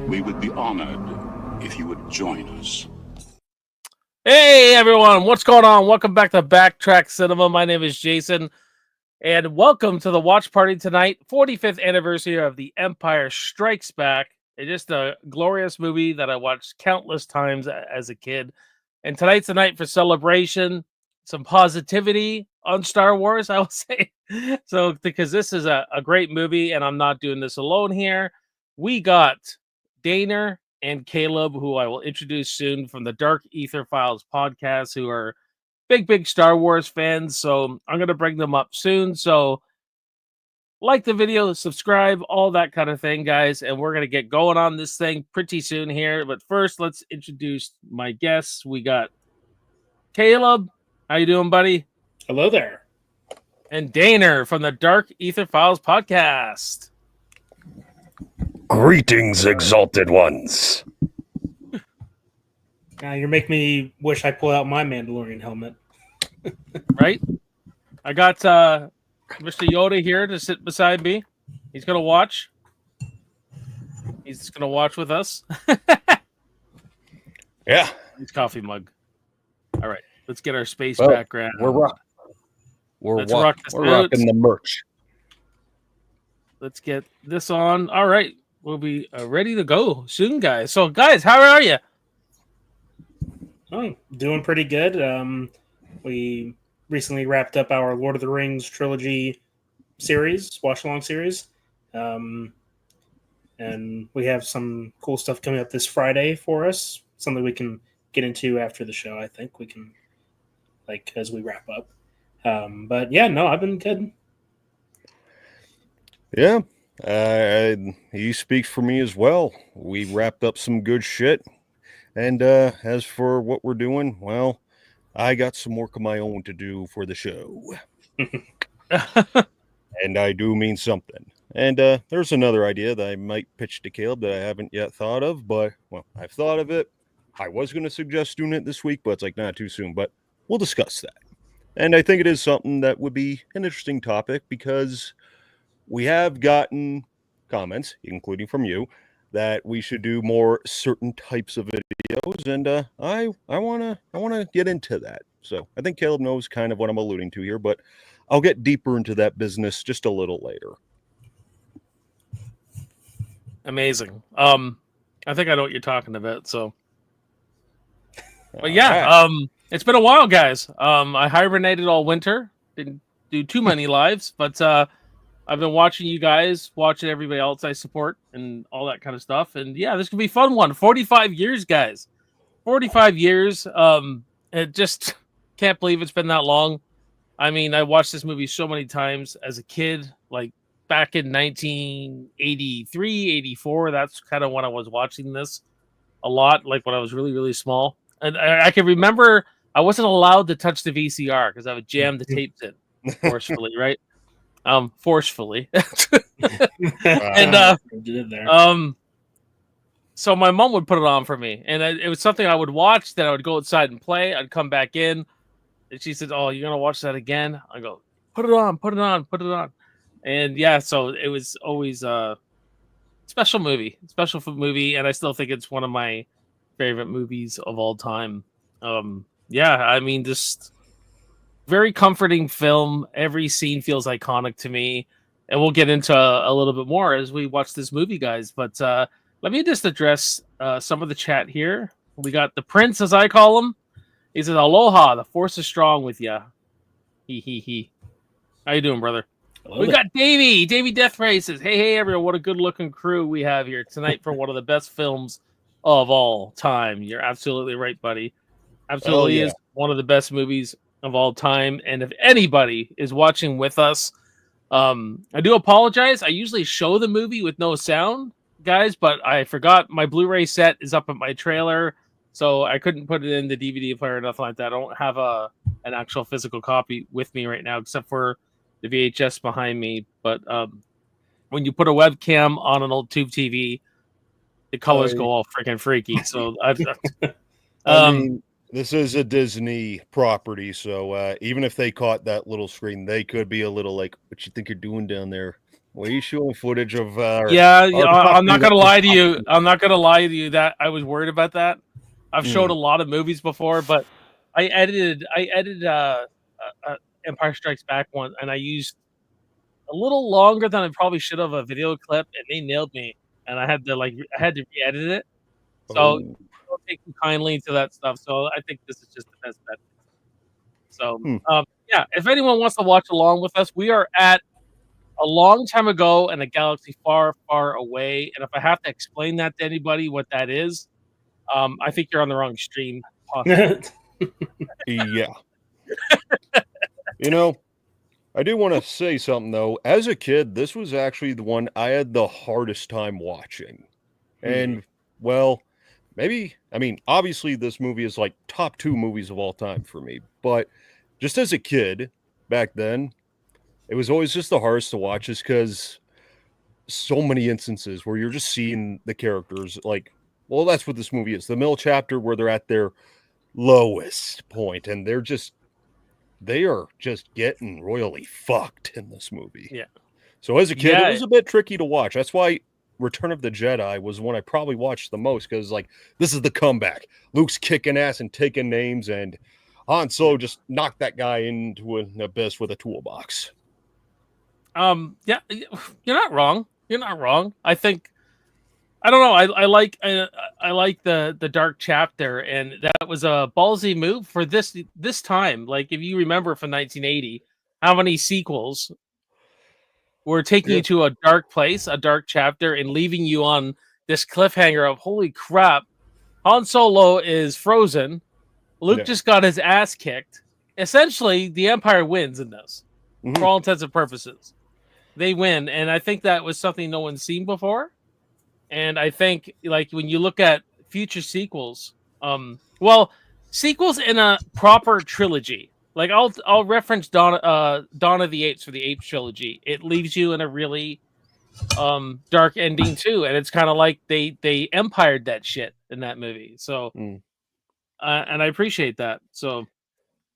We would be honored if you would join us. Hey everyone, what's going on? Welcome back to Backtrack Cinema. My name is Jason, and welcome to the watch party tonight. 45th anniversary of The Empire Strikes Back. It's just a glorious movie that I watched countless times as a kid. And tonight's the night for celebration, some positivity on Star Wars, I will say. So, because this is a great movie, and I'm not doing this alone here. We got Daner and Caleb, who I will introduce soon from the Dark Aether Files podcast, who are big Star Wars fans. So I'm going to bring them up soon. So like the video, subscribe, all that kind of thing, guys. And we're going to get going on this thing pretty soon here. But first, let's introduce my guests. We got Caleb. How you doing, buddy? Hello there. And Daner from the Dark Aether Files podcast. Greetings, exalted ones. Now you're making me wish I pulled out my Mandalorian helmet. Right? I got Mr. Yoda here to sit beside me. He's going to watch. He's going to watch with us. Yeah. His coffee mug. All right. Let's get our space background. We're rocking the merch. Let's get this on. All right. We'll be ready to go soon, guys. So, guys, how are you? Oh, doing pretty good. We recently wrapped up our Lord of the Rings trilogy series, watch-along series. And we have some cool stuff coming up this Friday for us. Something we can get into after the show, I think. We can, as we wrap up. But, yeah, no, I've been good. Yeah. He speaks for me as well. We wrapped up some good shit. And as for what we're doing, well, I got some work of my own to do for the show. And I do mean something. And there's another idea that I might pitch to Caleb that I haven't yet thought of, but, well, I've thought of it. I was going to suggest doing it this week, but it's not too soon, but we'll discuss that. And I think it is something that would be an interesting topic because we have gotten comments, including from you, that we should do more certain types of videos, and I wanna get into that. So I think Caleb knows kind of what I'm alluding to here, but I'll get deeper into that business just a little later. Amazing. I think I know what you're talking about. So, but yeah, it's been a while, guys. I hibernated all winter, didn't do too many lives, but I've been watching you guys, watching everybody else I support, and all that kind of stuff. And yeah, this could be a fun one. 45 years, guys. 45 years. It just can't believe it's been that long. I mean, I watched this movie so many times as a kid, like back in 1983, 84. That's kind of when I was watching this a lot, like when I was really, really small. And I can remember I wasn't allowed to touch the VCR because I would jam the tapes in forcefully, right? Forcefully. And so my mom would put it on for me, and it was something I would watch. Then I would go outside and play. I'd come back in, and she said, "Oh, you're gonna watch that again?" I go, "Put it on, put it on, put it on." And yeah, so it was always a special movie, and I still think it's one of my favorite movies of all time. Yeah, I mean, just very comforting film. Every scene feels iconic to me, and we'll get into a little bit more as we watch this movie, guys. But let me just address some of the chat here. We got the Prince, as I call him. He says, "Aloha, the force is strong with ya." He. How you doing, brother? We got Davey. Davey Deathray says, "Hey, everyone! What a good-looking crew we have here tonight for one of the best films of all time." You're absolutely right, buddy. Absolutely is one of the best movies of all time. And if anybody is watching with us, I do apologize. I usually show the movie with no sound, guys, but I forgot my Blu-ray set is up at my trailer, so I couldn't put it in the DVD player or nothing like that. I don't have an actual physical copy with me right now, except for the VHS behind me. But when you put a webcam on an old tube TV, the colors go all freaking freaky. So I mean, this is a Disney property, so even if they caught that little screen, they could be a little like, "What you think you're doing down there?" What are you showing footage of? Yeah, our I'm not property gonna that lie to was you. I'm not gonna lie to you that I was worried about that. I've showed Mm. a lot of movies before, but I edited Empire Strikes Back one, and I used a little longer than I probably should have a video clip, and they nailed me. And I had to re-edit it. So Oh. don't take too kindly to that stuff. So I think this is just the best bet. So Hmm. yeah, if anyone wants to watch along with us, we are at a long time ago in a galaxy far, far away. And if I have to explain that to anybody what that is, I think you're on the wrong stream, possibly. Yeah. You know, I do want to say something though. As a kid, this was actually the one I had the hardest time watching. And well, maybe I mean, obviously this movie is like top 2 movies of all time for me, but just as a kid back then, it was always just the hardest to watch just cuz so many instances where you're just seeing the characters like well, that's what this movie is. The middle chapter where they're at their lowest point and they are just getting royally fucked in this movie. Yeah. So as a kid, it Yeah. was a bit tricky to watch. That's why Return of the Jedi was one I probably watched the most because like this is the comeback. Luke's kicking ass and taking names, and Han Solo just knocked that guy into an abyss with a toolbox. Yeah, you're not wrong. You're not wrong. I think I don't know. I like the dark chapter, and that was a ballsy move for this time. Like if you remember from 1980, how many sequels were taking Yeah. you to a dark place, a dark chapter, and leaving you on this cliffhanger of holy crap, Han Solo is frozen. Luke Yeah. just got his ass kicked. Essentially, the Empire wins in this, for all intents and purposes. They win, and I think that was something no one's seen before. And I think, like when you look at future sequels, well, sequels in a proper trilogy, like I'll reference Dawn of the Apes for the Apes trilogy. It leaves you in a really dark ending too, and it's kind of like they empired that shit in that movie. So, and I appreciate that. So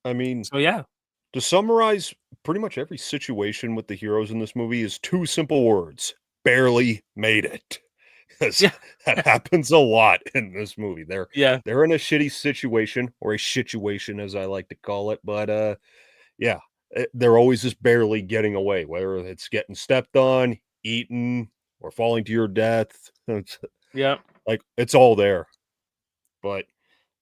I mean, yeah. to summarize pretty much every situation with the heroes in this movie is 2 simple words: barely made it. Because Yeah. that happens a lot in this movie. They're Yeah. in a shitty situation, or a situation as I like to call it, but yeah, they're always just barely getting away, whether it's getting stepped on, eaten, or falling to your death. It's, Yeah. like it's all there. But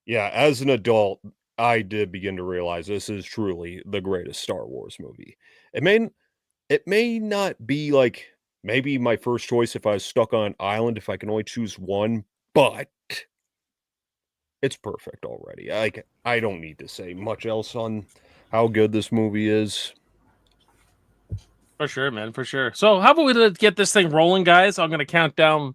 yeah, as an adult, I did begin to realize this is truly the greatest Star Wars movie. It may not be like maybe my first choice if I was stuck on an island if I can only choose one, but it's perfect already. I don't need to say much else on how good this movie is. For sure, man, for sure. So how about we get this thing rolling, guys? I'm gonna count down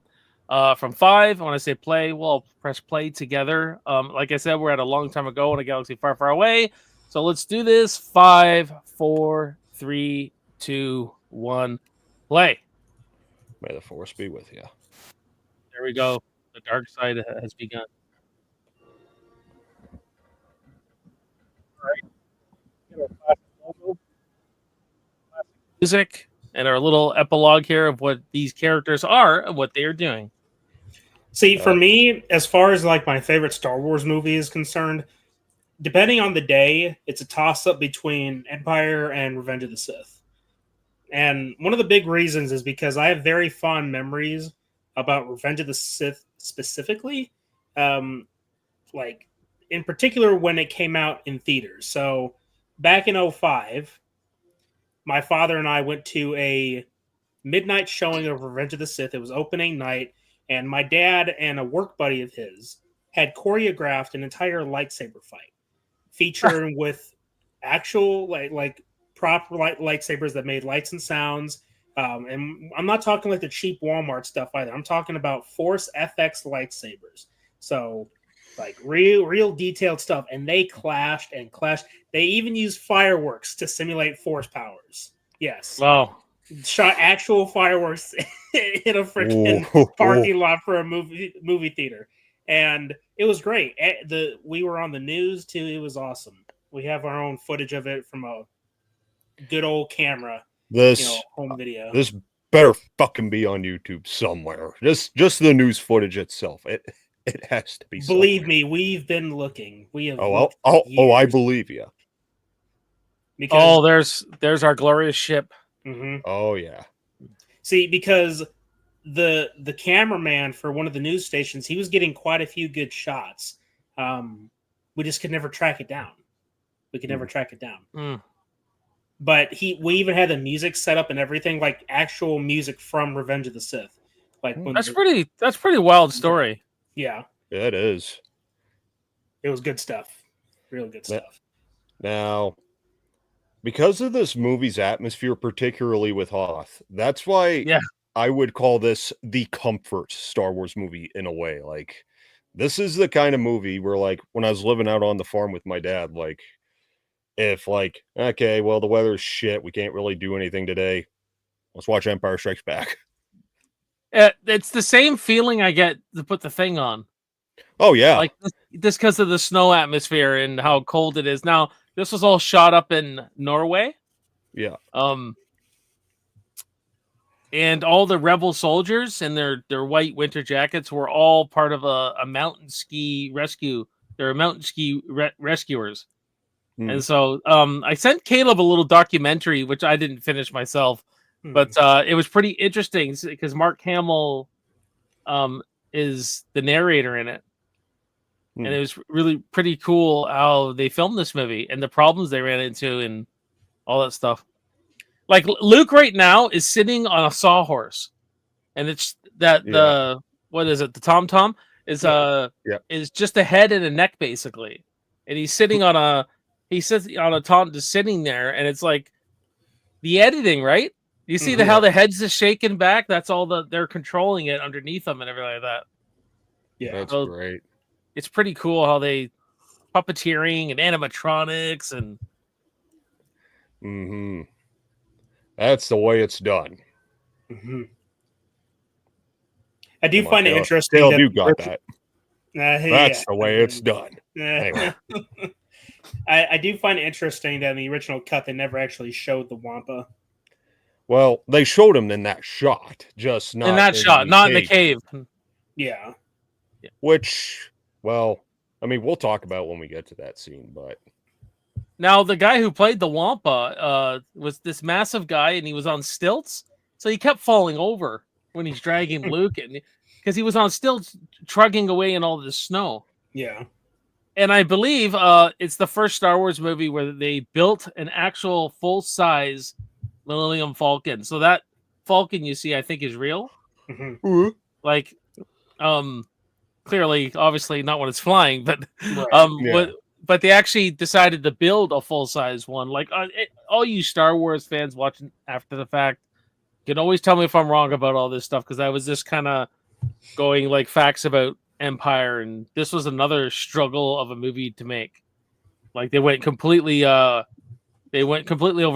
from 5. When I say play, we'll press play together. Like I said, we're at a long time ago in a galaxy far, far away. So let's do this. 5, 4, 3, 2, 1, play. May the force be with you. There we go. The dark side has begun. All right. Get our classic logo, classic music, and our little epilogue here of what these characters are and what they are doing. See, for me, as far as like my favorite Star Wars movie is concerned, depending on the day, it's a toss-up between Empire and Revenge of the Sith. And one of the big reasons is because I have very fond memories about Revenge of the Sith specifically, like in particular when it came out in theaters. So back in 2005, my father and I went to a midnight showing of Revenge of the Sith. It was opening night, and my dad and a work buddy of his had choreographed an entire lightsaber fight featuring with actual like proper lightsabers that made lights and sounds. And I'm not talking like the cheap Walmart stuff either. I'm talking about Force FX lightsabers. So like real detailed stuff. And they clashed and clashed. They even used fireworks to simulate Force powers. Yes. Wow. Shot actual fireworks in a freaking parking lot for a movie theater. And it was great. We were on the news too. It was awesome. We have our own footage of it from a good old camera. This home video. This better fucking be on YouTube somewhere. Just the news footage itself. It has to be. Believe somewhere. me, we've been looking. We have. Oh, looked I years. believe you. Because there's our glorious ship. Mhm. Oh yeah. See, because the cameraman for one of the news stations, he was getting quite a few good shots. We just could never track it down. We could never track it down. Mm. But we even had the music set up and everything, like actual music from Revenge of the Sith. Like when That's pretty wild story. yeah, It is. it was good stuff. Real good stuff. Now, because of this movie's atmosphere, particularly with Hoth, that's why I would call this the comfort Star Wars movie in a way. Like, this is the kind of movie where, like, when I was living out on the farm with my dad, like, if, like, okay, well, the weather's shit, we can't really do anything today, let's watch Empire Strikes Back. It's the same feeling I get to put the thing on. Oh, yeah. Like, just because of the snow atmosphere and how cold it is. Now, this was all shot up in Norway. Yeah. And all the rebel soldiers and their white winter jackets were all part of a mountain ski rescue. They're mountain ski rescuers. And so I sent Caleb a little documentary, which I didn't finish myself, but it was pretty interesting because Mark Hamill is the narrator in it. And it was really pretty cool how they filmed this movie and the problems they ran into and all that stuff. Like Luke right now is sitting on a sawhorse, and it's the what is it? The tom is is just a head and a neck basically, and he's sitting on a tom just sitting there, and it's like the editing, right? You see how the head's just shaking back. That's all they're controlling it underneath them and everything like that. Yeah, that's great. It's pretty cool how they puppeteering and animatronics and. That's the way it's done. I do find it interesting. Caleb, you got that. That's the way it's done. Anyway. I do find it interesting that in the original cut they never actually showed the Wampa. Well, they showed him in that shot, just not in that shot, not in the cave. Yeah. Which, well, I mean, we'll talk about when we get to that scene, but. Now, the guy who played the Wampa was this massive guy, and he was on stilts, so he kept falling over when he's dragging Luke, and because he was on stilts, trudging away in all this snow. Yeah. And I believe it's the first Star Wars movie where they built an actual full-size Millennium Falcon. So that Falcon you see, I think, is real. Like, clearly, obviously, not when it's flying, but but they actually decided to build a full-size one. Like, all you Star Wars fans watching after the fact can always tell me if I'm wrong about all this stuff, because I was just kind of going like facts about Empire, and this was another struggle of a movie to make. Like, they went completely over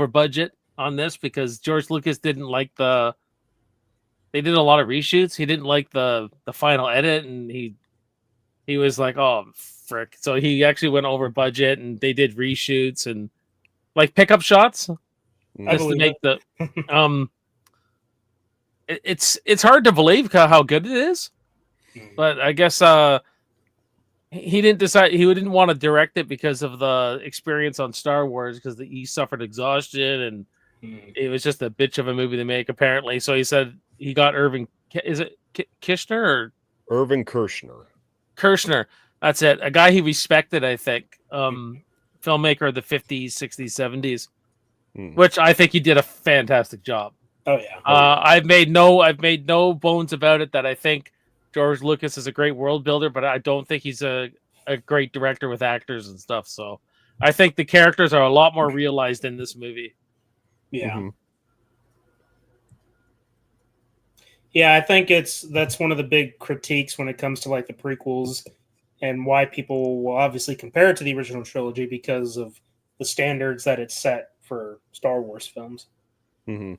budget on this because George Lucas didn't like they did a lot of reshoots. He didn't like the final edit, and he was like, oh frick. So he actually went over budget, and they did reshoots and like pickup shots just to make the it's hard to believe how good it is. But I guess he didn't decide he didn't want to direct it because of the experience on Star Wars, because he suffered exhaustion and it was just a bitch of a movie to make, apparently. So he said he got Irving. Is it Kirshner or Irving Kirshner? Kirshner, that's it. A guy he respected, I think. Filmmaker of the 50s, 60s, 70s, which I think he did a fantastic job. Oh yeah. I've made no bones about it that I think George Lucas is a great world builder, but I don't think he's a great director with actors and stuff. So I think the characters are a lot more realized in this movie. Yeah. Yeah, I think that's one of the big critiques when it comes to like the prequels and why people will obviously compare it to the original trilogy because of the standards that it's set for Star Wars films. I mean,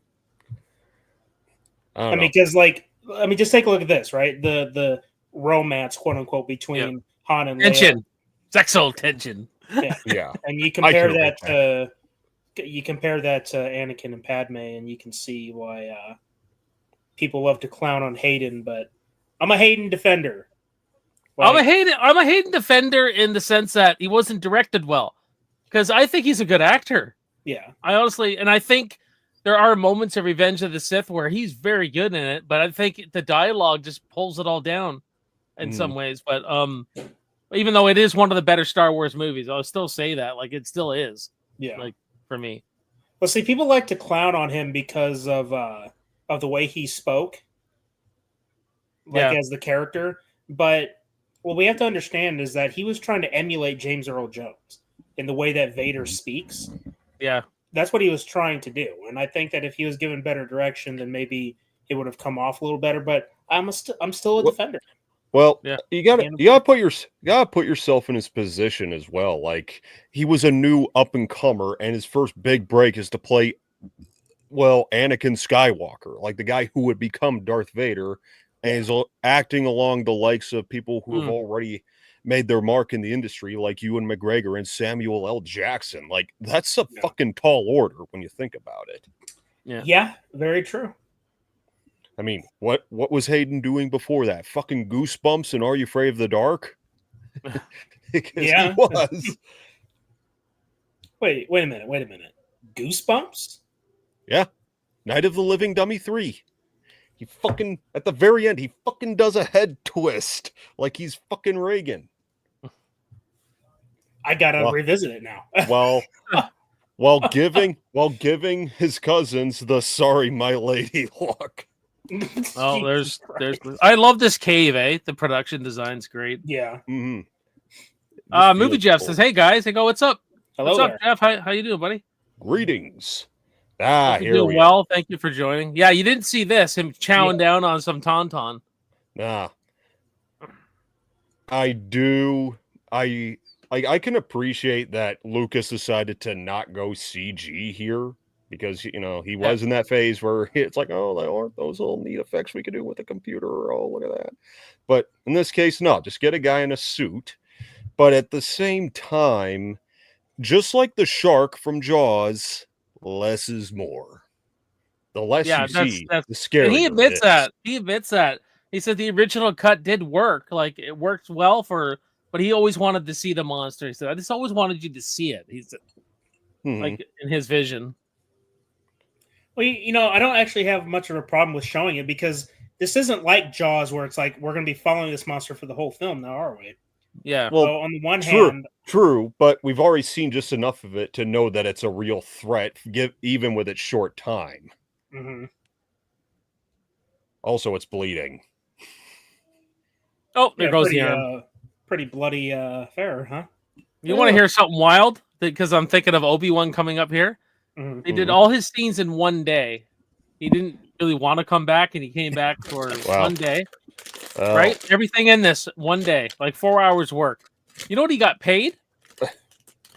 because just take a look at this, right? The romance, quote unquote, between Han and Leia. Tension, sexual tension. Yeah. And you compare that to Anakin and Padme, and you can see why people love to clown on Hayden, but I'm a Hayden defender. I'm a Hayden defender in the sense that he wasn't directed well, because I think he's a good actor. Yeah, I think there are moments of Revenge of the Sith where he's very good in it, but I think the dialogue just pulls it all down in some ways. But even though it is one of the better Star Wars movies, I'll still say that it still is. yeah. Like for me. Well, see, people like to clown on him because of the way he spoke, as the character. But what we have to understand is that he was trying to emulate James Earl Jones in the way that Vader speaks. Yeah. That's what he was trying to do. And I think that if he was given better direction, then maybe it would have come off a little better. But I'm still a defender. Well, you gotta put yourself in his position as well. Like, he was a new up and comer, and his first big break is to play, Anakin Skywalker, like the guy who would become Darth Vader, and is acting along the likes of people who have already made their mark in the industry, like Ewan McGregor and Samuel L. Jackson. Like, that's a fucking tall order when you think about it. Yeah, very true. I mean, what was Hayden doing before that? Fucking Goosebumps and Are You Afraid of the Dark? He was. Wait a minute. Goosebumps? Yeah. Night of the Living Dummy 3. He fucking, at the very end, he fucking does a head twist like he's fucking Reagan. I gotta revisit it now. while giving his cousins the sorry my lady look. Oh, there's I love this cave, the production design's great. Yeah. Mm-hmm. Movie Jeff says, "Hey guys," I go, "What's up? Hello, what's there. up, Jeff? How you doing, buddy?" Greetings. You're doing well. Thank you for joining. Yeah, you didn't see this, him chowing down on some tauntaun. Nah. I do. I can appreciate that Lucas decided to not go CG here, because he was in that phase where it's like, oh, aren't those little neat effects we could do with a computer? Oh, look at that. But in this case, no, just get a guy in a suit. But at the same time, just like the shark from Jaws, less is more. The less you see, the scarier. And he admits that. He admits that. He said the original cut did work. Like, it worked well but he always wanted to see the monster. He said, I just always wanted you to see it. He said, like, in his vision. Well, I don't actually have much of a problem with showing it, because this isn't like Jaws where it's like we're going to be following this monster for the whole film now, are we? Yeah. Well, so on the one hand... True, but we've already seen just enough of it to know that it's a real threat, even with its short time. Mm-hmm. Also, it's bleeding. Oh, there goes the arm. Pretty bloody affair, huh? You want to hear something wild? Because I'm thinking of Obi-Wan coming up here. Mm-hmm. He did all his scenes in one day. He didn't really want to come back, and he came back for 1 day. Right? Everything in this 1 day, like 4 hours work. You know what he got paid?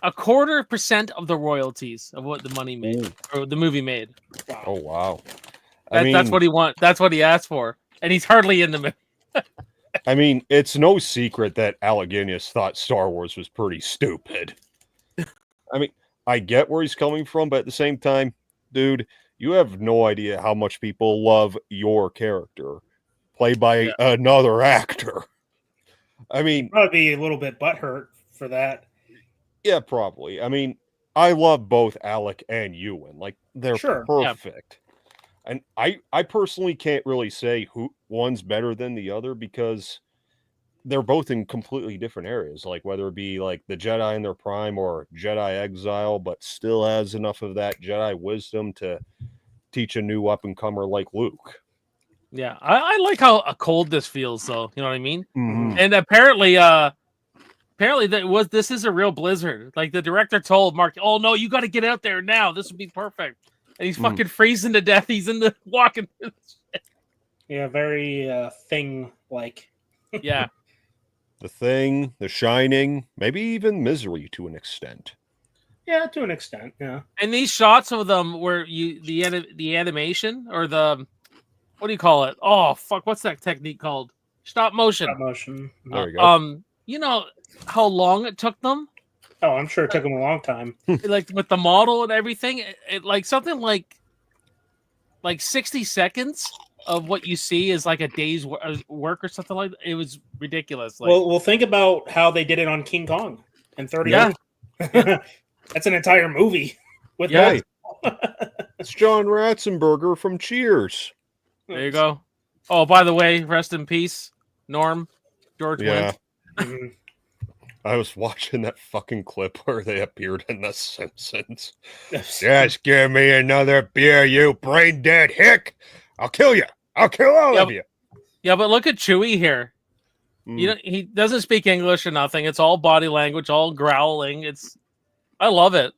0.25% of the royalties of what the money made, or the movie made. Wow. Oh wow! That's what he wants. That's what he asked for, and he's hardly in the movie. I mean, it's no secret that Alec Guinness thought Star Wars was pretty stupid. I mean, I get where he's coming from, but at the same time, dude, you have no idea how much people love your character, played by another actor. I mean, probably be a little bit butthurt for that. Yeah, probably. I mean, I love both Alec and Ewan. Like, they're perfect. And I personally can't really say who one's better than the other, because they're both in completely different areas. Like, whether it be like the Jedi in their prime or Jedi exile, but still has enough of that Jedi wisdom to teach a new up-and-comer like Luke. Yeah, I like how cold this feels, though. You know what I mean? Mm-hmm. And apparently this is a real blizzard. Like, the director told Mark, "Oh no, you got to get out there now. This would be perfect." And he's fucking freezing to death. He's in the walking. Yeah, very Thing like. Yeah. The Thing, The Shining, maybe even Misery to an extent. Yeah, to an extent. Yeah. And these shots of them where the animation, or the, what do you call it? Oh fuck, what's that technique called? Stop motion. Stop motion. There you go. You know how long it took them? Oh, I'm sure it took them a long time. Like, with the model and everything, it like something like 60 seconds of what you see is like a day's work or something like that. It was ridiculous. Like, Well, think about how they did it on King Kong in 30 yeah, years. That's an entire movie. With Yeah. It's John Ratzenberger from Cheers. there you go. Oh, by the way, rest in peace, Norm, George Yeah. Wendt. Mhm. I was watching that fucking clip where they appeared in The Simpsons. Just give me another beer, you brain dead hick. I'll kill you. I'll kill all of you. Yeah, but look at Chewie here. You know, he doesn't speak English or nothing. It's all body language, all growling. I love it.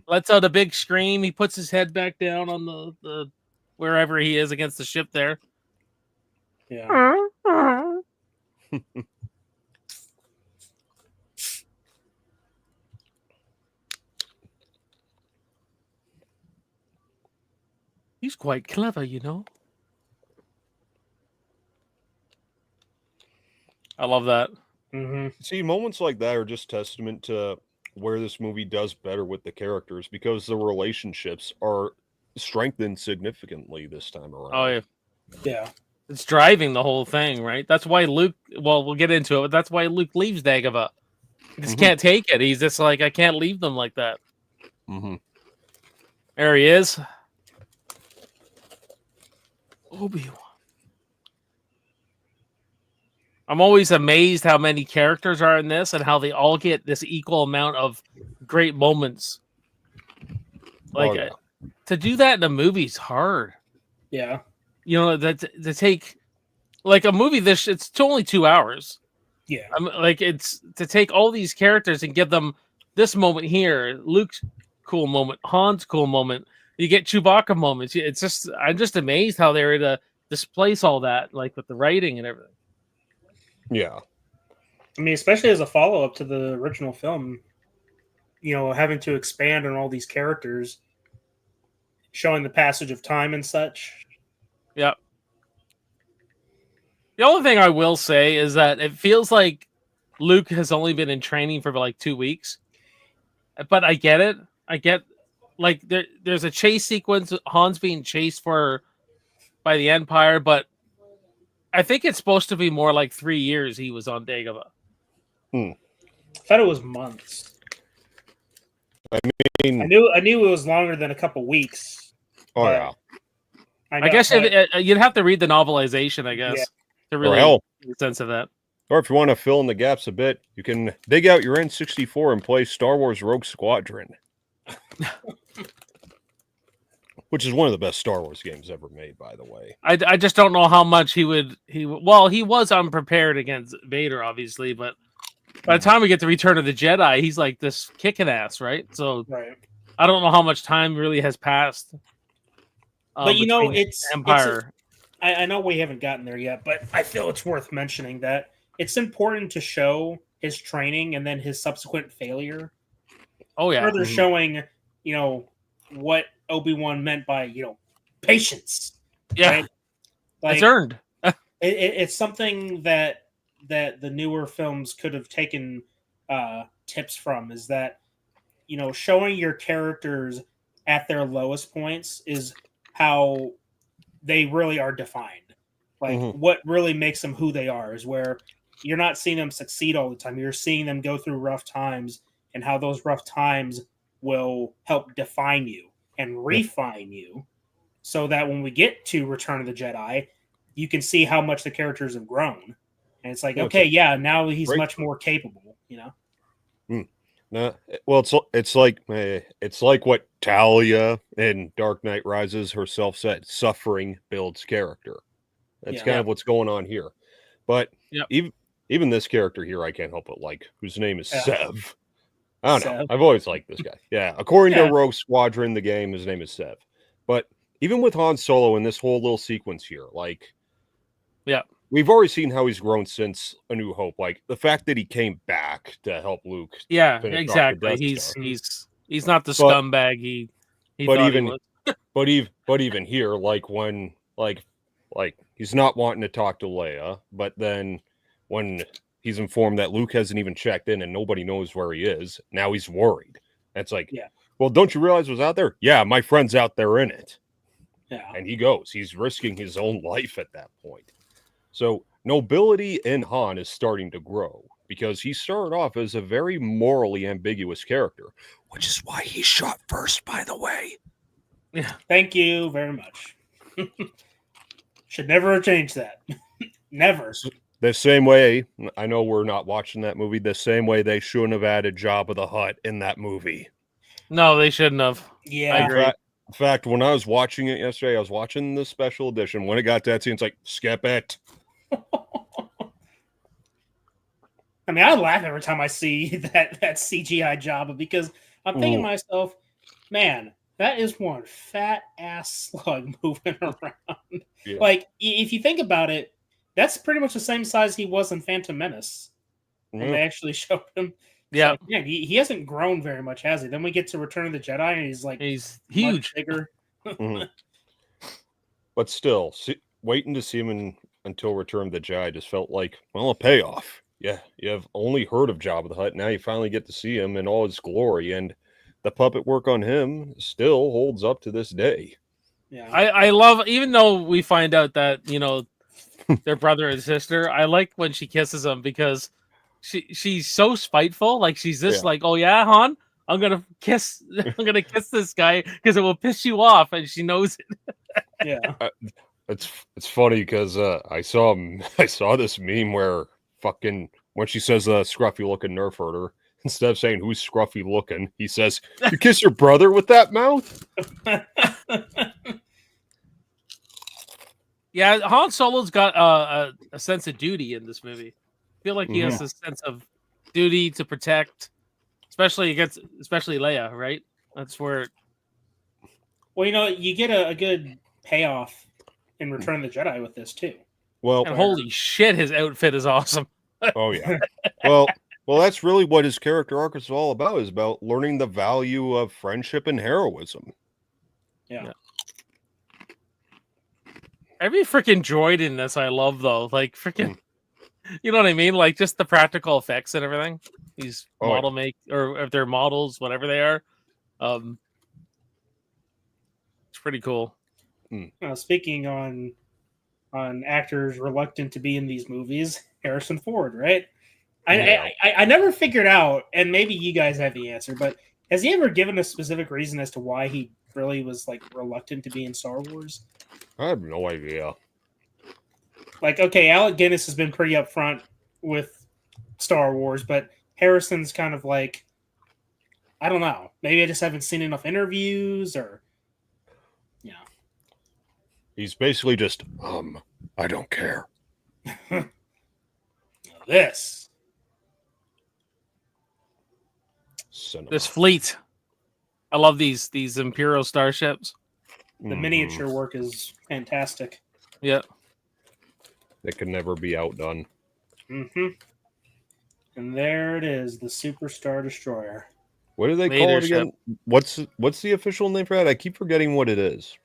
Lets out a big scream. He puts his head back down on the wherever he is against the ship there. Yeah. He's quite clever, you know. I love that. Mm-hmm. See, moments like that are just testament to where this movie does better with the characters because the relationships are strengthened significantly this time around. Oh yeah. Yeah. It's driving the whole thing, right? That's why Luke. Well, we'll get into it, but that's why Luke leaves Dagobah. He just can't take it. He's just like, I can't leave them like that. There he is. Obi-Wan. I'm always amazed how many characters are in this and how they all get this equal amount of great moments. Like to do that in a movie is hard. Yeah. You know, that to take like a movie it's only 2 hours. Yeah. Like it's to take all these characters and give them this moment here, Luke's cool moment, Han's cool moment. You get Chewbacca moments. It's just I'm just amazed how they were to displace all that, like with the writing and everything. Yeah. I mean, especially as a follow-up to the original film, you know, having to expand on all these characters, showing the passage of time and such. Yep. The only thing I will say is that it feels like Luke has only been in training for like 2 weeks. But I get it. I get like there's a chase sequence, Han's being chased by the Empire, but I think it's supposed to be more like 3 years he was on Dagobah. I thought it was months. I mean, I knew it was longer than a couple weeks. Oh yeah. I guess you'd have to read the novelization, I guess, to really make sense of that. Or if you want to fill in the gaps a bit, you can dig out your N64 and play Star Wars Rogue Squadron. Which is one of the best Star Wars games ever made, by the way. I just don't know how much he was unprepared against Vader, obviously, but by the time we get to Return of the Jedi, he's like this kicking ass, right? So I don't know how much time really has passed. But you know, it's Empire. I know we haven't gotten there yet, but I feel it's worth mentioning that it's important to show his training and then his subsequent failure. Oh yeah, further showing, you know, what Obi-Wan meant by, you know, patience. Yeah, right? Like, it's earned. It's something that the newer films could have taken tips from. Is that, you know, showing your characters at their lowest points is how they really are defined. Like what really makes them who they are is where you're not seeing them succeed all the time. You're seeing them go through rough times and how those rough times will help define you and refine you so that when we get to Return of the Jedi, you can see how much the characters have grown. And it's like, now he's much more capable, you know? No, well, it's like what Talia in Dark Knight Rises herself said: suffering builds character. That's kind of what's going on here. But even this character here, I can't help but like, whose name is Sev. I don't know. I've always liked this guy. Yeah, according to Rogue Squadron, the game, his name is Sev. But even with Han Solo in this whole little sequence here, like, we've already seen how he's grown since A New Hope. Like the fact that he came back to help Luke. Yeah, exactly. He's not the scumbag he thought he was. but even here, like when like he's not wanting to talk to Leia, but then when he's informed that Luke hasn't even checked in and nobody knows where he is, now he's worried. That's like, well, don't you realize what's out there? Yeah, my friend's out there in it. Yeah. And he goes. He's risking his own life at that point. So nobility in Han is starting to grow because he started off as a very morally ambiguous character, which is why he's shot first, by the way. Yeah. Thank you very much. Should never have changed that. Never. The same way, I know we're not watching that movie, the same way they shouldn't have added Jabba the Hutt in that movie. No, they shouldn't have. Yeah. I agree. In fact, when I was watching it yesterday, I was watching the special edition. When it got to that scene, it's like, skip it. I mean, I laugh every time I see that CGI Jabba because I'm thinking to myself, man, that is one fat ass slug moving around. Yeah. Like, if you think about it, that's pretty much the same size he was in Phantom Menace. When they actually showed him. Yeah. Like, man, he hasn't grown very much, has he? Then we get to Return of the Jedi, and he's like, He's much huge. bigger. But still, waiting to see him until Return of the Jedi just felt like, well, a payoff. Yeah, you have only heard of Jabba the Hutt. Now you finally get to see him in all his glory, and the puppet work on him still holds up to this day. Yeah. I love, even though we find out that, they're brother and sister, I like when she kisses him because she's so spiteful. Like, she's just like, oh yeah, Han, I'm gonna kiss this guy because it will piss you off, and she knows it. Yeah. It's funny because I saw this meme where fucking when she says scruffy looking nerf herder, instead of saying who's scruffy looking, he says, you kiss your brother with that mouth? Yeah, Han Solo's got a sense of duty in this movie. I feel like he has a sense of duty to protect, especially Leia, right? That's where. Well, you get a good payoff in Return of the Jedi with this too. Well, and holy shit, his outfit is awesome. Oh yeah. Well, that's really what his character arc is all about. Is about learning the value of friendship and heroism. Yeah. Every freaking droid in this I love though. Like freaking you know what I mean? Like just the practical effects and everything. These or if they're models, whatever they are. It's pretty cool. Speaking on actors reluctant to be in these movies, Harrison Ford, right? I never figured out, and maybe you guys have the answer, but has he ever given a specific reason as to why he really was like reluctant to be in Star Wars? I have no idea. Like, okay, Alec Guinness has been pretty upfront with Star Wars, but Harrison's kind of like, I don't know. Maybe I just haven't seen enough interviews, or He's basically just, I don't care. This fleet. I love these Imperial starships. The miniature work is fantastic. Yeah. It can never be outdone. Mm-hmm. And there it is, the Superstar Destroyer. What do they call it again? What's the official name for that? I keep forgetting what it is.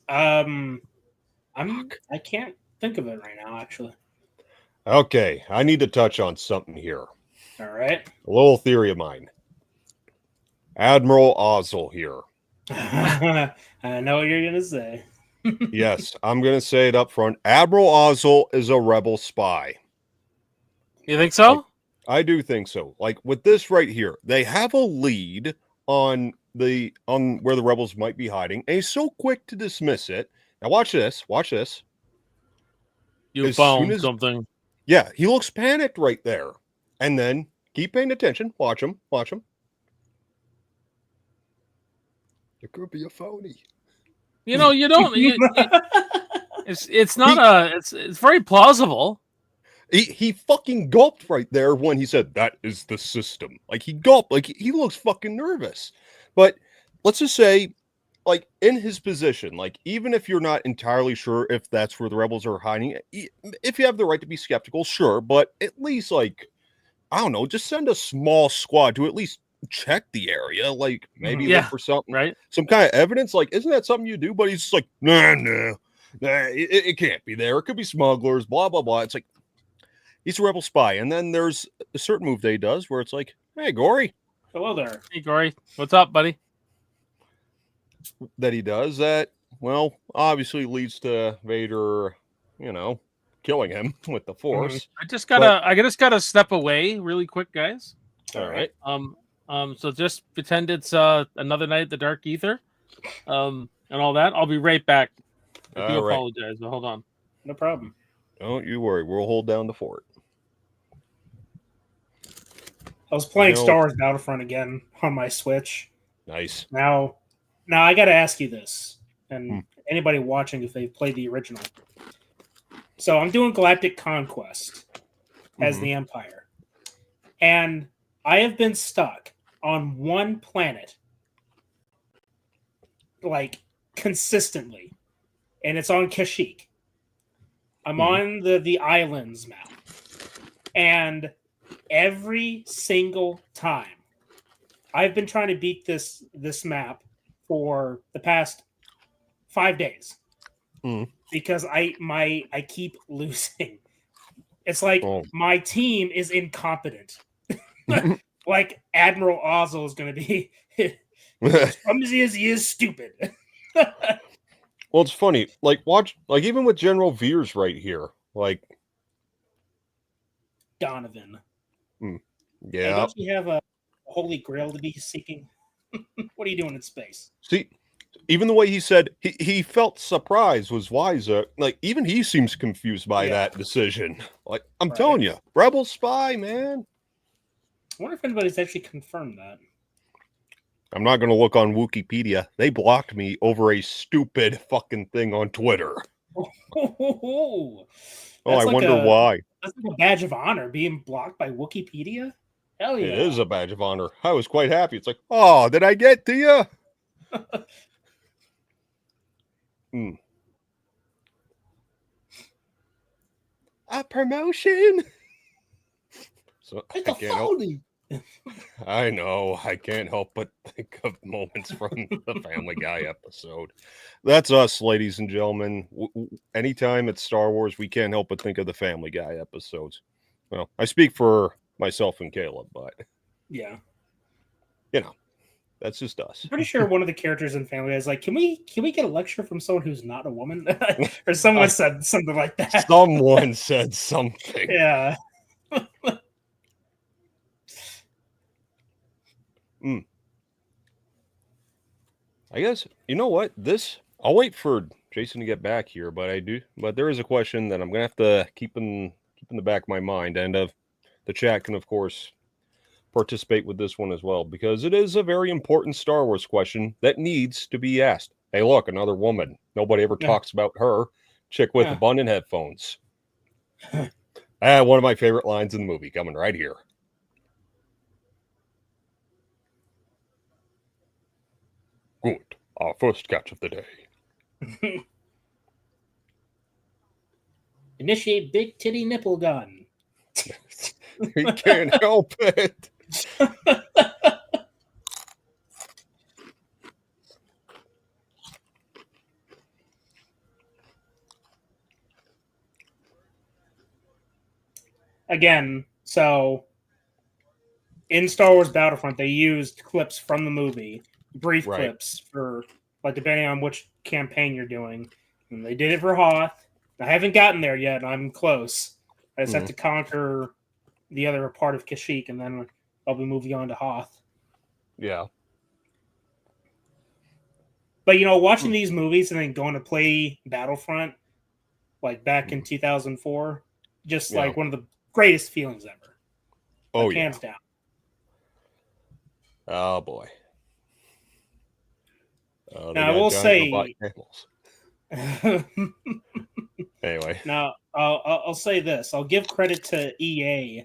I can't think of it right now, actually. Okay, I need to touch on something here. All right. A little theory of mine. Admiral Ozzel here. I know what you're going to say. Yes, I'm going to say it up front. Admiral Ozzel is a rebel spy. You think so? I do think so. Like with this right here, they have a lead on where the rebels might be hiding, and he's so quick to dismiss it. Now watch this. You found something. Yeah, he looks panicked right there. And then keep paying attention. Watch him. It could be a phony. You don't. It's not it's very plausible. He fucking gulped right there when he said that is the system. Like he gulped. Like he looks fucking nervous. But let's just say, like in his position, like even if you're not entirely sure if that's where the rebels are hiding, if you have the right to be skeptical, sure. But at least like I don't know, just send a small squad to at least check the area, like maybe look for something, right? Some kind of evidence. Like, isn't that something you do? But he's just like, nah, it can't be there. It could be smugglers, blah blah blah. It's like he's a rebel spy. And then there's a certain move that he does where it's like, hey, Gory. Hello there. Hey, Gory. What's up, buddy? that he does that, well, obviously leads to Vader, killing him with the Force. I just gotta step away really quick, guys. All right. So just pretend it's another night at the Dark Aether, and all that. I'll be right back. I do apologize, but hold on. No problem. Don't you worry. We'll hold down the fort. I was playing Star Wars Battlefront again on my Switch. Nice. Now I got to ask you this, and anybody watching if they've played the original. So I'm doing Galactic Conquest as the Empire, and I have been stuck on one planet, like consistently, and it's on Kashyyyk. I'm on the islands map, and every single time I've been trying to beat this map for the past 5 days because I keep losing. It's like my team is incompetent. Like Admiral Ozzel is going to be as clumsy as he is stupid. Well, it's funny. Like even with General Veers right here, like Donovan. Yeah. Hey, don't you have a holy grail to be seeking? What are you doing in space? See, even the way he said he felt surprised was wiser. Like even he seems confused by that decision. Like I'm telling you, rebel spy, man. I wonder if anybody's actually confirmed that. I'm not going to look on Wikipedia. They blocked me over a stupid fucking thing on Twitter. I wonder why. That's like a badge of honor, being blocked by Wikipedia. Hell yeah. It is a badge of honor. I was quite happy. It's like, oh, did I get to you? A promotion. So it's a phony. I know. I can't help but think of moments from the Family Guy episode. That's us, ladies and gentlemen. Anytime it's Star Wars, we can't help but think of the Family Guy episodes. Well, I speak for myself and Caleb, but yeah, that's just us. I'm pretty sure one of the characters in Family Guy is like, "Can we get a lecture from someone who's not a woman?" Or someone said something like that. Someone said something. Yeah. I guess you know what? I'll wait for Jason to get back here, but there is a question that I'm gonna have to keep in the back of my mind, and the chat can of course participate with this one as well, because it is a very important Star Wars question that needs to be asked. Hey, look, another woman. Nobody ever talks about her. Chick with abundant headphones. One of my favorite lines in the movie coming right here. Good. Our first catch of the day. Initiate big titty nipple gun. He can't help it. Again, so in Star Wars Battlefront, they used clips from the movie, brief clips for, like, depending on which campaign you're doing. And they did it for Hoth. I haven't gotten there yet. I'm close. I just have to conquer the other part of Kashyyyk, and then I'll be moving on to Hoth. Yeah. But, watching these movies and then going to play Battlefront, like back in 2004, just like one of the greatest feelings ever. Oh, like, hands down. Oh, boy. Now, I will say... Anyway. Now, I'll say this. I'll give credit to EA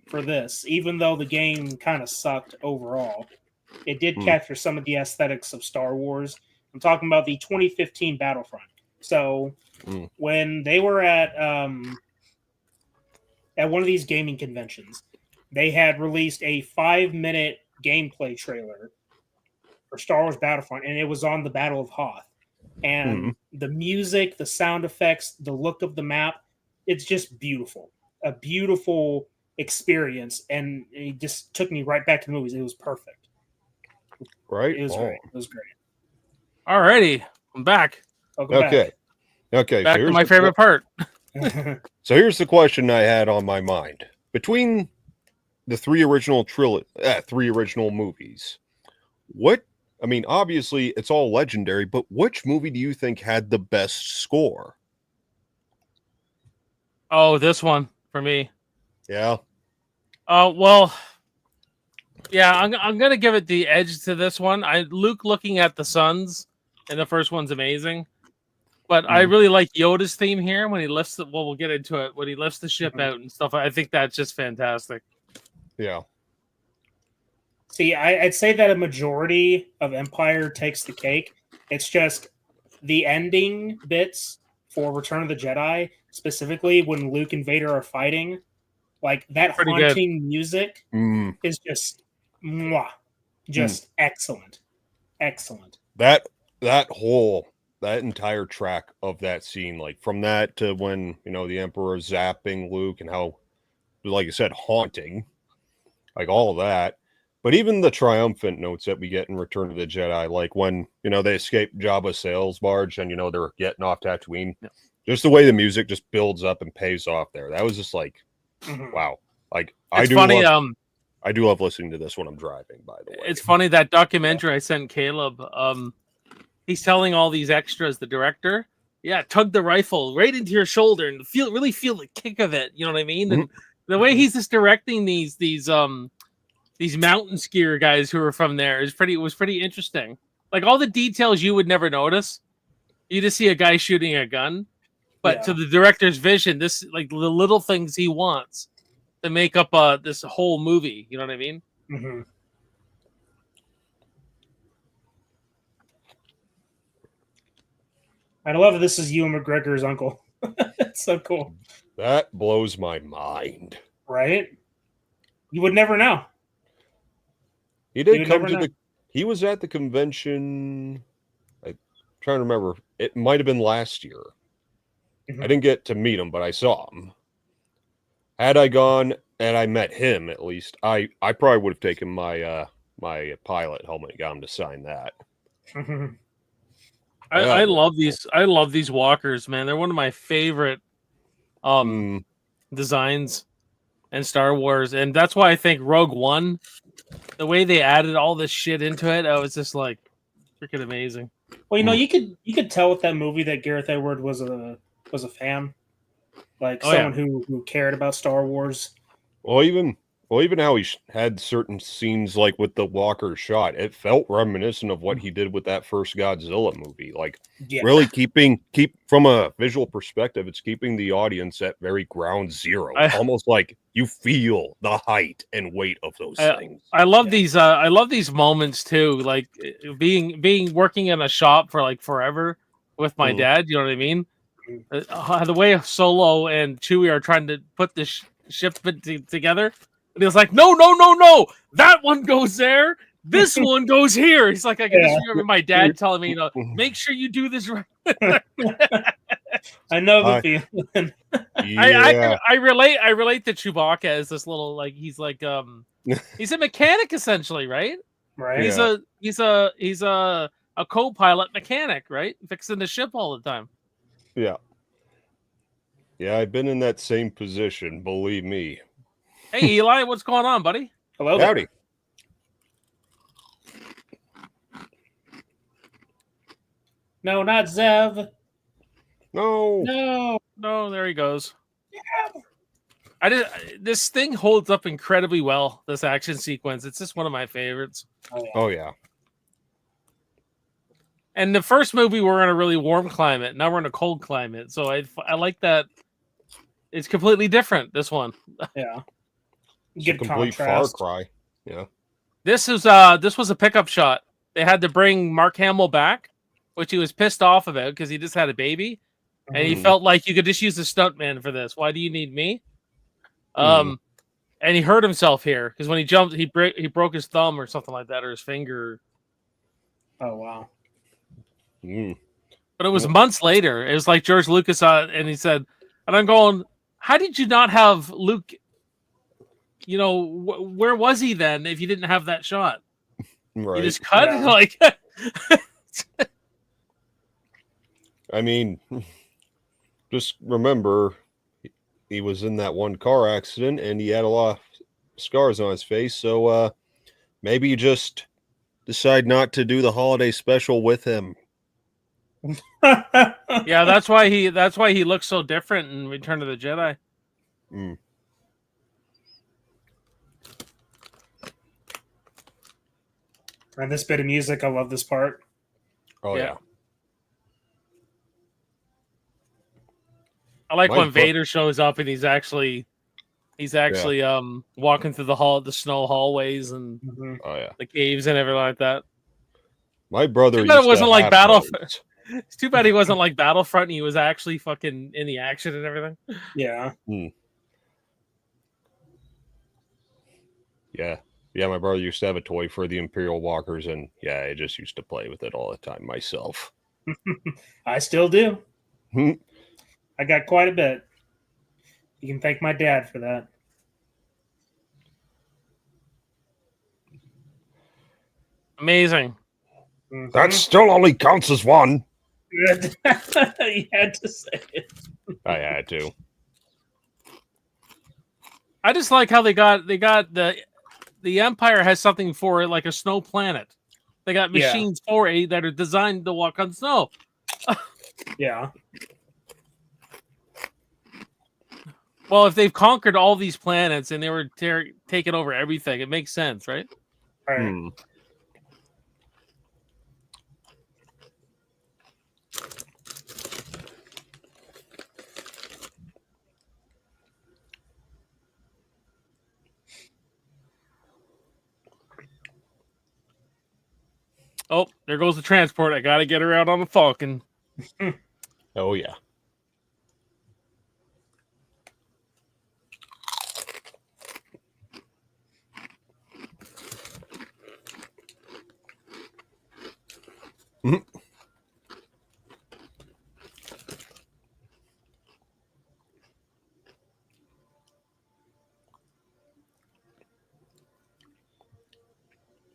for this. Even though the game kind of sucked overall, it did capture some of the aesthetics of Star Wars. I'm talking about the 2015 Battlefront. So, when they were at one of these gaming conventions, they had released a 5-minute gameplay trailer for Star Wars Battlefront, and it was on the Battle of Hoth. And the music, the sound effects, the look of the map, it's just beautiful. A beautiful experience, and it just took me right back to the movies. It was perfect. Right? It was great. It was great. Alrighty, I'm back. Welcome Okay. Okay. Back to here's my the favorite part. back. So here's the question I had on my mind. Between the three original movies, obviously it's all legendary, but which movie do you think had the best score? Oh, this one for me. Yeah. Well, yeah, I'm gonna give it the edge to this one. Luke looking at the suns, and the first one's amazing. But I really like Yoda's theme here when he lifts the. Well, we'll get into it when he lifts the ship out and stuff. I think that's just fantastic. Yeah. See, I'd say that a majority of Empire takes the cake. It's just the ending bits for Return of the Jedi, specifically when Luke and Vader are fighting. Like that Pretty haunting music is just excellent. Excellent. That entire track of that scene, like from that to when the Emperor is zapping Luke and how, like I said, haunting, like all of that. But even the triumphant notes that we get in Return of the Jedi, like when they escape Jabba's sails barge and they're getting off Tatooine, just the way the music just builds up and pays off there. That was just like, wow. Like It's funny. I do love listening to this when I'm driving. By the way, it's funny that documentary I sent Caleb. He's telling all these extras, the director, tug the rifle right into your shoulder and really feel the kick of it. You know what I mean? And the way he's just directing these mountain skier guys who are from there was pretty interesting. Like all the details you would never notice. You just see a guy shooting a gun, but to the director's vision, this like the little things he wants to make up this whole movie. You know what I mean? Mm-hmm. I love that this is Ewan McGregor's uncle. It's so cool. That blows my mind. Right? You would never know. He did come to he was at the convention. I'm trying to remember. It might have been last year. I didn't get to meet him, but I saw him. Had I gone and I met him, at least, I probably would have taken my my pilot helmet and got him to sign that. I love these. I love these walkers, man. They're one of my favorite designs in Star Wars, and that's why I think Rogue One, the way they added all this shit into it, I was just like freaking amazing. Well, you could tell with that movie that Gareth Edwards was a fan, like someone who cared about Star Wars. Well, even how he had certain scenes, like with the walker shot, it felt reminiscent of what he did with that first Godzilla movie. Like, really keep from a visual perspective, it's keeping the audience at very ground zero, almost like you feel the height and weight of those things. I love these. I love these moments too, like being working in a shop for like forever with my dad. You know what I mean? The way Solo and Chewie are trying to put this ship together. And he was like, no, that one goes there. This one goes here. He's like, I can just remember my dad telling me, make sure you do this right. I know the feeling. I relate to Chewbacca as this little, like, he's like, he's a mechanic essentially, right? Right. He's a co-pilot mechanic, right? Fixing the ship all the time. Yeah. Yeah, I've been in that same position, believe me. Hey, Eli, what's going on, buddy? Hello. Howdy. No, not Zev. No. No, there he goes. Yeah. This thing holds up incredibly well, this action sequence. It's just one of my favorites. Oh, yeah. And the first movie, we're in a really warm climate. Now we're in a cold climate. So I like that. It's completely different, this one. Yeah. Good complete contrast. Far cry. Yeah. This was a pickup shot. They had to bring Mark Hamill back, which he was pissed off about because he just had a baby, and he felt like you could just use a stuntman for this. Why do you need me? And he hurt himself here because when he jumped, he broke his thumb or something like that, or his finger. Oh wow. But it was months later. It was like George Lucas and he said, and I'm going, how did you not have Luke? Where was he then if you didn't have that shot? Right. You just cut like. I mean, just remember, he was in that one car accident, and he had a lot of scars on his face. So maybe you just decide not to do the holiday special with him. Yeah, that's why he looks so different in Return of the Jedi. Mm. And this bit of music, I love this part. Oh, yeah. I like My when bu- Vader shows up and he's actually walking through the snow hallways and Mhm. Oh, yeah. the caves and everything like that. My brother Too bad it used wasn't to like have Battlefront. those. It's too bad he wasn't like Battlefront and he was actually fucking in the action and everything. Yeah. Yeah. Yeah, my brother used to have a toy for the Imperial Walkers, and yeah, I just used to play with it all the time myself. I still do. Hmm. I got quite a bit. You can thank my dad for that. Amazing. Mhm. That still only counts as one. You had to say it. I had to. I just like how they got the Empire has something for it, like a snow planet. They got Yeah. machines for it that are designed to walk on snow. Yeah. Well, if they've conquered all these planets and they were taking over everything, it makes sense, right? All right. Hmm. Oh, there goes the transport. I got to get her out on the Falcon. Oh, yeah. Mhm.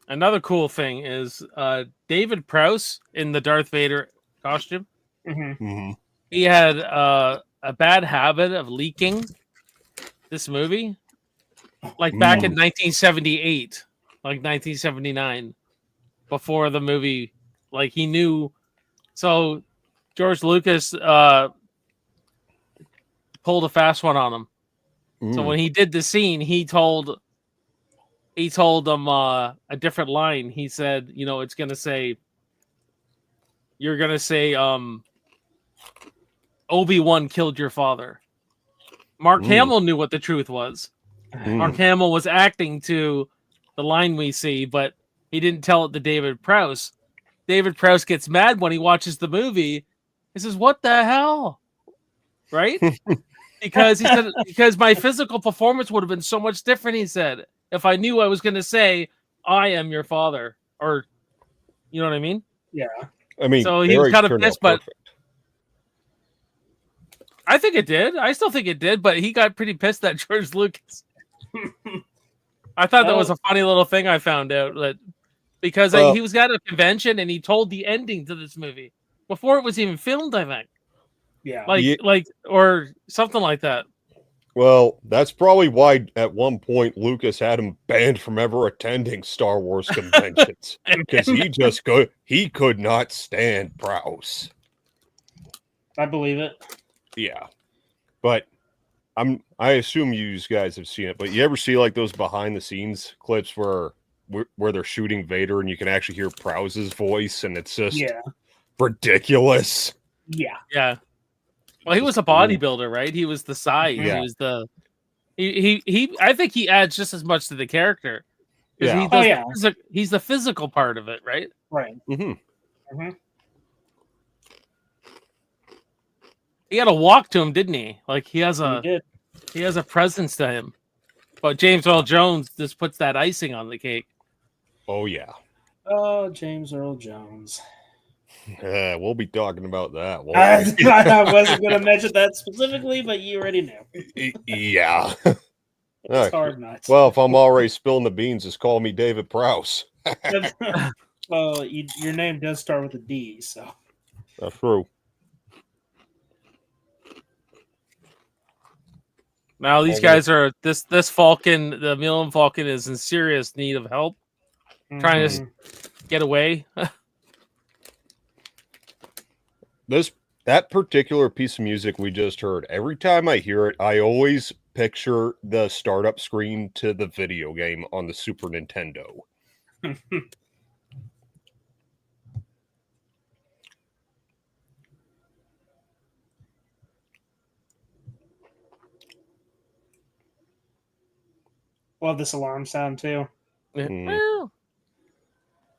Another cool thing is David Prowse in the Darth Vader costume. Mm-hmm. Mm-hmm. He had a bad habit of leaking this movie, like back in 1978, like 1979, before the movie. Like he knew, so George Lucas pulled a fast one on him. So when he did the scene, he told them a different line. He said, it's gonna say, you're gonna say, Obi-Wan killed your father. Mark Hamill knew what the truth was. Mark Hamill was acting to the line we see, but he didn't tell it to David Prowse. David Prowse gets mad when he watches the movie. He says, "What the hell?" Right? Because he said, because my physical performance would have been so much different, he said, if I knew I was going to say, I am your father. Or, you know what I mean? Yeah. I mean, so he was kind of pissed, but perfect. I think it did. I still think it did, but he got pretty pissed at George Lucas. I thought that was a funny little thing I found out, that because he was at a convention and he told the ending to this movie before it was even filmed, I think. Yeah. Like or something like that. Well, that's probably why at one point Lucas had him banned from ever attending Star Wars conventions, because he could not stand Prowse. I believe it. Yeah, but I assume you guys have seen it. But you ever see like those behind the scenes clips where they're shooting Vader and you can actually hear Prowse's voice, and it's just ridiculous. Yeah. Yeah. Well, he was a bodybuilder, right? He was the size. Yeah. He was the he. I think he adds just as much to the character. Yeah. He's the physical part of it, right? Right. Mm-hmm. Mm-hmm. He had a walk to him, didn't he? Like he has He did. a presence to him. But James Earl Jones just puts that icing on the cake. Oh yeah. Oh, James Earl Jones. We'll be talking about that. I wasn't going to mention that specifically, but you already knew. Yeah. It's hard not to. Well, if I'm already spilling the beans, just call me David Prowse. Well, your name does start with a D, so. That's true. Now these guys are this Falcon, the Millennium Falcon, is in serious need of help, trying to get away. That particular piece of music we just heard, every time I hear it, I always picture the startup screen to the video game on the Super Nintendo. Love this alarm sound too. Well,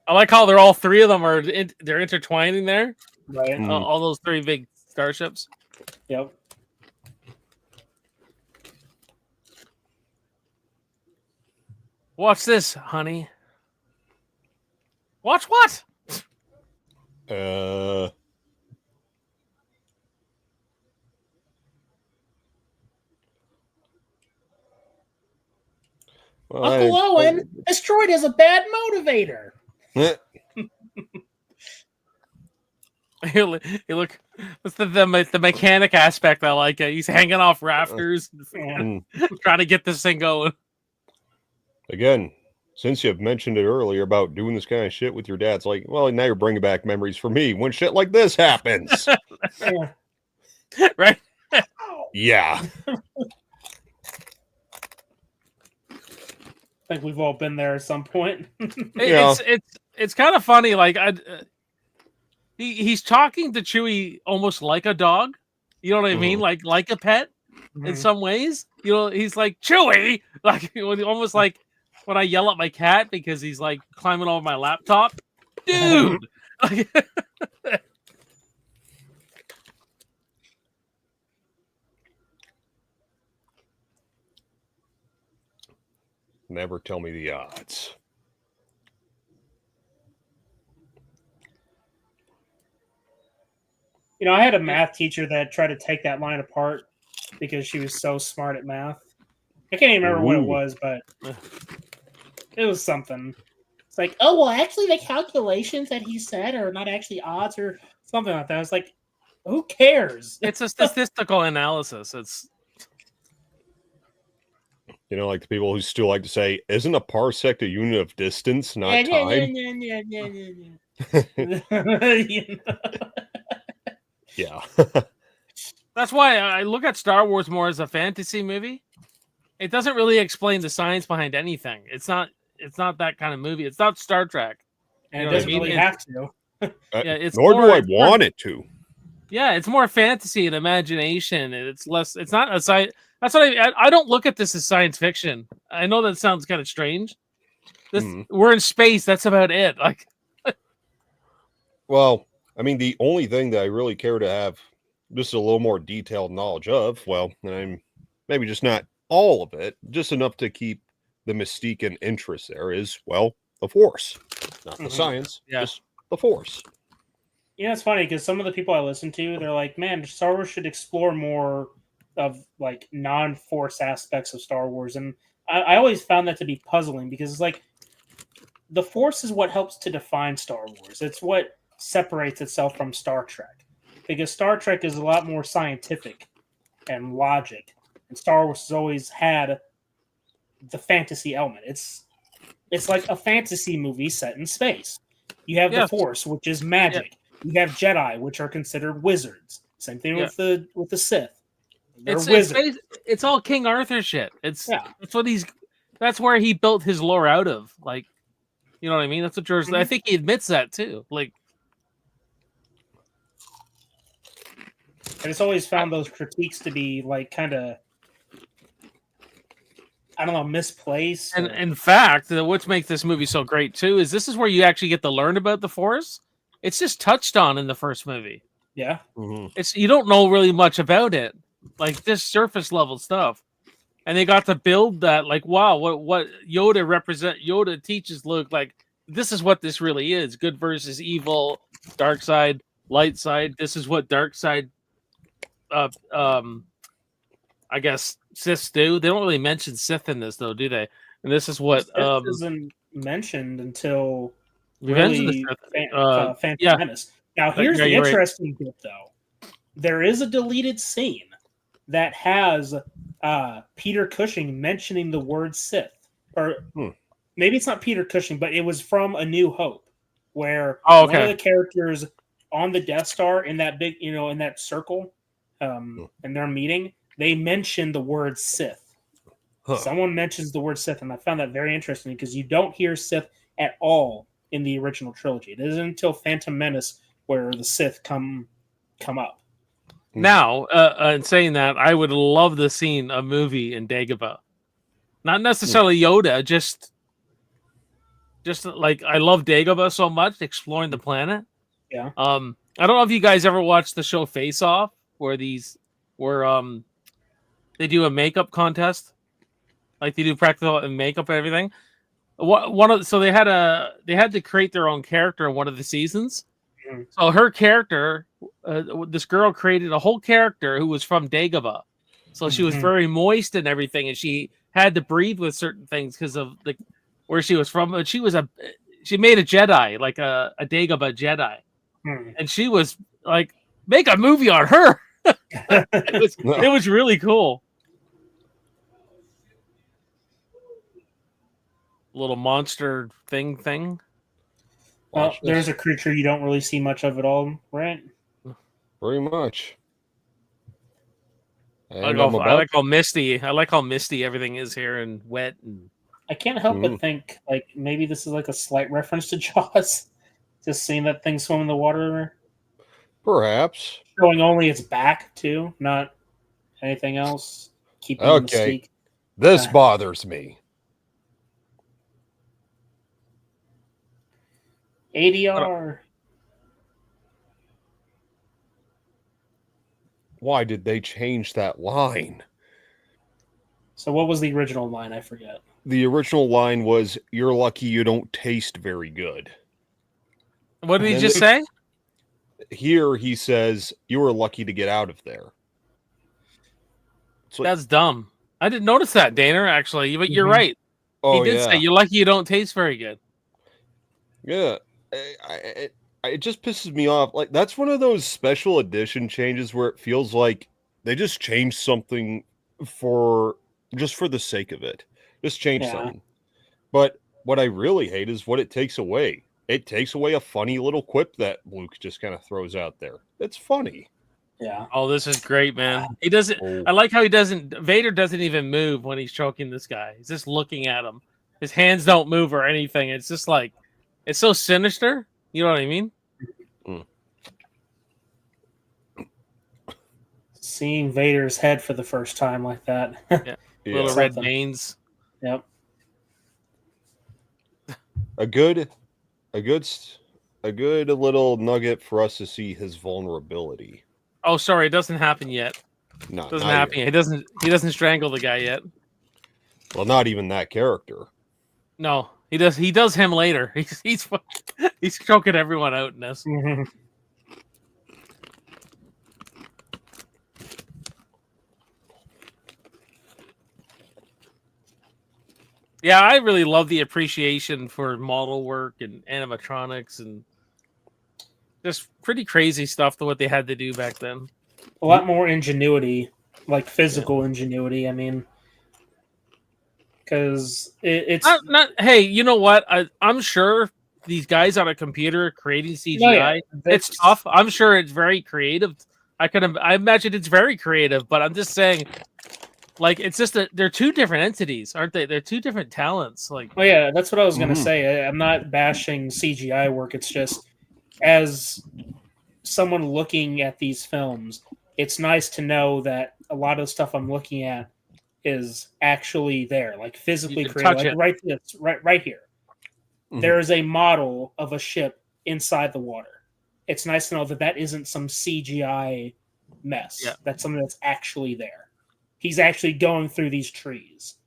I like how they're all three of them are they're intertwining there. Right. All those three big starships. Yep. Watch this, honey. Watch what? Well, Uncle Owen, asteroid is a bad motivator. You look. What's the mechanic aspect? I like it. He's hanging off rafters, trying to get this thing going. Again, since you've mentioned it earlier about doing this kind of shit with your dad, it's like, well, now you're bringing back memories for me when shit like this happens. Right? Yeah. I think we've all been there at some point. It's kind of funny. Like he's talking to Chewie almost like a dog. You know what I mean? Like a pet in some ways. You know, he's like Chewie, like almost like when I yell at my cat because he's like climbing over my laptop, dude. Never tell me the odds. You know, I had a math teacher that tried to take that line apart because she was so smart at math. I can't even remember what it was, but it was something. It's like, oh, well, actually, the calculations that he said are not actually odds or something like that. I was like, who cares? It's a statistical analysis. It's, you know, like the people who still like to say, isn't a parsec a unit of distance, not time? Yeah. That's why I look at Star Wars more as a fantasy movie. It doesn't really explain the science behind anything. It's not that kind of movie. It's not Star Trek. And it doesn't really have to. Nor do I want it to. Yeah, it's more fantasy and imagination. And it's less. It's not a science. That's what I don't look at this as science fiction. I know that sounds kind of strange. We're in space. That's about it. Like, well, I mean, the only thing that I really care to have just a little more detailed knowledge of, well, I'm maybe just not all of it, just enough to keep the mystique and interest there is, well, the Force. Not the science, just the Force. Yeah, it's funny because some of the people I listen to, they're like, man, Star Wars should explore more of like non-Force aspects of Star Wars. And I always found that to be puzzling because it's like the Force is what helps to define Star Wars. It's what separates itself from Star Trek, because Star Trek is a lot more scientific and logic, and Star Wars has always had the fantasy element. It's like a fantasy movie set in space. You have the Force, which is magic. You have Jedi, which are considered wizards. Same thing with the Sith. They're wizards. It's all King Arthur shit. That's where he built his lore out of. Like, you know what I mean? That's what George. I think he admits that too. Like, I just always found those critiques to be like kind of, I don't know, misplaced. And in fact, what makes this movie so great too is this is where you actually get to learn about the Force. It's just touched on in the first movie. Yeah, it's you don't know really much about it, like just surface level stuff. And they got to build that, like, wow, what Yoda teaches Luke, like, this is what this really is: good versus evil, dark side, light side. This is what dark side. I guess Sith do. They don't really mention Sith in this, though, do they? And this is what Sith isn't mentioned until really Phantom Menace. Now, here's the interesting bit, though. There is a deleted scene that has Peter Cushing mentioning the word Sith, or maybe it's not Peter Cushing, but it was from A New Hope, where one of the characters on the Death Star in that big, in that circle, in their meeting, they mentioned the word Sith. Someone mentions the word Sith, and I found that very interesting because you don't hear Sith at all in the original trilogy. It isn't until Phantom Menace where the Sith come up. Now, in saying that, I would love to see a movie in Dagobah. Not necessarily Yoda, just like I love Dagobah so much, exploring the planet. Yeah. I don't know if you guys ever watched the show Face Off, where they do a makeup contest. Like they do practical and makeup and everything. So they had to create their own character in one of the seasons. So her character, this girl created a whole character who was from Dagobah. So she was very moist and everything, and she had to breathe with certain things because of where she was from. But she made a Jedi, like a Dagobah Jedi, and she was like, make a movie on her. It was really cool. Little monster thing. Well, there's a creature you don't really see much of at all, right? Very much. I like how misty. I like how misty everything is here and wet. And I can't help but think like maybe this is like a slight reference to Jaws. Just seeing that thing swim in the water. Perhaps. Showing only its back too, not anything else. Keeping the mystique. This bothers me. ADR. Why did they change that line? So what was the original line? I forget. The original line was, "You're lucky you don't taste very good." What did he just say? Here he says, "You were lucky to get out of there." So that's dumb. I didn't notice that, Dana, actually. But you're right. He did say, "You're lucky you don't taste very good." Yeah. It just pisses me off. Like, that's one of those special edition changes where it feels like they just changed something for the sake of it. Just change something. But what I really hate is what it takes away. It takes away a funny little quip that Luke just kind of throws out there. It's funny. Yeah. Oh, this is great, man. He doesn't. I like how Vader doesn't even move when he's choking this guy. He's just looking at him. His hands don't move or anything. It's just like, it's so sinister. You know what I mean? Seeing Vader's head for the first time like that. Little red veins. Yep. A good little nugget for us to see his vulnerability. Oh, sorry, it doesn't happen yet. No, it doesn't happen yet. He doesn't strangle the guy yet. Well, not even that character. No, he does. He does him later. He's choking everyone out in this. Yeah, I really love the appreciation for model work and animatronics and just pretty crazy stuff to what they had to do back then. A lot more ingenuity, like physical ingenuity. I mean, because it's not. Hey, you know what? I'm sure these guys on a computer creating CGI, it's tough. I'm sure it's very creative. I imagine it's very creative, but I'm just saying. Like, it's just that they're two different entities, aren't they? They're two different talents. Like, oh yeah, that's what I was gonna say. I'm not bashing CGI work. It's just as someone looking at these films, it's nice to know that a lot of the stuff I'm looking at is actually there, like physically created. Like right here. There is a model of a ship inside the water. It's nice to know that isn't some CGI mess. Yeah. That's something that's actually there. He's actually going through these trees.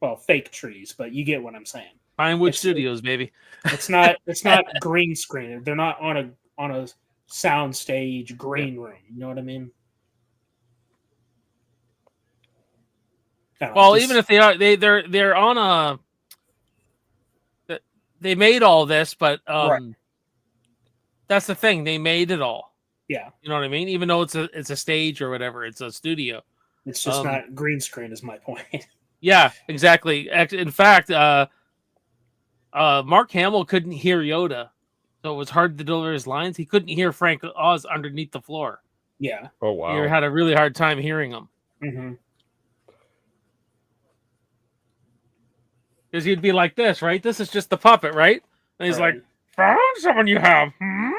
Well, fake trees, but you get what I'm saying. Pinewood Studios, baby. It's not green screen. They're not on a sound stage green room. You know what I mean? Well, even if they are, they're on a. They made all this, but that's the thing. They made it all. Yeah, you know what I mean. Even though it's a stage or whatever, it's a studio. It's just not green screen, is my point. Yeah, exactly. In fact, Mark Hamill couldn't hear Yoda, so it was hard to deliver his lines. He couldn't hear Frank Oz underneath the floor. Yeah. Oh, He wow. had a really hard time hearing him. Mm-hmm. Because he'd be like this, right? This is just the puppet, right? And he's like, found someone you have. Hmm?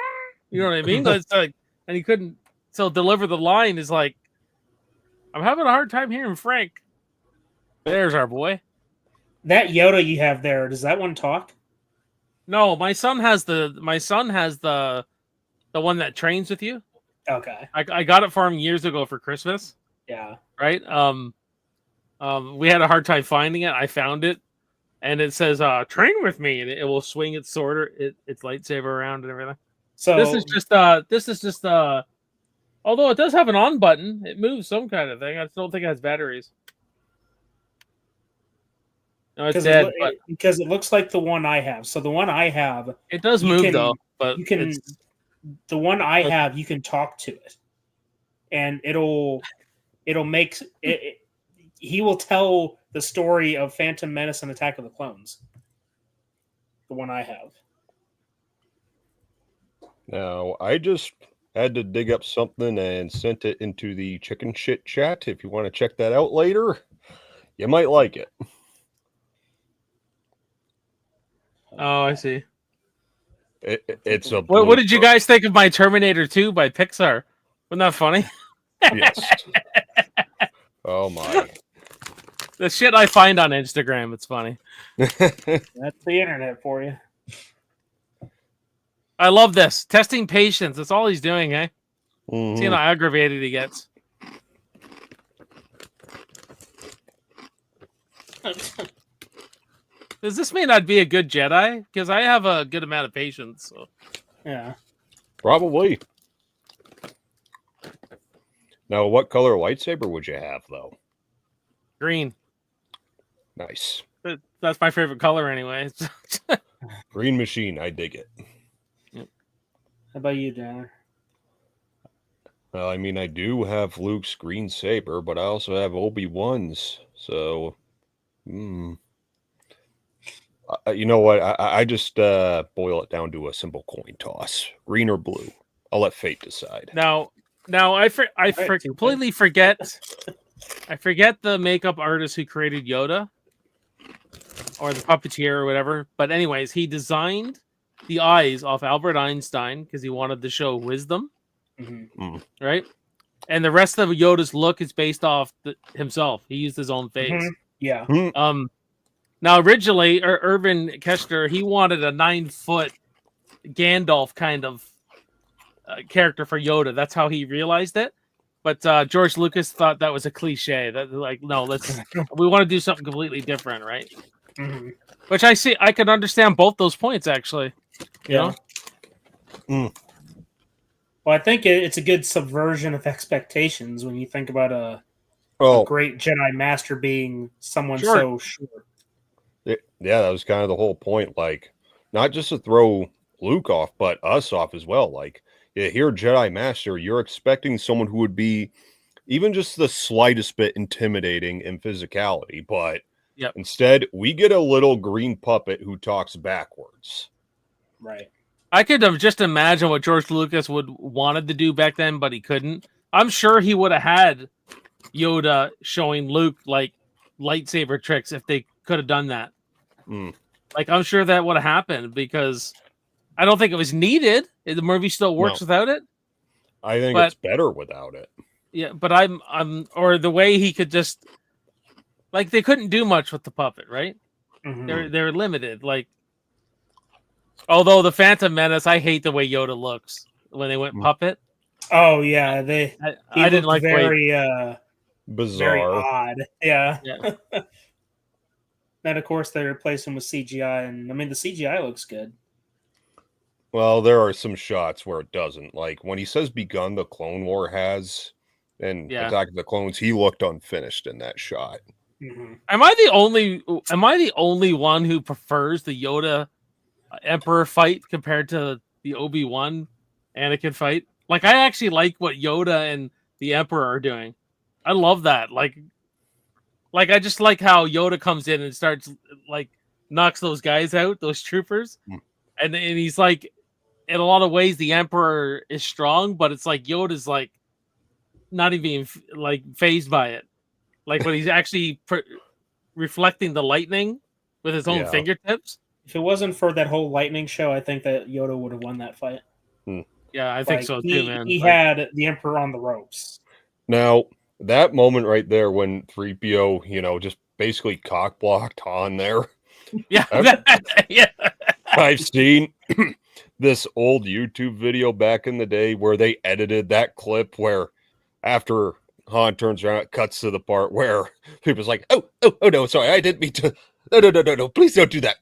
You know what I mean? It's like, and he couldn't so deliver the line is like, I'm having a hard time hearing Frank. There's our boy. That Yoda you have there, does that one talk? No, my son has the one that trains with you. Okay. I got it for him years ago for Christmas. Yeah. Right? We had a hard time finding it. I found it, and it says "train with me," and it will swing its sword, its lightsaber around and everything. So This is just although it does have an on button, it moves some kind of thing. I just don't think it has batteries. No, it's dead. Because it looks like the one I have. So the one I have, It does move though. But you can. The one I have, you can talk to it, and it'll make it. He will tell the story of Phantom Menace and Attack of the Clones. The one I have. Now, I just had to dig up something and sent it into the chicken shit chat. If you want to check that out later, you might like it. Oh, I see. It's a. What did you guys think of my Terminator 2 by Pixar? Wasn't that funny? Yes. Oh my. The shit I find on Instagram, it's funny. That's the internet for you. I love this. Testing patience. That's all he's doing, eh? Mhm. Seeing how aggravated he gets. Does this mean I'd be a good Jedi? Because I have a good amount of patience. So. Yeah. Probably. Now, what color lightsaber would you have, though? Green. Nice. That's my favorite color anyway. Green machine. I dig it. How about you, Danner? Well, I mean, I do have Luke's green saber, but I also have Obi-Wan's. So, you know what? I just boil it down to a simple coin toss: green or blue. I'll let fate decide. Now I completely forget. I forget the makeup artist who created Yoda, or the puppeteer or whatever. But anyways, he designed the eyes off Albert Einstein because he wanted to show wisdom, right? And the rest of Yoda's look is based off himself. He used his own face. Yeah. Now originally, Irvin Keshner, he wanted a 9-foot Gandalf kind of character for Yoda. That's how he realized it. But George Lucas thought that was a cliche. That no, we want to do something completely different, right? Which I could understand both those points actually. Yeah. Well, I think it's a good subversion of expectations when you think about a great Jedi Master being someone so short. Yeah, that was kind of the whole point. Like, not just to throw Luke off, but us off as well. Like, you hear Jedi Master, you're expecting someone who would be even just the slightest bit intimidating in physicality, but instead we get a little green puppet who talks backwards. Right. I could have just imagined what George Lucas would wanted to do back then, but he couldn't. I'm sure he would have had Yoda showing Luke like lightsaber tricks if they could have done that. Like, I'm sure that would have happened because I don't think it was needed. The movie still works without it. I think it's better without it. Yeah, but or the way he could just like they couldn't do much with the puppet, right? They're limited. Like, although the Phantom Menace, I hate the way Yoda looks when they went puppet. Oh yeah, I didn't like very bizarre, very odd. Yeah. Then of course they replaced him with CGI, and I mean the CGI looks good. Well, there are some shots where it doesn't. Like when he says "begun," the Clone War has, and Attack of the Clones, he looked unfinished in that shot. Am I the only one who prefers the Yoda Emperor fight compared to the Obi-Wan Anakin fight? Like, I actually like what Yoda and the Emperor are doing. I love that. Like I just like how Yoda comes in and starts like knocks those guys out, those troopers, and he's like, in a lot of ways, the Emperor is strong, but it's like Yoda's like not even like phased by it. Like when he's actually reflecting the lightning with his own fingertips. If it wasn't for that whole lightning show, I think that Yoda would have won that fight. Yeah, I think so too, man. He had the Emperor on the ropes. Now, that moment right there when 3PO, just basically cock blocked Han there. Yeah. Yeah. I've seen this old YouTube video back in the day where they edited that clip where after Han turns around, it cuts to the part where people's like, oh, no, sorry, I didn't mean to. No, please don't do that.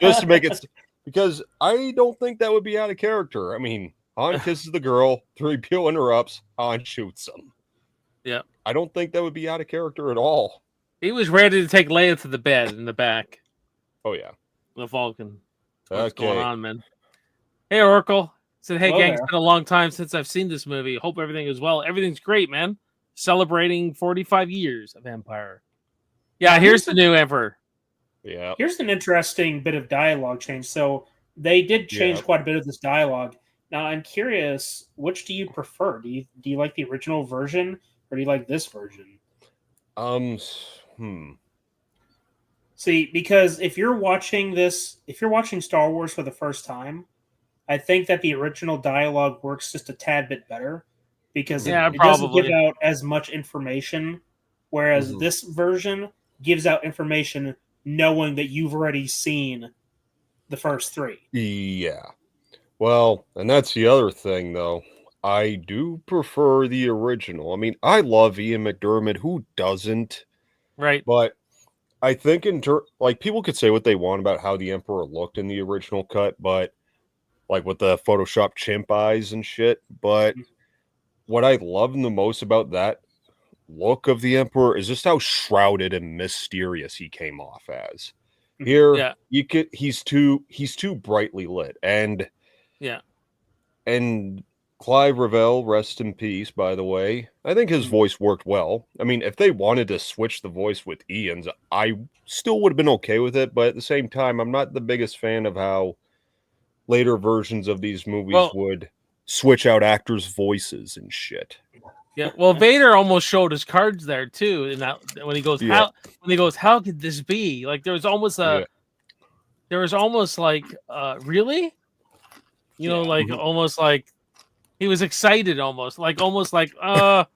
Just to make it, because I don't think that would be out of character. I mean, Han kisses the girl, 3PO interrupts, Han shoots him. Yeah. I don't think that would be out of character at all. He was ready to take Leia to the bed in the back. Oh, yeah. The Falcon. What's Okay. going on, man? Hey, Oracle. Said, hey, Hello gang, there. it's been a long time since I've seen this movie. Hope everything is well. Everything's great, man. Celebrating 45 years of Empire. Yeah, here's the new Emperor. Yeah. Here's an interesting bit of dialogue change. So they did change quite a bit of this dialogue. Now I'm curious, which do you prefer? Do you like the original version or do you like this version? See, because if you're watching Star Wars for the first time, I think that the original dialogue works just a tad bit better because it doesn't give out as much information, whereas this version gives out information knowing that you've already seen the first three. Yeah. Well, and that's the other thing, though. I do prefer the original. I mean, I love Ian McDiarmid. Who doesn't? Right. But I think like people could say what they want about how the Emperor looked in the original cut, but like with the Photoshop chimp eyes and shit. But what I love the most about that look of the Emperor is just how shrouded and mysterious he came off as. Here, he's too brightly lit, and Clive Revell, rest in peace, by the way. I think his voice worked well. I mean, if they wanted to switch the voice with Ian's, I still would have been okay with it, but at the same time, I'm not the biggest fan of how later versions of these movies would switch out actors' voices and shit. Yeah, well, Vader almost showed his cards there too, and that when he goes, how could this be? Like there was almost like, really, almost like he was excited, almost like that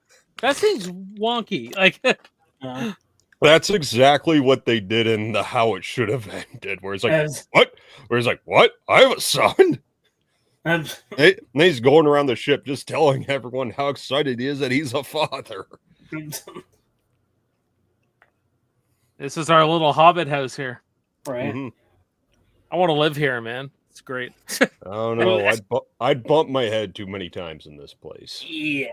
seems wonky. Like that's exactly what they did in the How It Should Have Ended, where it's like, what? Where he's like, what? I have a son. And he's going around the ship just telling everyone how excited he is that he's a father. This is our little hobbit house here. Right. I want to live here, man. It's great. Oh no, I'd bump my head too many times in this place. Yeah.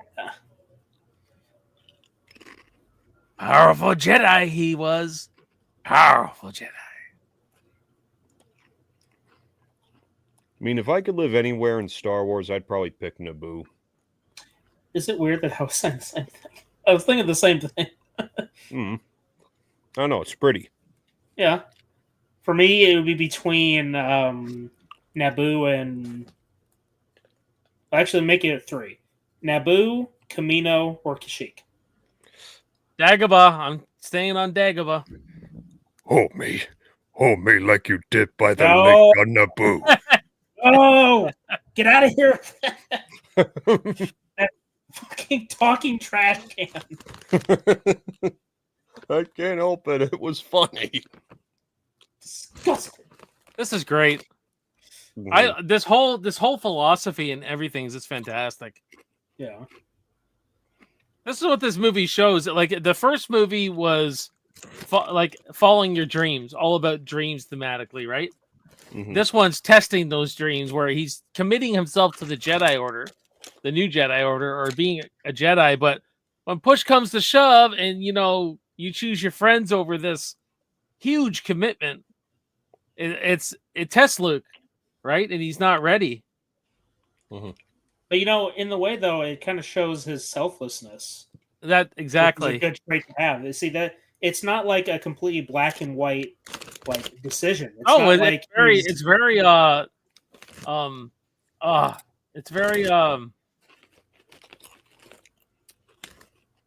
Powerful Jedi he was. Powerful Jedi. I mean, if I could live anywhere in Star Wars, I'd probably pick Naboo. Is it weird that I was saying the same thing? I was thinking the same thing. I know, it's pretty. Yeah. For me, it would be between Naboo and... Actually, make it 3. Naboo, Kamino, or Kashyyyk. Dagobah. I'm staying on Dagobah. Hold me like you did by the lake on Naboo. Oh, get out of here! That fucking talking trash can. I can't help it. It was funny. Disgusting. This is great. This whole philosophy and everything is just fantastic. Yeah. This is what this movie shows. Like the first movie was like following your dreams, all about dreams thematically, right? This one's testing those dreams where he's committing himself to the Jedi Order, the new Jedi Order, or being a Jedi. But when push comes to shove and, you choose your friends over this huge commitment, it tests Luke, right? And he's not ready. But, in the way, though, it kind of shows his selflessness. That It's a exactly. good trait to have. See that it's not like a completely black and white like decision. It's Oh, not it's like very, he's- it's very, um, it's very,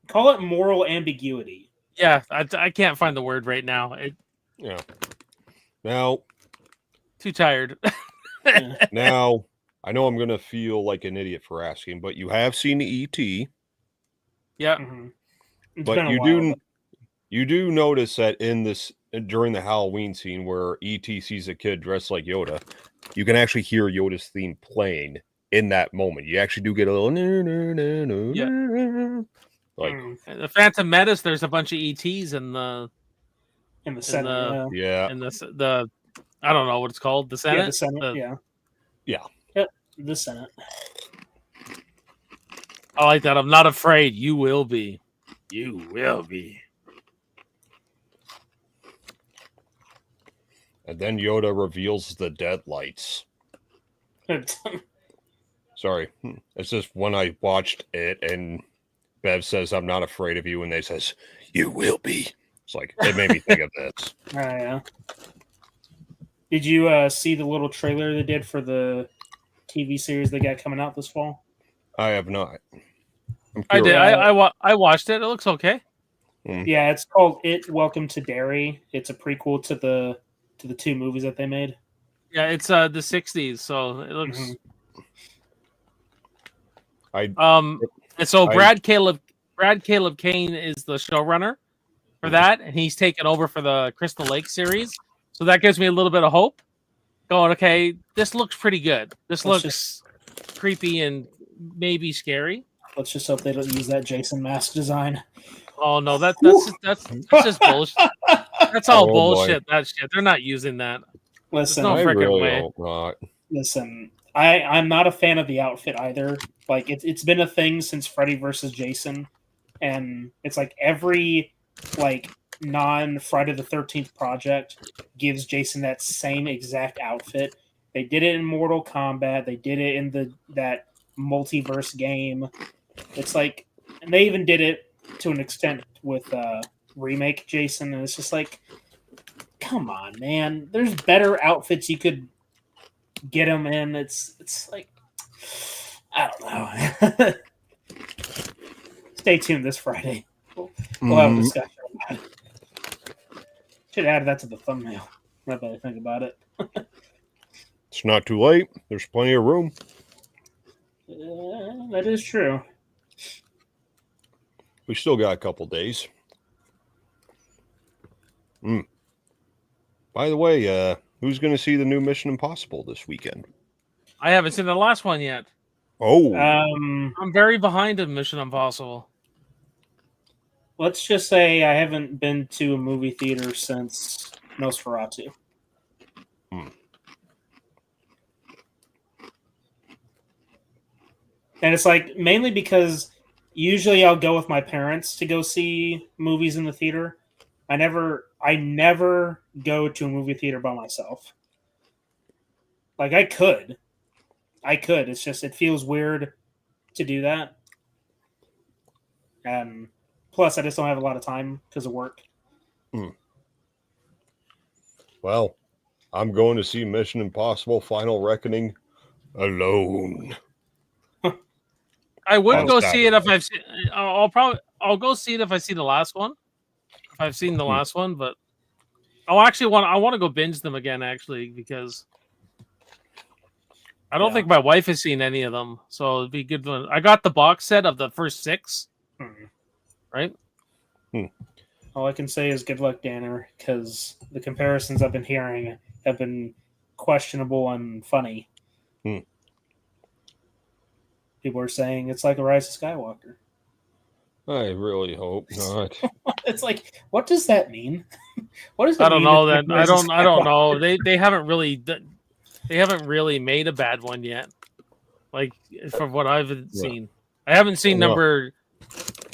call it moral ambiguity. yeah. I can't find the word right now. Yeah. Now, Too tired. now, I know I'm gonna feel like an idiot for asking, but you have seen E.T., Yeah. Mhm. It's but been a you while, do you do notice that in this during the Halloween scene where E.T. sees a kid dressed like Yoda, you can actually hear Yoda's theme playing in that moment. You actually do get a little like The Phantom Menace. There's a bunch of ETs in the in the Senate. yeah. the I don't know what it's called. The Senate. Yeah, the Senate. The- Yeah. Yep, the Senate. I like that. I'm not afraid. You will be. You will be. And then Yoda reveals the deadlights. Sorry. It's just when I watched it and Bev says, I'm not afraid of you, and they says, you will be. It's like, it made me think of this. Yeah. Did you see the little trailer they did for the TV series they got coming out this fall? I have not. I'm I did. curious. I watched it. It looks okay. Yeah, it's called It Welcome to Derry. It's a prequel to the two movies that they made. Yeah, it's the '60s, so it looks. Mhm. And so Brad Caleb Kane is the showrunner for that, and he's taken over for the Crystal Lake series. So that gives me a little bit of hope. Going, okay, this looks pretty good. This looks creepy and maybe scary. Let's just hope they don't use that Jason mask design. Oh no, that's just bullshit. That's all bullshit. That shit. They're not using that. Listen, no I frickin' really way. hope not. listen. I'm not a fan of the outfit either. Like it's been a thing since Freddy versus Jason, and it's like every like non Friday the 13th project gives Jason that same exact outfit. They did it in Mortal Kombat. They did it in that multiverse game. It's like, and they even did it to an extent with remake Jason, and it's just like, come on, man. There's better outfits you could get him in. It's like, I don't know. Stay tuned this Friday. We'll have a discussion about it. Should add that to the thumbnail. Now that I think about it. It's not too late. There's plenty of room. That is true. We still got a couple days. By the way, who's going to see the new Mission Impossible this weekend? I haven't seen the last one yet. Oh, I'm very behind in Mission Impossible. Let's just say I haven't been to a movie theater since Nosferatu. And it's like mainly because usually I'll go with my parents to go see movies in the theater. I never go to a movie theater by myself. Like I could. It's just it feels weird to do that. And plus I just don't have a lot of time because of work. well, I'm going to see Mission Impossible Final Reckoning alone. I would On go see it if Saturday. I've seen. I'll go see it if I see the last one. If I've seen the last one, but I want to go binge them again actually because I don't think my wife has seen any of them, so it'd be good. I got the box set of the first 6, right? All I can say is good luck, Danner, because the comparisons I've been hearing have been questionable and funny. People are saying it's like a Rise of Skywalker. I really hope not. It's like, what does that mean? What does I don't know that. that. I don't know. They haven't really made a bad one yet. Like from what I've seen, I haven't seen number.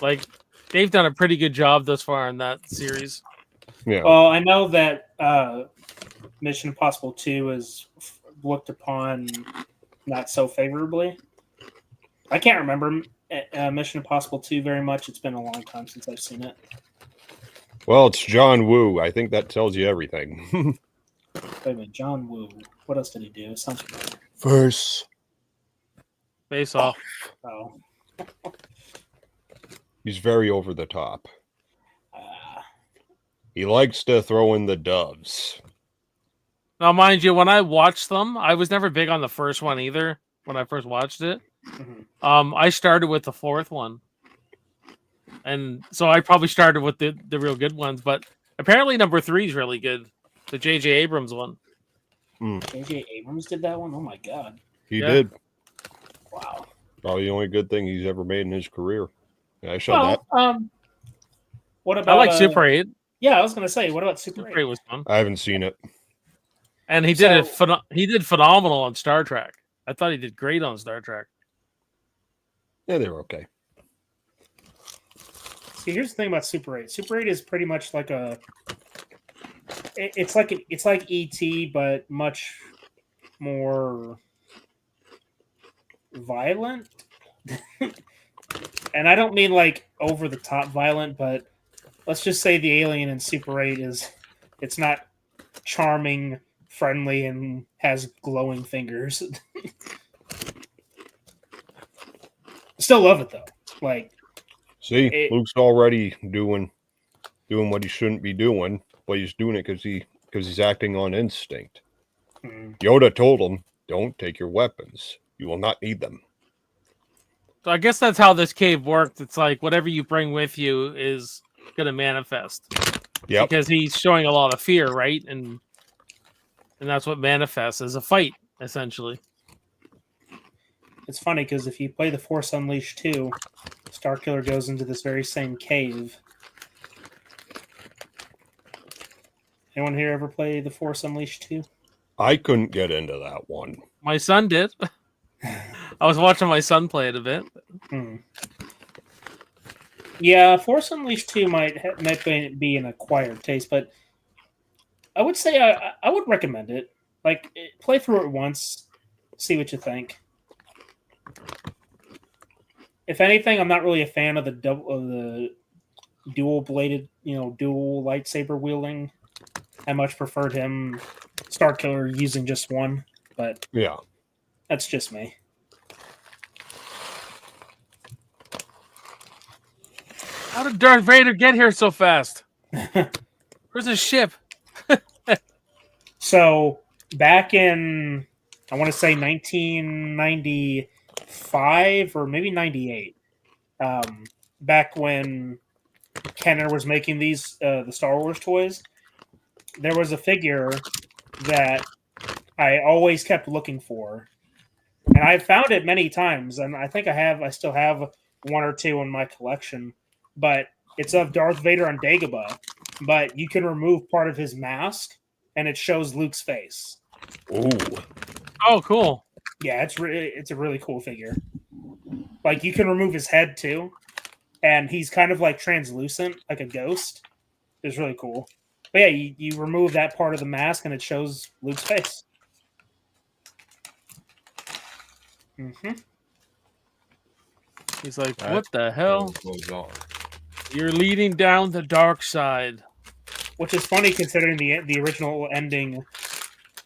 Like they've done a pretty good job thus far in that series. Yeah. Well, I know that Mission Impossible 2 is looked upon not so favorably. I can't remember. Mission Impossible 2 very much. It's been a long time since I've seen it. Well, it's John Woo. I think that tells you everything. Wait a minute, John Woo. What else did he do? Sounds familiar. First. Face off. Oh. He's very over the top. Uh, He likes to throw in the doves. Now, mind you, when I watched them, I was never big on the first one either. When I first watched it, I started with the fourth one, and so I probably started with the real good ones. But apparently, number 3 is really good. The J.J. Abrams one. J.J. Abrams did that one? Oh my god. He did. Wow. Probably the only good thing he's ever made in his career. Yeah, I showed that. What about I like Super 8. Yeah, I was gonna say, what about Super 8? 8 was fun. I haven't seen it. And he did he did phenomenal on Star Trek. I thought he did great on Star Trek. Yeah, they were okay. See, here's the thing about Super 8. Super 8 is pretty much like a. It's like ET, but much more violent. And I don't mean like over the top violent, but let's just say the alien in Super 8 it's not charming, friendly, and has glowing fingers. Still love it though. Like, see, Luke's already doing what he shouldn't be doing, but he's doing it because he's acting on instinct. Yoda told him, "Don't take your weapons. You will not need them." So I guess that's how this cave worked. It's like whatever you bring with you is going to manifest. Yep. Because he's showing a lot of fear, right? And that's what manifests as a fight, essentially. It's funny because if you play The Force Unleashed 2, Starkiller goes into this very same cave. Anyone here ever play The Force Unleashed 2? I couldn't get into that one. My son did. I was watching my son play it a bit. Yeah, Force Unleashed 2 might be an acquired taste, but I would say I would recommend it. Like, play through it once, see what you think. If anything, I'm not really a fan of the dual-bladed, dual lightsaber wielding. I much preferred him, Starkiller, using just one, but yeah, that's just me. How did Darth Vader get here so fast? Where's his ship? So, back in, I want to say 1995 or maybe 98, back when Kenner was making these, the Star Wars toys, there was a figure that I always kept looking for. And I found it many times, and I think I still have one or two in my collection. But it's of Darth Vader on Dagobah, but you can remove part of his mask, and it shows Luke's face. Ooh. Oh, cool. Yeah, it's a really cool figure. Like, you can remove his head, too, and he's kind of like translucent, like a ghost. It's really cool. But yeah, you remove that part of the mask, and it shows Luke's face. He's like, what the hell? You're leading down the dark side. Which is funny considering the original ending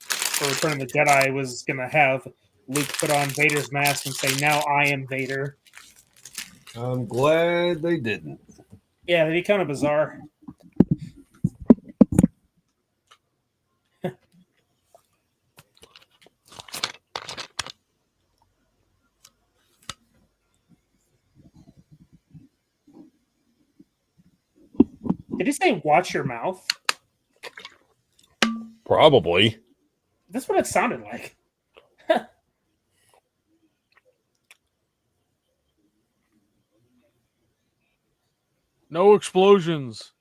for Return of the Jedi was going to have Luke put on Vader's mask and say, "Now I am Vader." I'm glad they didn't. Yeah, that'd be kind of bizarre. Did he say "watch your mouth"? Probably. That's what it sounded like. No explosions.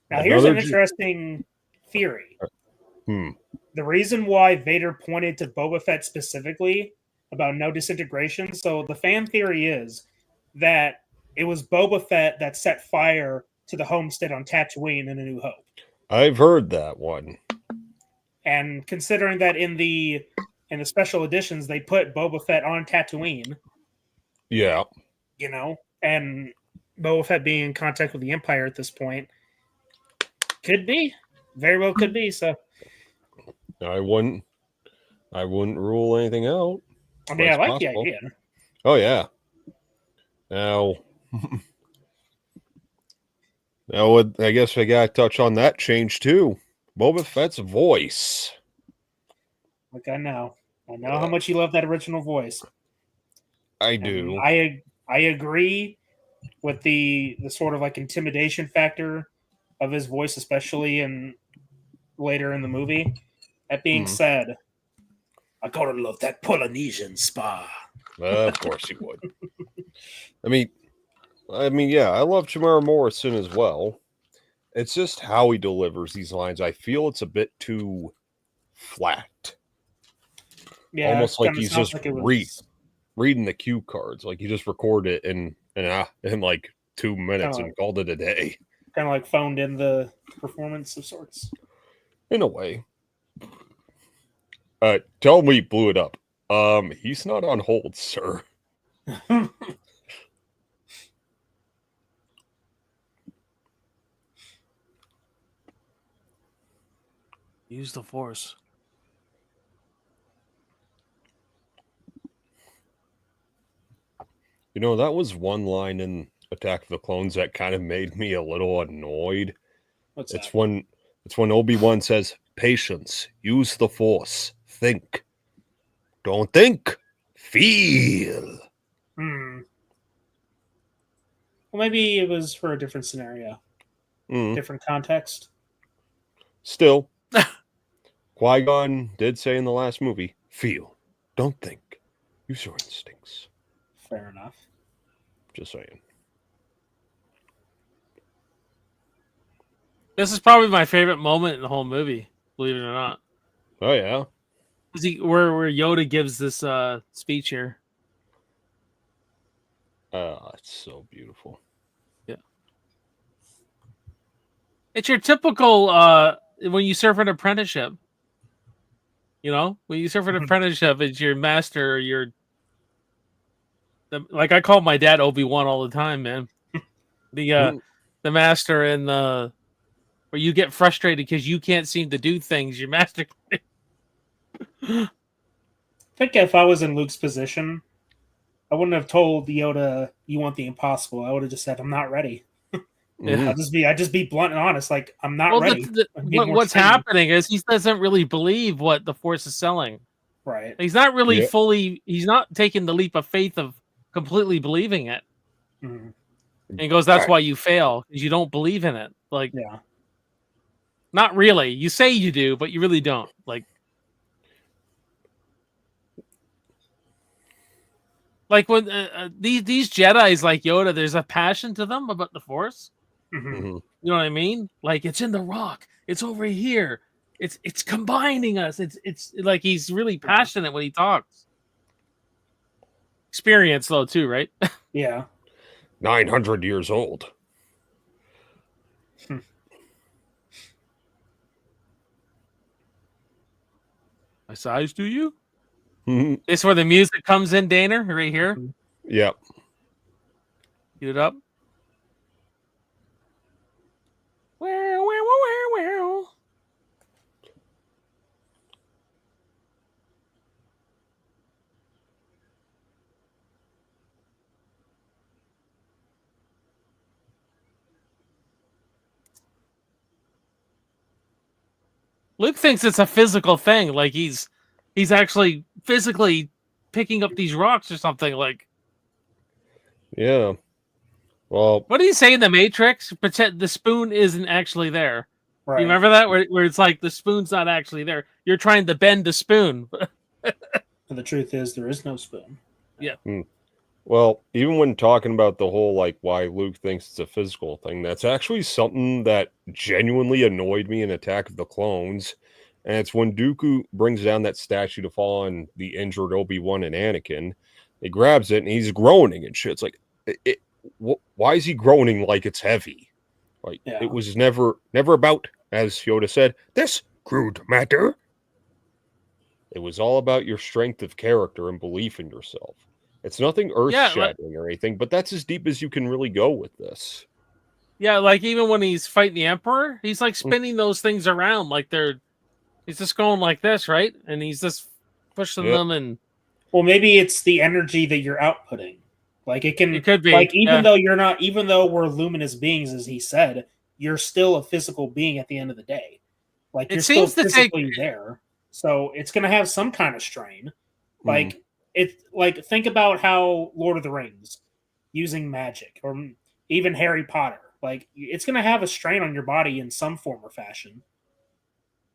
Now, here's an interesting theory. The reason why Vader pointed to Boba Fett specifically about no disintegration, so the fan theory is that it was Boba Fett that set fire to the homestead on Tatooine in A New Hope. I've heard that one. And considering that in the special editions they put Boba Fett on Tatooine, Yeah. you know, and Boba Fett being in contact with the Empire at this point, could be, very well could be. So I wouldn't rule anything out. I mean, But I it's like possible. the idea. Oh yeah. Now, I guess I gotta touch on that change too. Boba Fett's voice. Like I know how much you love that original voice. I do. I agree with the sort of like intimidation factor of his voice, especially in later in the movie. That being said, I gotta love that Polynesian spa. Of course you would. I mean, yeah, I love Jamara Morrison as well. It's just how he delivers these lines. I feel it's a bit too flat. Yeah, Almost like kinda he's sounds just like it was reading the cue cards. Like he just recorded it in like 2 minutes and called it a day. kind of like phoned in the performance of sorts. In a way. Tell me he blew it up. He's not on hold, sir. Use the Force. You know, that was one line in Attack of the Clones that kind of made me a little annoyed. What's It's that? when Obi-Wan says, "Patience, use the Force, think. Don't think, feel." Well, maybe it was for a different scenario, different context. Still, Qui-Gon did say in the last movie, "Feel, don't think, use your instincts." Fair enough. Just saying. This is probably my favorite moment in the whole movie, believe it or not. Oh yeah. Where Yoda gives this speech here. It's so beautiful. Yeah. It's your typical when you serve an apprenticeship. You know, when you serve an apprenticeship, it's your master, like I call my dad Obi-Wan all the time, man. The master and the where you get frustrated because you can't seem to do things. Your master. I think if I was in Luke's position, I wouldn't have told Yoda, "You want the impossible." I would have just said, "I'm not ready." Yeah. I'd just be blunt and honest, like I'm not ready. What's happening is he doesn't really believe what the Force is selling. Right. He's not really Yeah. fully. He's not taking the leap of faith of completely believing it. Mhm. And he goes, "That's why you fail, because you don't believe in it." Like, Yeah. not really. You say you do, but you really don't. Like when these Jedi's like Yoda, there's a passion to them about the Force. Mhm. Mhm. You know what I mean? Like it's in the rock. It's over here. It's combining us. It's like he's really passionate when he talks. Experience though too, right? Yeah. 900 years old. My size, do you? Mhm. It's where the music comes in, Dana, right here. Yep. Get it up. Wow, wow, wow, wow. Luke thinks it's a physical thing, like he's actually physically picking up these rocks or something. Like, Yeah. Well, what do you say in the Matrix? Pretend the spoon isn't actually there. Right. You remember that where it's like the spoon's not actually there. You're trying to bend the spoon. And the truth is, there is no spoon. Yeah. Well, even when talking about the whole like why Luke thinks it's a physical thing, that's actually something that genuinely annoyed me in Attack of the Clones. And it's when Dooku brings down that statue to fall on the injured Obi-Wan and Anakin. He grabs it and he's groaning and shit. It's like, why is he groaning like it's heavy? Like Yeah. it was never about, as Yoda said, this crude matter. It was all about your strength of character and belief in yourself. It's nothing earth-shattering or anything, but that's as deep as you can really go with this. Yeah, like even when he's fighting the Emperor, he's like spinning those things around like he's just going like this, right? And he's just pushing them and well, maybe it's the energy that you're outputting. Like it could be. like even though we're luminous beings, as he said, you're still a physical being at the end of the day. Like you're still physically there. So it's gonna have some kind of strain. Like think about how Lord of the Rings using magic, or even Harry Potter. Like it's gonna have a strain on your body in some form or fashion.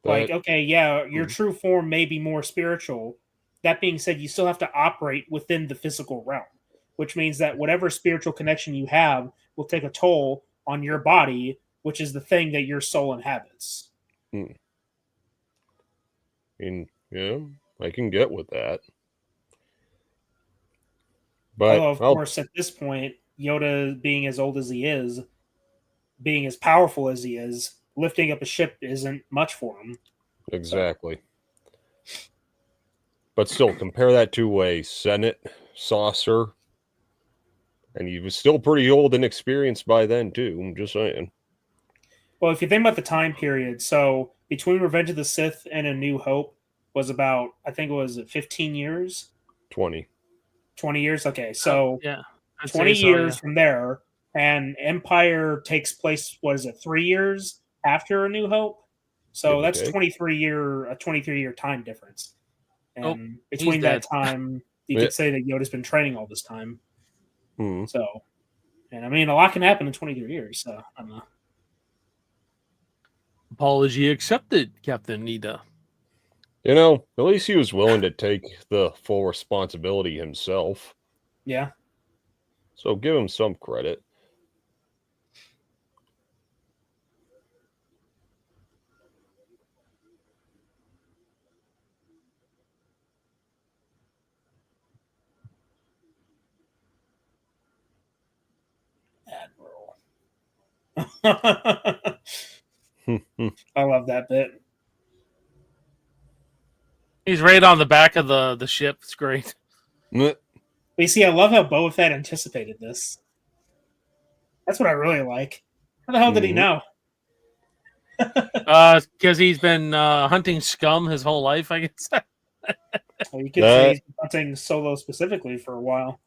Like, okay, yeah, your true form may be more spiritual. That being said, you still have to operate within the physical realm, which means that whatever spiritual connection you have will take a toll on your body, which is the thing that your soul inhabits. I mean, yeah, I can get with that. But although, of course, at this point, Yoda, being as old as he is, being as powerful as he is, lifting up a ship isn't much for him. Exactly. So. But still, compare that to a Senate saucer, and he was still pretty old and experienced by then, too. I'm just saying. Well, if you think about the time period, so between Revenge of the Sith and A New Hope was about, I think it was 15 years? 20. 20 years? Okay, so 20 years from there, and Empire takes place, 3 years after A New Hope? So that's a 23-year time difference. And between that time, you could say that Yoda's been training all this time. So, and I mean, a lot can happen in 23 years, so I don't know. Apology accepted, Captain Nida. You know, at least he was willing to take the full responsibility himself. Yeah. So give him some credit. Admiral. I love that bit. He's right on the back of the ship. It's great. But you see, I love how Boba Fett anticipated this. That's what I really like. How the hell did he know? Because he's been hunting scum his whole life, I guess. Well, you could say he's been hunting Solo specifically for a while.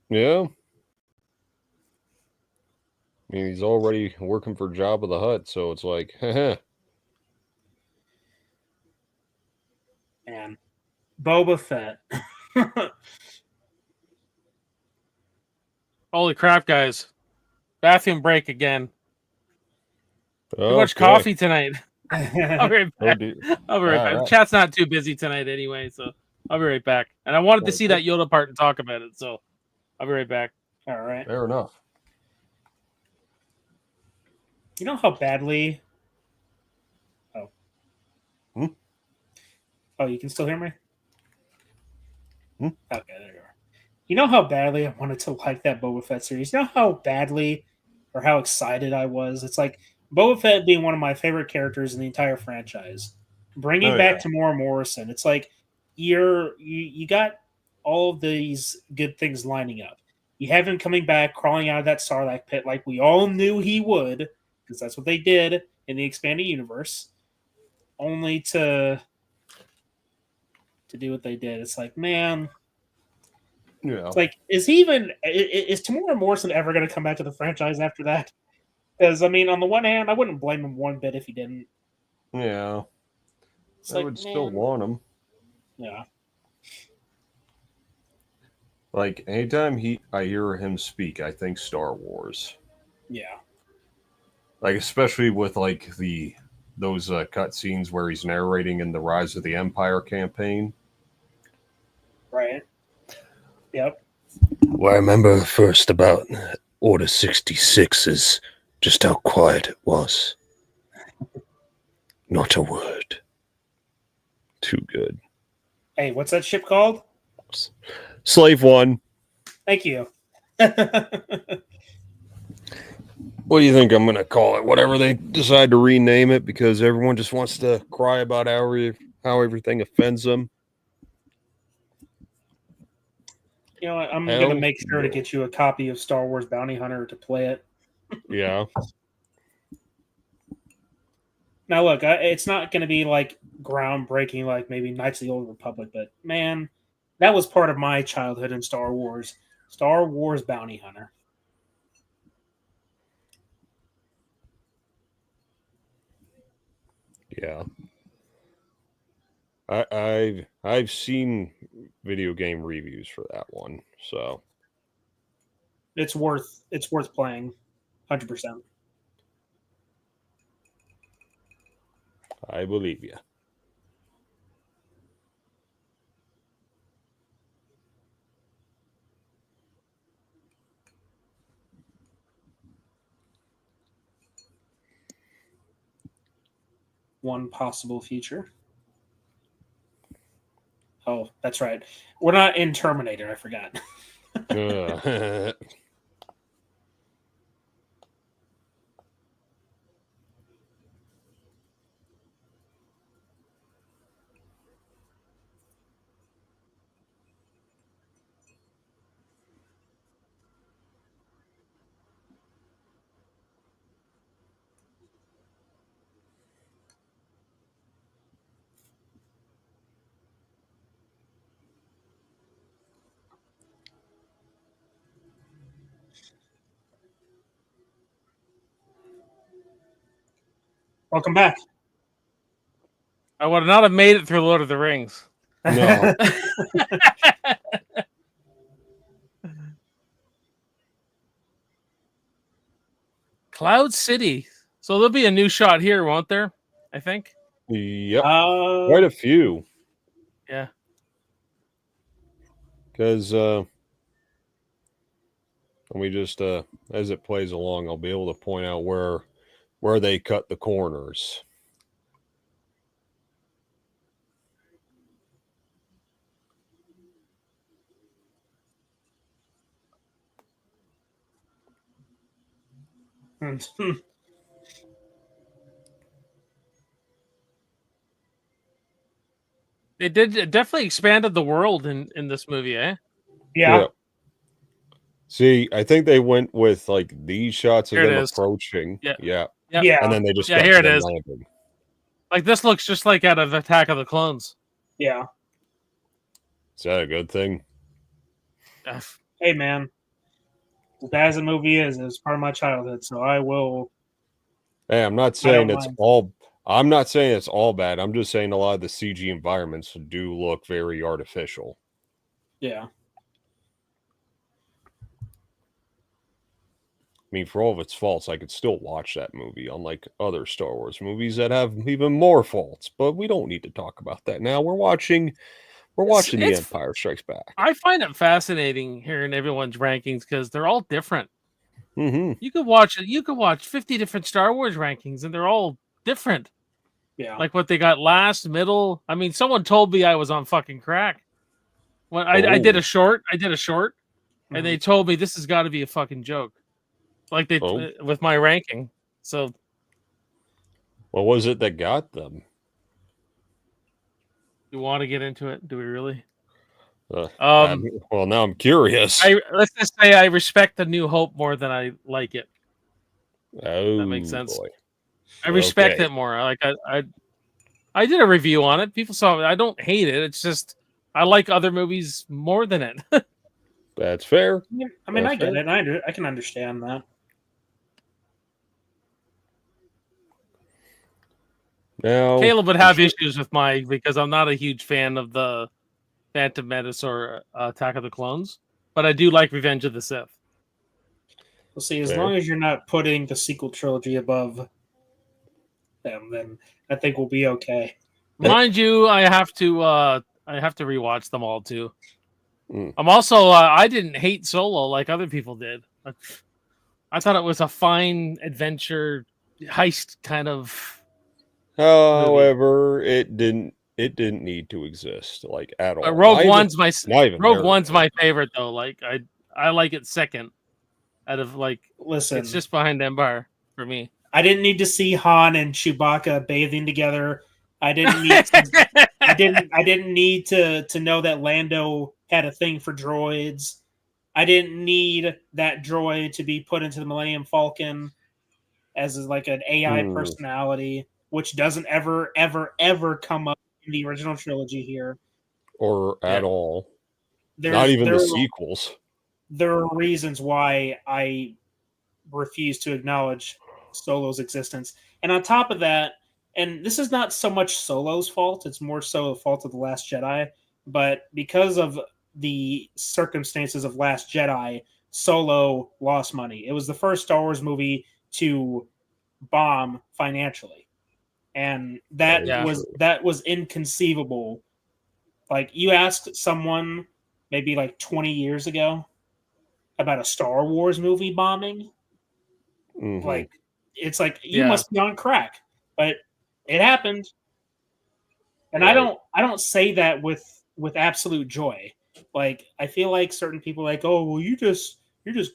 Yeah. I mean, he's already working for Jabba the Hutt, so it's like, Man, Boba Fett. Holy crap, guys. Bathroom break again. Too much coffee tonight. I'll be right back. I'll be right back. Right. Chat's not too busy tonight anyway, so I'll be right back. And I wanted to see that Yoda part and talk about it, so I'll be right back. All right. Fair enough. You know how badly... Oh. Oh, you can still hear me? Okay, there you are. You know how badly I wanted to like that Boba Fett series? You know how badly or how excited I was? It's like Boba Fett being one of my favorite characters in the entire franchise. Bringing back Tamora Morrison. It's like you got all of these good things lining up. You have him coming back, crawling out of that Sarlacc pit like we all knew he would, because that's what they did in the expanded universe, only to do what they did. It's like, man, it's like, is Tamora Morrison ever going to come back to the franchise after that? Because, I mean, on the one hand, I wouldn't blame him one bit if he didn't. Yeah. I would still want him. Yeah. Like, anytime I hear him speak, I think Star Wars. Yeah. Like, especially with, like, those cutscenes where he's narrating in the Rise of the Empire campaign. Right. Yep. What I remember first about Order 66 is just how quiet it was. Not a word. Too good. Hey, what's that ship called? Slave One. Thank you. What do you think I'm going to call it? Whatever they decide to rename it, because everyone just wants to cry about how everything offends them. You know what? I'm Hell gonna make sure to no. get you a copy of Star Wars Bounty Hunter to play it. Yeah. You a copy of Star Wars Bounty Hunter to play it. Yeah. Now, look, it's not going to be like groundbreaking, like maybe Knights of the Old Republic, but man, that was part of my childhood in Star Wars. Star Wars Bounty Hunter. Yeah. I've seen video game reviews for that one, so It's worth playing, 100%. I believe you. One possible future. Oh, that's right. We're not in Terminator. I forgot. Welcome back. I would not have made it through Lord of the Rings. No. Cloud City. So there'll be a new shot here, won't there? I think. Yep. Quite a few. Yeah. Because we just as it plays along, I'll be able to point out where they cut the corners. It definitely expanded the world in this movie, eh? Yeah. See, I think they went with like these shots of Here it them is. approaching. Yeah. Yeah. Yep. Yeah. And then they just Yeah, cut here to it them is. landing. Like this looks just like out of Attack of the Clones. Yeah. Is that a good thing? Hey, man. As bad as the movie is, it was part of my childhood, so I will. Hey, I'm not saying don't it's mind. all. I'm not saying it's all bad. I'm just saying a lot of the CG environments do look very artificial. Yeah. I mean, for all of its faults, I could still watch that movie, unlike other Star Wars movies that have even more faults. But we don't need to talk about that now. We're watching The Empire Strikes Back. I find it fascinating hearing everyone's rankings because they're all different. Mm-hmm. You could watch 50 different Star Wars rankings, and they're all different. Yeah. Like what they got last, middle. I mean, someone told me I was on fucking crack. When I did a short, and they told me this has got to be a fucking joke. Like they with my ranking. So what was it that got them? You want to get into it? Do we really? Well, now I'm curious. Let's just say I respect the New Hope more than I like it. Oh, that makes sense. Boy. I respect it more. I did a review on it. People saw it. I don't hate it. It's just I like other movies more than it. That's fair. I mean, I get it. I can understand that. Now, Caleb would have issues with because I'm not a huge fan of the Phantom Menace or Attack of the Clones, but I do like Revenge of the Sith. We'll see. As long as you're not putting the sequel trilogy above them, then I think we'll be okay. Mind you, I have to rewatch them all too. I'm also I didn't hate Solo like other people did. I thought it was a fine adventure heist kind of. However, it didn't need to exist like at all. Rogue One's my favorite though. Like I like it second out of like. Listen, it's just behind Empire for me. I didn't need to see Han and Chewbacca bathing together. I didn't need to know that Lando had a thing for droids. I didn't need that droid to be put into the Millennium Falcon as like an AI personality, which doesn't ever come up in the original trilogy here. Or at all. There's, Not even the sequels. There are reasons why I refuse to acknowledge Solo's existence. And on top of that, and this is not so much Solo's fault, it's more so the fault of The Last Jedi, but because of the circumstances of Last Jedi, Solo lost money. It was the first Star Wars movie to bomb financially. And that was inconceivable. Like, you asked someone maybe like 20 years ago about a Star Wars movie bombing, like, it's like, you must be on crack. But it happened. And I don't say that with absolute joy. Like, I feel like certain people are like, oh, well, you're just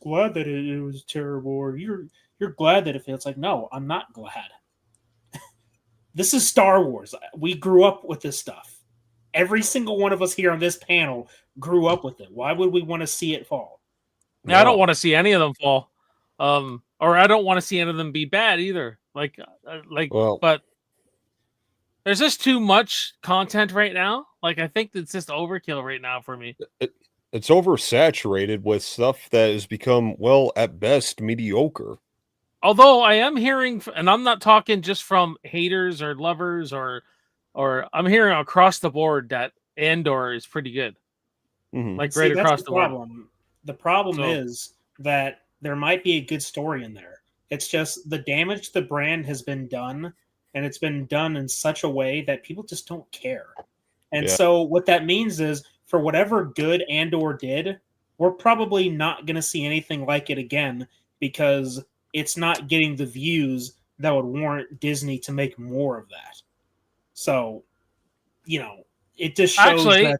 glad that it was terrible, or you're glad that it feels like, no, I'm not glad. This is Star Wars. We grew up with this stuff. Every single one of us here on this panel grew up with it. Why would we want to see it fall? Yeah, no. I don't want to see any of them fall. Or I don't want to see any of them be bad either. But there's just too much content right now. Like, I think it's just overkill right now for me. It's oversaturated with stuff that has become, well, at best, mediocre. Although I am hearing, and I'm not talking just from haters or lovers, or I'm hearing across the board that Andor is pretty good. Like, right across the board. The problem is that there might be a good story in there. It's just the damage to the brand has been done, and it's been done in such a way that people just don't care. And so what that means is, for whatever good Andor did, we're probably not going to see anything like it again, because it's not getting the views that would warrant Disney to make more of that. So, it just shows that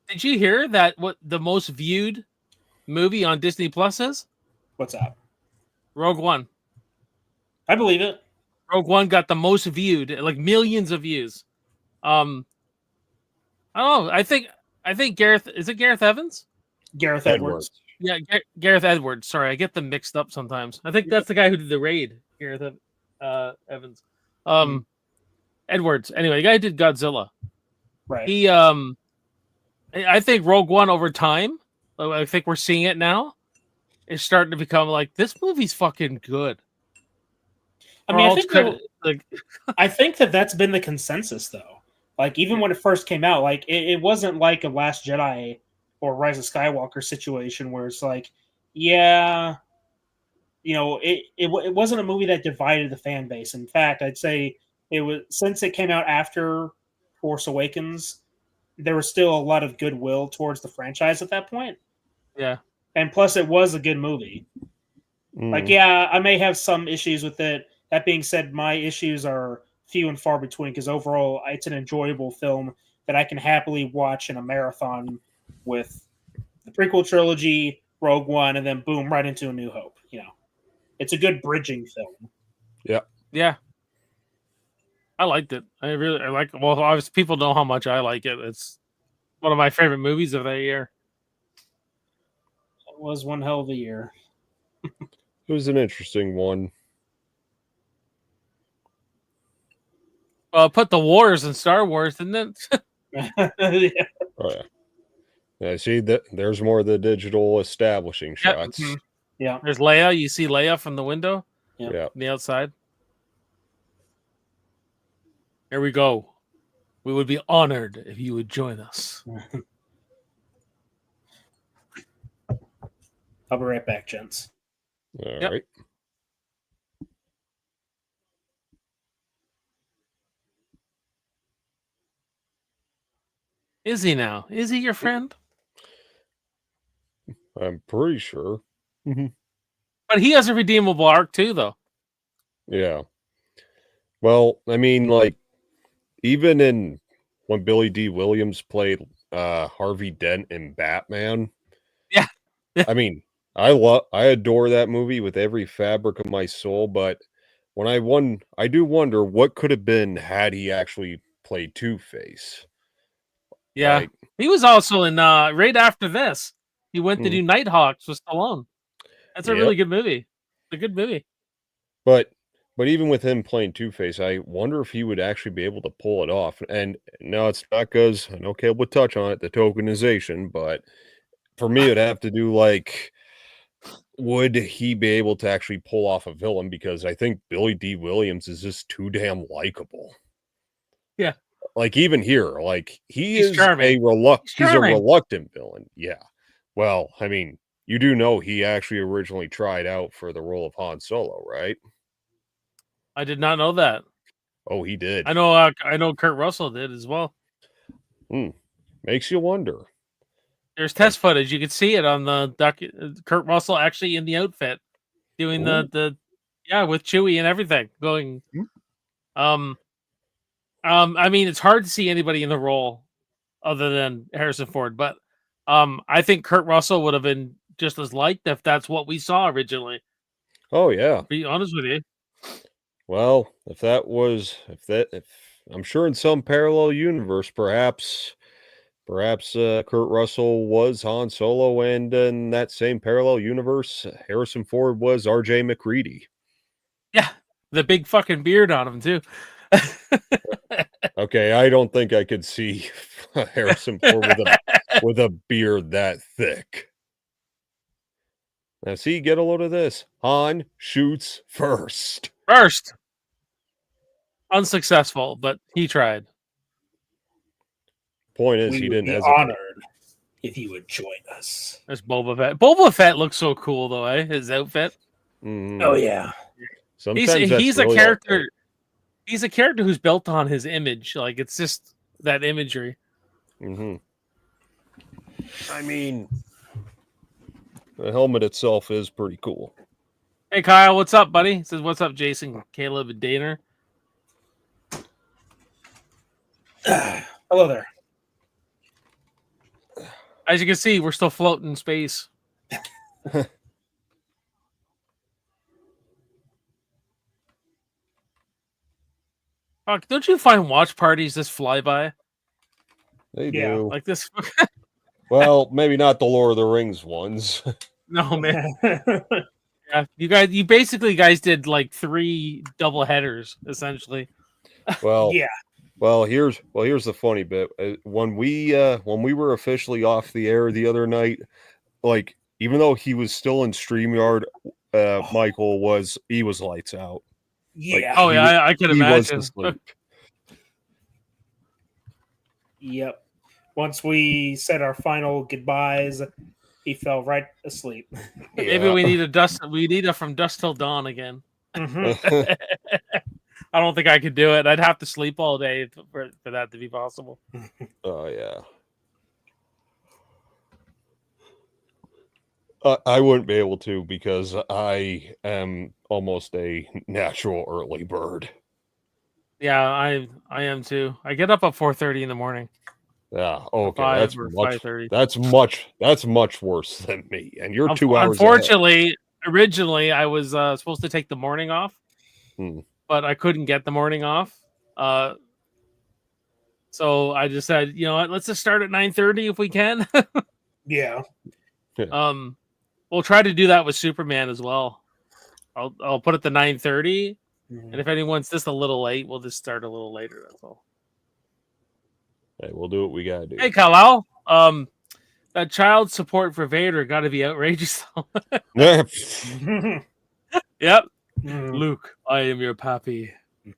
did you hear that what the most viewed movie on Disney Plus is? What's that? Rogue One. I believe it. Rogue One got the most viewed, like millions of views. I don't know. I think Gareth, is it Gareth Evans? Gareth Edwards. Yeah, Gareth Edwards. Sorry, I get them mixed up sometimes. I think that's the guy who did the raid. Gareth Evans. Edwards. Anyway, the guy who did Godzilla. Right. He I think Rogue One, over time, I think we're seeing it now, is starting to become like, this movie's fucking good. I mean, I think that's been the consensus, though. Like, even when it first came out, like, it wasn't like a Last Jedi or Rise of Skywalker situation where it's like, it wasn't a movie that divided the fan base. In fact, I'd say it was, since it came out after Force Awakens, there was still a lot of goodwill towards the franchise at that point. Yeah. And plus, it was a good movie. Like, I may have some issues with it. That being said, my issues are few and far between, because overall, it's an enjoyable film that I can happily watch in a marathon with the prequel trilogy, Rogue One, and then boom, right into A New Hope. It's a good bridging film. Yeah. I liked it. I like it. Well, obviously, people know how much I like it. It's one of my favorite movies of that year. It was one hell of a year. It was an interesting one. Put the wars in Star Wars, and then Yeah. Oh, yeah. Yeah, see, there's more of the digital establishing shots. Mm-hmm. Yeah. There's Leia. You see Leia from the window. Yeah. On the outside. Here we go. We would be honored if you would join us. I'll be right back, gents. All right. Is he now? Is he your friend? I'm pretty sure. But he has a redeemable arc too, though. Yeah. Well, I mean, like, even in when Billy D. Williams played Harvey Dent in Batman. Yeah. I mean, I adore that movie with every fabric of my soul, but when I do wonder what could have been had he actually played Two-Face. Yeah, Like, he was also in right after this. He went to Hmm. do Nighthawks with Stallone. That's a Yep. really good movie. It's a good movie. But even with him playing Two-Face, I wonder if he would actually be able to pull it off. And no, it's not because I know Caleb would touch on it, the tokenization, but for me, it'd have to do like, would he be able to actually pull off a villain? Because I think Billy D. Williams is just too damn likable. Yeah. Like even here, like He's charming. He's he's a charming. reluctant villain. Yeah. Well, I mean, you do know he actually originally tried out for the role of Han Solo, right? I did not know that. Oh, he did. I know Kurt Russell did as well. Makes you wonder. There's test footage. You can see it on the Kurt Russell actually in the outfit doing the with Chewie and everything going. I mean, it's hard to see anybody in the role other than Harrison Ford, but I think Kurt Russell would have been just as liked if that's what we saw originally. Oh yeah. To be honest with you. Well, if I'm sure in some parallel universe, perhaps Kurt Russell was Han Solo, and in that same parallel universe, Harrison Ford was R.J. McCready. Yeah, the big fucking beard on him too. Okay, I don't think I could see Harrison Ford with a beard that thick. Now, see, get a load of this. Han shoots first. Unsuccessful, but he tried. Point is, We he would didn't be hesitate. honored if you would join us. There's Boba Fett. Boba Fett looks so cool though, eh? His outfit. Mhm. Oh yeah. Sometimes He's that's a really character. all right. He's a character who's built on his image. Like it's just that imagery. Mm-hmm. I mean, the helmet itself is pretty cool. Hey Kyle, what's up, buddy? Says what's up, Jason, Caleb, and Daner. Hello there. As you can see, we're still floating in space. Fuck, don't you find watch parties just fly by They Yeah, do. like this? Well, maybe not the Lord of the Rings ones. No man. Yeah, you basically guys did like 3 double headers essentially. Well, yeah. Well, here's the funny bit. When we were officially off the air the other night, like even though he was still in StreamYard, Michael was lights out. Yeah. Oh yeah, I can He was imagine. asleep. Yep. Once we said our final goodbyes, he fell right asleep. Maybe we need a from dusk till dawn again. Mhm. I don't think I could do it. I'd have to sleep all day for that to be possible. Oh yeah. I wouldn't be able to because I am almost a natural early bird. Yeah, I am too. I get up at 4:30 in the morning. Yeah. Okay. 5 That's or much. 5:30. That's much worse than me. And you're 2 hours. Unfortunately, originally I was supposed to take the morning off, but I couldn't get the morning off. So I just said, you know what? Let's just start at 9:30 if we can. Yeah. We'll try to do that with Superman as well. I'll put it to 9:30, and if anyone's just a little late, we'll just start a little later. That's all. Hey, we'll do what we gotta do. Hey, Kal-El, that child support for Vader got to be outrageous. Yep. Luke, I am your pappy.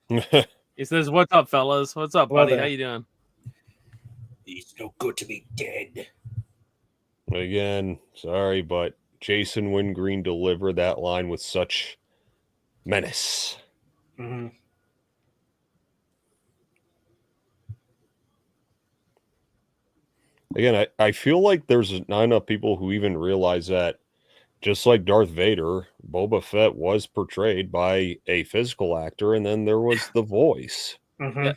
He says, "What's up, fellas? What's up, buddy? Brother. How you doing?" He's no good to be dead. Again, sorry, but Jason Wingreen delivered that line with such menace. Mhm. Again, I feel like there's not enough people who even realize that just like Darth Vader, Boba Fett was portrayed by a physical actor, and then there was the voice. Mhm. Yeah.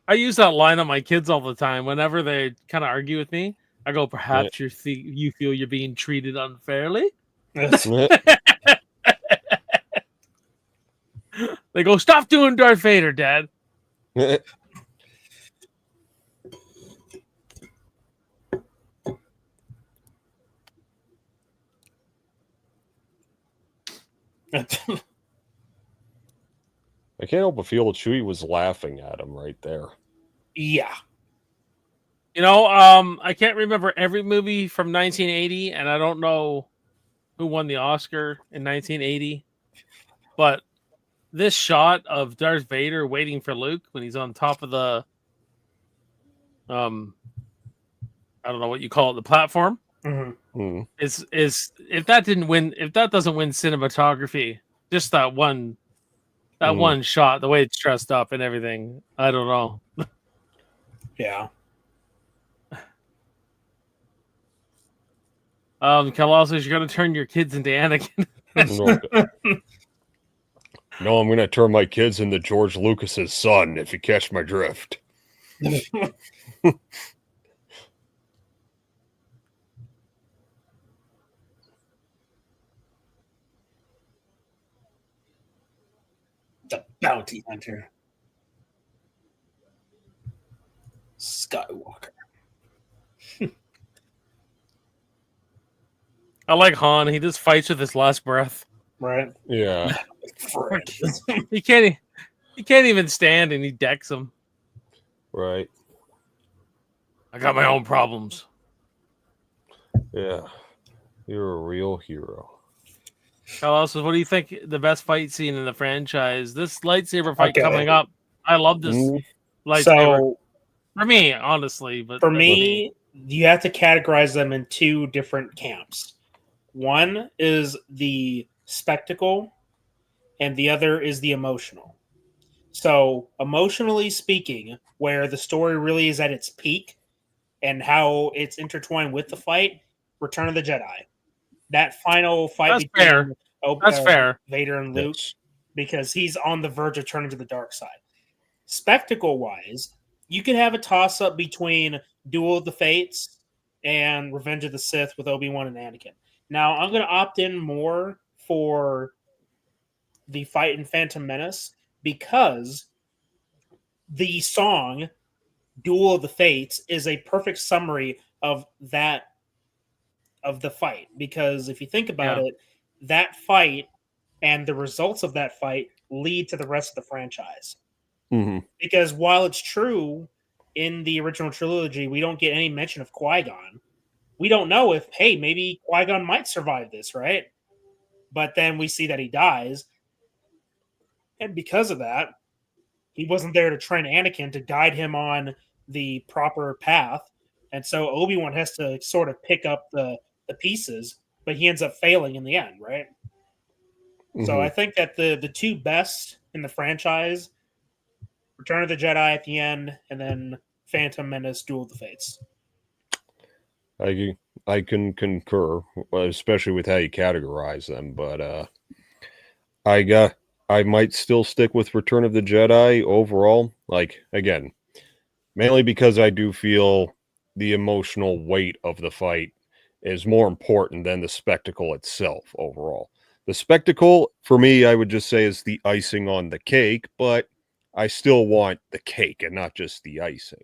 I use that line on my kids all the time. Whenever they kind of argue with me, I go, "Perhaps you feel you're being treated unfairly." They go, "Stop doing Darth Vader, Dad." I can't help but feel Chewie was laughing at him right there. Yeah. You know, I can't remember every movie from 1980, and I don't know who won the Oscar in 1980, but this shot of Darth Vader waiting for Luke when he's on top of the I don't know what you call it, the platform, Mm-hmm. is if that doesn't win cinematography, just that one shot, the way it's dressed up and everything, I don't know. Yeah. Colossus, you're gonna turn your kids into Anakin. No, I'm gonna turn my kids into George Lucas's son, if you catch my drift. The bounty hunter. Skywalker. I like Han. He just fights with his last breath. Right? Yeah. Frick. He can't even stand, and he decks him. Right. I got my own problems. Yeah. You're a real hero. Colossus, what do you think the best fight scene in the franchise? This lightsaber fight Okay. coming up. I love this lightsaber. So, For me, honestly, but for that's me, you have to categorize them in two different camps. One is the spectacle, and the other is the emotional. So, emotionally speaking, where the story really is at its peak and how it's intertwined with the fight, Return of the Jedi. That final fight That's between fair. That's fair. Vader and Luke, Yes. because he's on the verge of turning to the dark side. Spectacle wise, you could have a toss up between Duel of the Fates and Revenge of the Sith with Obi-Wan and Anakin. Now, I'm going to opt in more for the fight in Phantom Menace because the song Duel of the Fates is a perfect summary of that of the fight, because if you think about it, that fight and the results of that fight lead to the rest of the franchise. Mm-hmm. Because while it's true in the original trilogy, we don't get any mention of Qui-Gon. We don't know if, hey, maybe Qui-Gon might survive this, right? But then we see that he dies. And because of that, he wasn't there to train Anakin to guide him on the proper path. And so Obi-Wan has to sort of pick up the pieces, but he ends up failing in the end, right? Mm-hmm. So I think that the two best in the franchise, Return of the Jedi at the end, and then Phantom Menace, Duel of the Fates. I can concur, especially with how you categorize them. But I might still stick with Return of the Jedi overall. Like, again, mainly because I do feel the emotional weight of the fight is more important than the spectacle itself overall. The spectacle, for me, I would just say is the icing on the cake, but I still want the cake and not just the icing.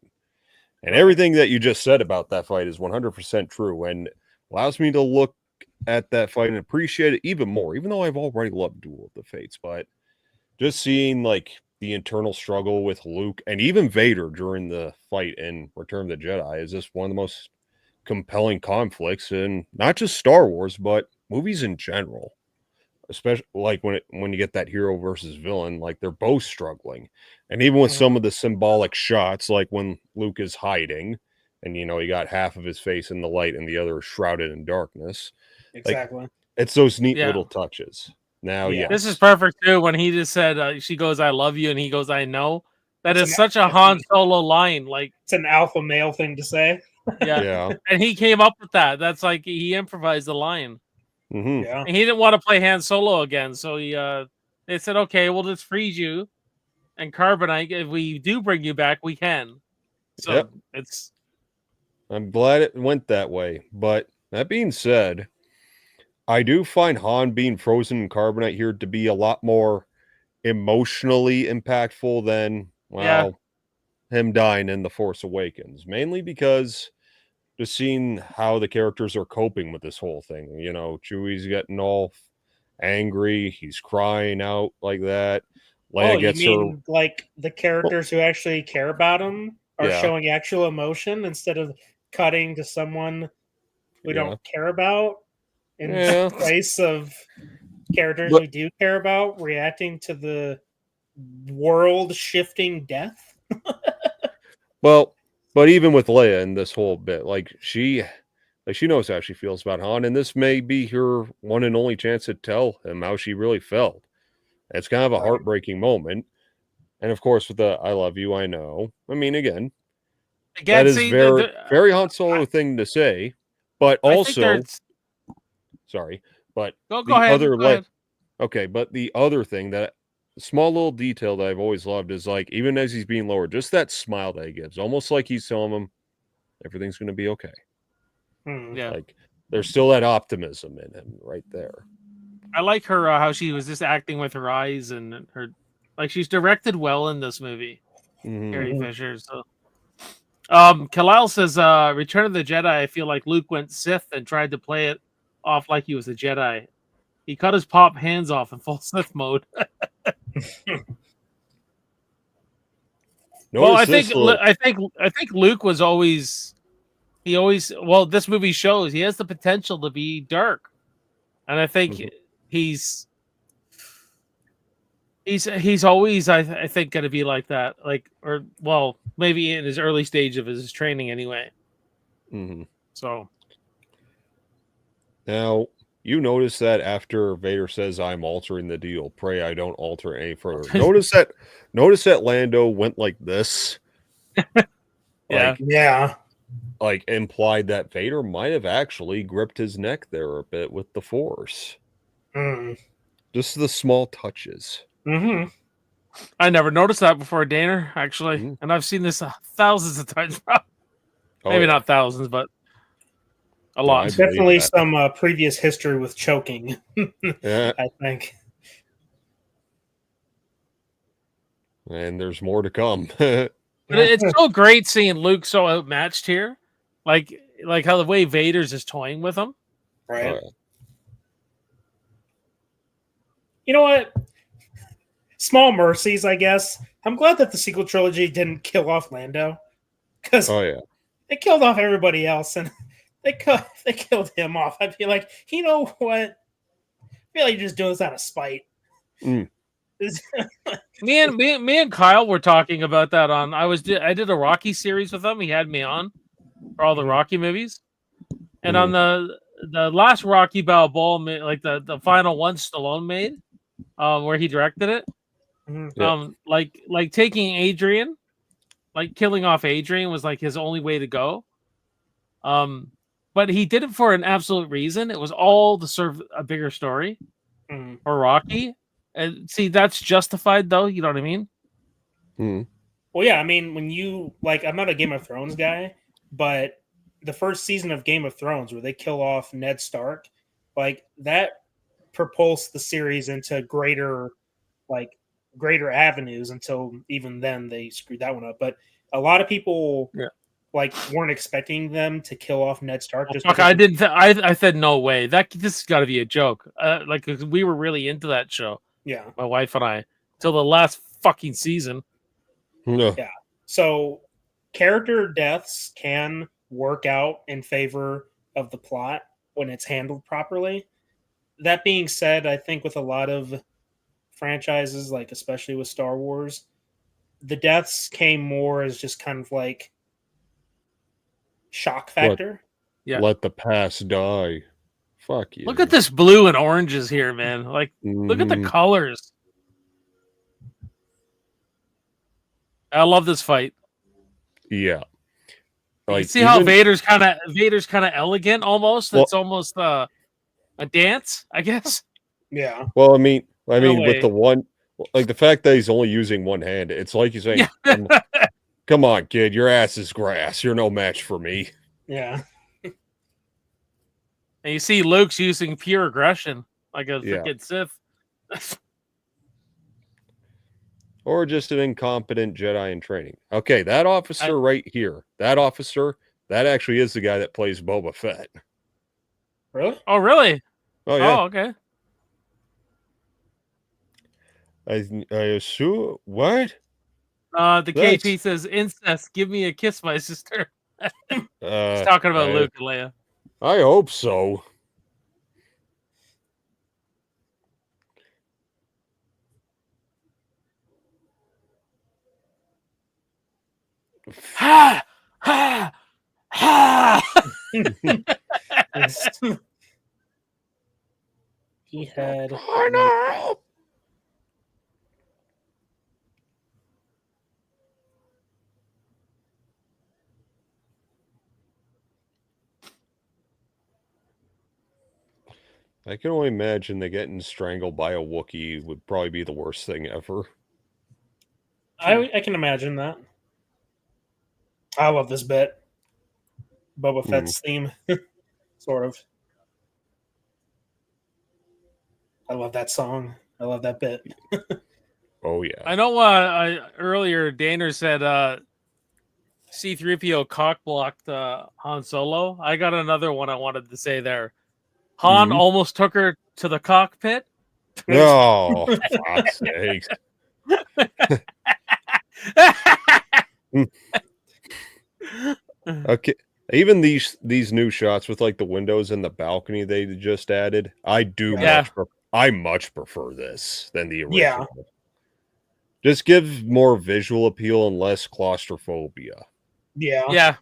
And everything that you just said about that fight is 100% true and allows me to look at that fight and appreciate it even more, even though I've already loved Duel of the Fates. But just seeing like the internal struggle with Luke and even Vader during the fight in Return of the Jedi is just one of the most compelling conflicts in not just Star Wars, but movies in general. Especially like when you get that hero versus villain, like they're both struggling. And even with some of the symbolic shots, like when Luke is hiding and, you know, he got half of his face in the light and the other is shrouded in darkness. Exactly. Like, it's those neat Yeah. little touches. Now, Yeah. This is perfect too. When he just said, she goes, "I love you," and he goes, "I know." That It's is such a Han Solo line. Like, It's an alpha male thing to say. yeah. Yeah. And he came up with that. That's like he improvised the line. Mm-hmm. Yeah. And he didn't want to play Han Solo again, so they said, "Okay, we'll just freeze you and carbonite. If we do bring you back, we can." So Yep. it's I'm glad it went that way. But that being said, I do find Han being frozen in carbonite here to be a lot more emotionally impactful than, well, him dying in The Force Awakens. Mainly because just seeing how the characters are coping with this whole thing. You know, Chewie's getting all angry. He's crying out like that. Leia Oh, you gets mean like the characters who actually care about him are Yeah. showing actual emotion instead of cutting to someone we Yeah. don't care about in Yeah. place of characters But- we do care about reacting to the world shifting death. Well, but even with Leia in this whole bit, she knows how she feels about Han, and this may be her one and only chance to tell him how she really felt. It's kind of a Right. heartbreaking moment. And of course, with the "I love you," I know. I mean, again, Again, that is see, very Han Solo thing to say, but I think also, there's- sorry, but Go the ahead. other Go ahead. okay, but the other thing that small little detail that I've always loved is like even as he's being lowered, just that smile that he gives, almost like he's telling him everything's going to be okay. Yeah, Like there's still that optimism in him right there. I like her how she was just acting with her eyes and her, like she's directed well in this movie. Mhm. Carrie Fisher. So, Kalal says, "Return of the Jedi." I feel like Luke went Sith and tried to play it off like he was a Jedi. He cut his pop hands off in full Sith mode. Well, I think Luke was always this movie shows he has the potential to be dark, and I think he's always I think going to be like that, maybe in his early stage of his training anyway. Mm-hmm. So now you notice that after Vader says, "I'm altering the deal. Pray I don't alter it any further." notice that Lando went like this. Yeah. Like implied that Vader might have actually gripped his neck there a bit with the Force. Just the small touches. Mm-hmm. I never noticed that before, Danner, actually, and I've seen this thousands of times. Maybe not thousands, but a lot. I believe Definitely that. some previous history with choking. Yeah. I think. And there's more to come. But it's so great seeing Luke so outmatched here, like how the way Vader's is toying with him. Right. You know what? Small mercies, I guess. I'm glad that the sequel trilogy didn't kill off Lando, because they killed off everybody else, and they killed him off. I'd be like, you know what? I feel like you're just doing this out of spite. Me and Kyle were talking about that on. I did a Rocky series with him. He had me on for all the Rocky movies, and on the last Rocky Balboa, like the final one Stallone made, where he directed it. Like taking Adrian, like killing off Adrian was like his only way to go. But he did it for an absolute reason. It was all to serve a bigger story for Rocky. And see, that's justified, though. You know what I mean? Well, yeah. I mean, when you I'm not a Game of Thrones guy, but the first season of Game of Thrones, where they kill off Ned Stark, like that propulsed the series into greater avenues. Until even then, they screwed that one up. But a lot of people weren't expecting them to kill off Ned Stark. I didn't. I said no way. This has got to be a joke. 'Cause we were really into that show. Yeah, my wife and I, till the last fucking season. No. Yeah. So character deaths can work out in favor of the plot when it's handled properly. That being said, I think with a lot of franchises, like especially with Star Wars, the deaths came more as just kind of like shock factor. Let the past die. Fuck you. Look at this blue and oranges here, man. Like, look at the colors. I love this fight. Yeah. You see how Vader's kind of elegant almost? It's almost a dance, I guess. Yeah. Well, I mean No with the one, like the fact that he's only using one hand, it's like he's saying, come on, kid, your ass is grass. You're no match for me. Yeah. And you see Luke's using pure aggression, like a freaking Sith. Or just an incompetent Jedi in training. Okay, that officer right here, that actually is the guy that plays Boba Fett. Really? Oh, really? Oh, yeah. Oh, okay. I assume what? The That's- KP says incest. Give me a kiss, my sister. He's Uh, talking about I, Luke and Leia. I hope so. Ha ha ha. He had. I know. I can only imagine that getting strangled by a Wookiee would probably be the worst thing ever. I can imagine that. I love this bit. Boba Fett's theme, sort of. I love that song. I love that bit. Oh yeah. I know. Earlier, Danner said C-3PO cock blocked Han Solo. I got another one I wanted to say there. Han almost took her to the cockpit. No, for fuck's sakes. Okay. Even these new shots with like the windows and the balcony they just added, I much prefer this than the original. Yeah. Just gives more visual appeal and less claustrophobia. Yeah. Yeah.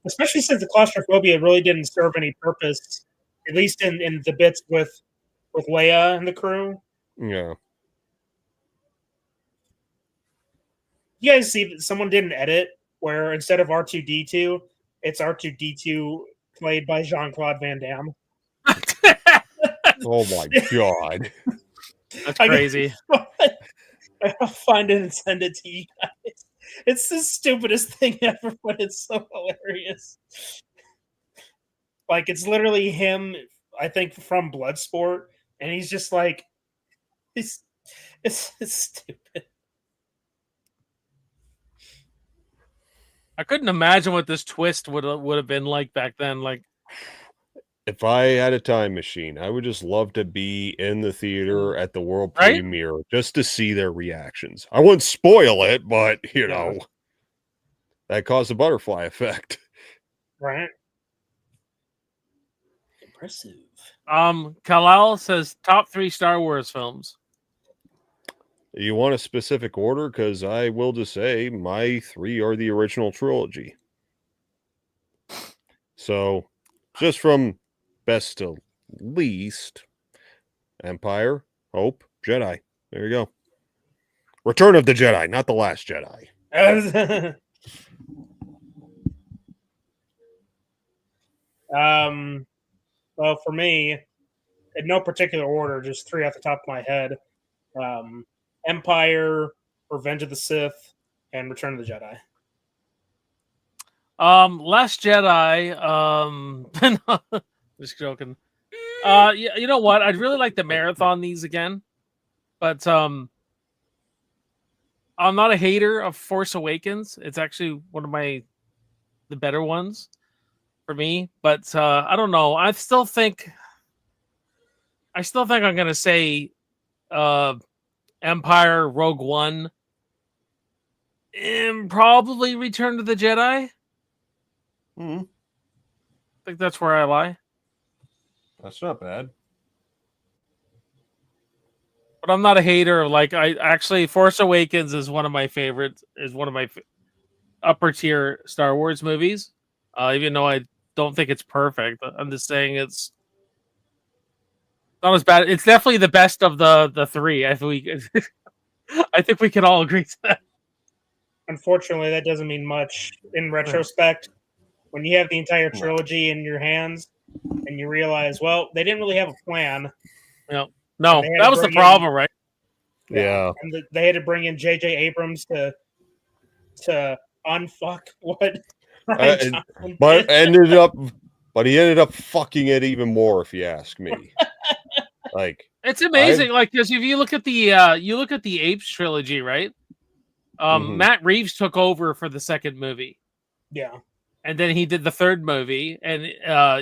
Especially since the claustrophobia really didn't serve any purpose, at least in the bits with Leia and the crew. Yeah. You guys see that someone did an edit where instead of R2D2, it's R2D2 played by Jean-Claude Van Damme. Oh my god. That's crazy. I'll find it and send it to you guys. It's the stupidest thing ever, but it's so hilarious. Like, it's literally him, I think, from Bloodsport, and he's just like, it's stupid. I couldn't imagine what this twist would have been like back then. Like, if I had a time machine, I would just love to be in the theater at the world Right? premiere just to see their reactions. I wouldn't spoil it, but you know, that caused a butterfly effect. Right? Impressive. Kalal says top 3 Star Wars films. You want a specific order? Because I will just say my 3 are the original trilogy. So, just from best to least, Empire, Hope, Jedi. There you go. Return of the Jedi, not the Last Jedi. Well, for me, in no particular order, just 3 off the top of my head. Empire, Revenge of the Sith, and Return of the Jedi. Last Jedi. Just joking. Yeah, you know what? I'd really like to marathon these again, but I'm not a hater of Force Awakens. It's actually one of the better ones for me. But I don't know. I still think I'm gonna say Empire, Rogue One, and probably Return to the Jedi. I think that's where I lie. That's not bad. But I'm not a hater of Force Awakens is one of my favorites. Is one of my upper tier Star Wars movies. Even though I don't think it's perfect, I'm just saying it's not as bad. It's definitely the best of the 3. I think we can all agree to that. Unfortunately, that doesn't mean much in retrospect. When you have the entire trilogy in your hands and you realize, well, they didn't really have a plan. No, that was the problem, right? Yeah. And they had to bring in J.J. Abrams to unfuck what Ryan Johnson did. But he ended up fucking it even more, if you ask me. It's amazing. Because if you look at the Apes trilogy, right? Matt Reeves took over for the second movie. Yeah. And then he did the third movie, and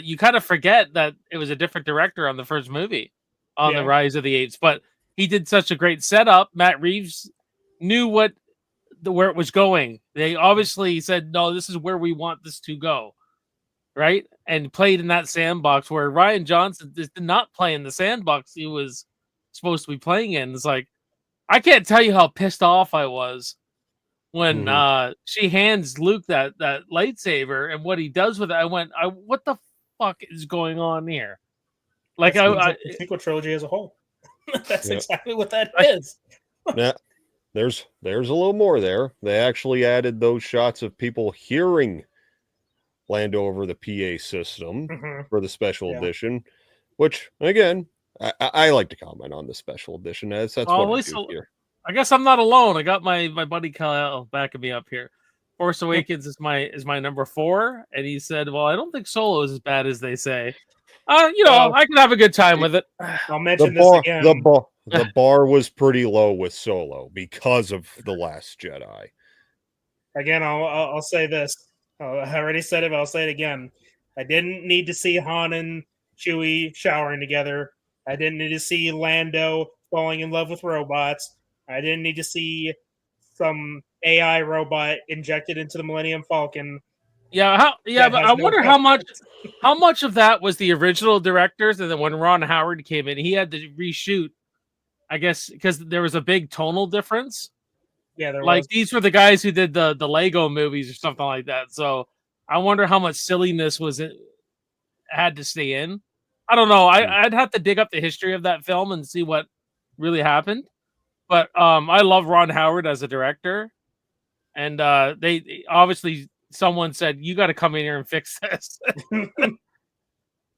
you kind of forget that it was a different director on the first movie, on The Rise of the Apes. But he did such a great setup. Matt Reeves knew where it was going. They obviously said, no, this is where we want this to go. Right? And played in that sandbox where Ryan Johnson did not play in the sandbox he was supposed to be playing in. It's like, I can't tell you how pissed off I was when she hands Luke that lightsaber and what he does with it. I went, what the fuck is going on here? Like, the sequel trilogy as a whole. That's exactly what that is. Yeah, there's a little more there. They actually added those shots of people hearing Lando over the PA system for the special edition, which again, I like to comment on the special edition as that's what I do here. I guess I'm not alone. I got my buddy Kyle backing me up here. Force Awakens is my number 4, and he said, "Well, I don't think Solo is as bad as they say. I can have a good time with it." I'll mention this again. The bar was pretty low with Solo because of The Last Jedi. Again, I'll say this. I already said it, but I'll say it again. I didn't need to see Han and Chewie showering together. I didn't need to see Lando falling in love with robots. I didn't need to see some AI robot injected into the Millennium Falcon. Yeah, but I wonder how much of that was the original directors, and then when Ron Howard came in, he had to reshoot. I guess because there was a big tonal difference. Yeah, there like was. These were the guys who did the Lego movies or something like that. So I wonder how much silliness had to stay in. I don't know. I'd have to dig up the history of that film and see what really happened. But I love Ron Howard as a director, and they obviously someone said you got to come in here and fix this.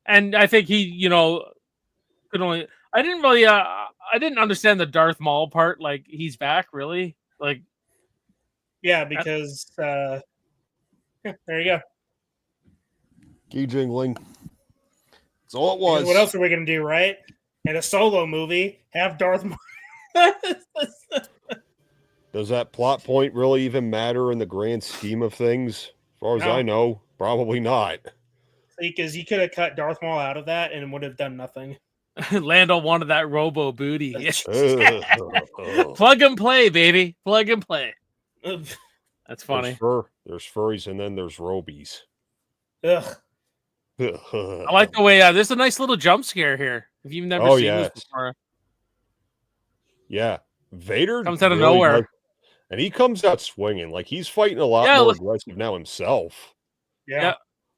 And I think he, could only. I didn't understand the Darth Maul part. Like he's back, really. Like, yeah, because there you go. Key jingling. That's all it was. What else are we gonna do, right? In a Solo movie, have Darth Maul. Does that plot point really even matter in the grand scheme of things? As far as I know, probably not. Because you could have cut Darth Maul out of that and it would have done nothing. Lando wanted that robo booty. Plug and play, baby. Plug and play. That's funny. There's furries and then there's robies. Ugh. I like the way there's a nice little jump scare here. If you've never seen this before. Yeah. Vader comes out of nowhere. And he comes out swinging. Like he's fighting a lot more aggressive now himself. Yeah.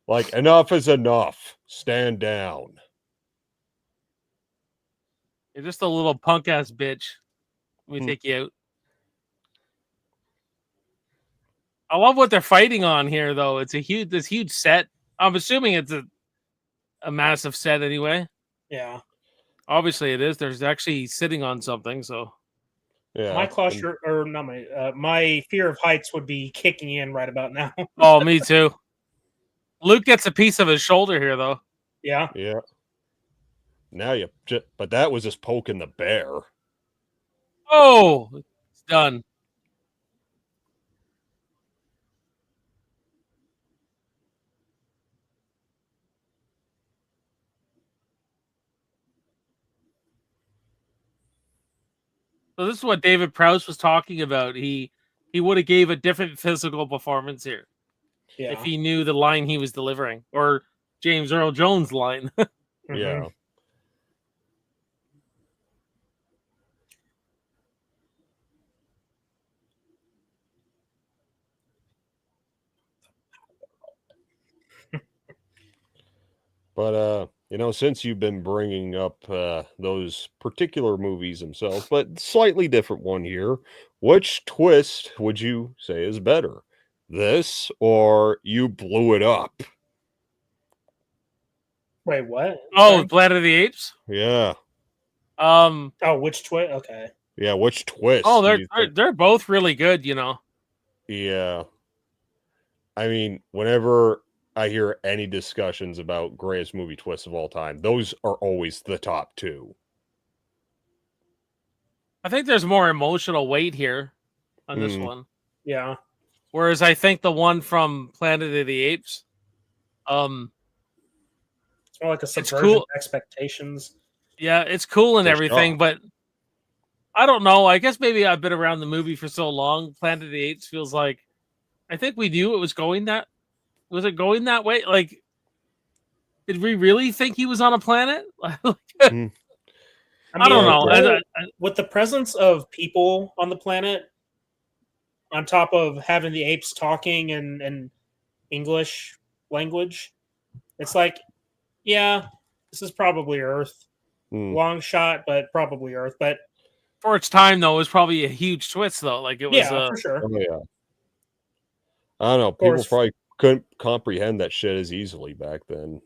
Like enough is enough. Stand down. You're just a little punk ass bitch. We take you out. I love what they're fighting on here, though. It's this huge set. I'm assuming it's a massive set anyway. Yeah. Obviously it is. There's actually sitting on something, so yeah. My fear of heights would be kicking in right about now. Oh, me too. Luke gets a piece of his shoulder here, though. Yeah. Yeah. Now but that was just poking the bear. Oh, it's done. So this is what David Prowse was talking about. He would have gave a different physical performance here if he knew the line he was delivering, or James Earl Jones' line. Yeah. But since you've been bringing up those particular movies themselves, but slightly different one here, which twist would you say is better? This or You Blew It Up? Wait, what? Oh, Planet of the Apes? Yeah. Which twist? Okay. Yeah, which twist? Oh, they're both really good, Yeah. I mean, whenever I hear any discussions about greatest movie twists of all time, those are always the top two. I think there's more emotional weight here on this one. Yeah. Whereas I think the one from Planet of the Apes, it's more like a subversion of expectations. Yeah, it's cool and everything, but I don't know. I guess maybe I've been around the movie for so long. Planet of the Apes feels like I think we knew it was going that. Was it going that way? Like, did we really think he was on a planet? I don't know. With the presence of people on the planet, on top of having the apes talking in English language, it's like, yeah, this is probably Earth. Long shot, but probably Earth. But for its time, though, it was probably a huge twist, though. Like, it was, for sure. Oh, yeah. I don't know. People probably couldn't comprehend that shit as easily back then.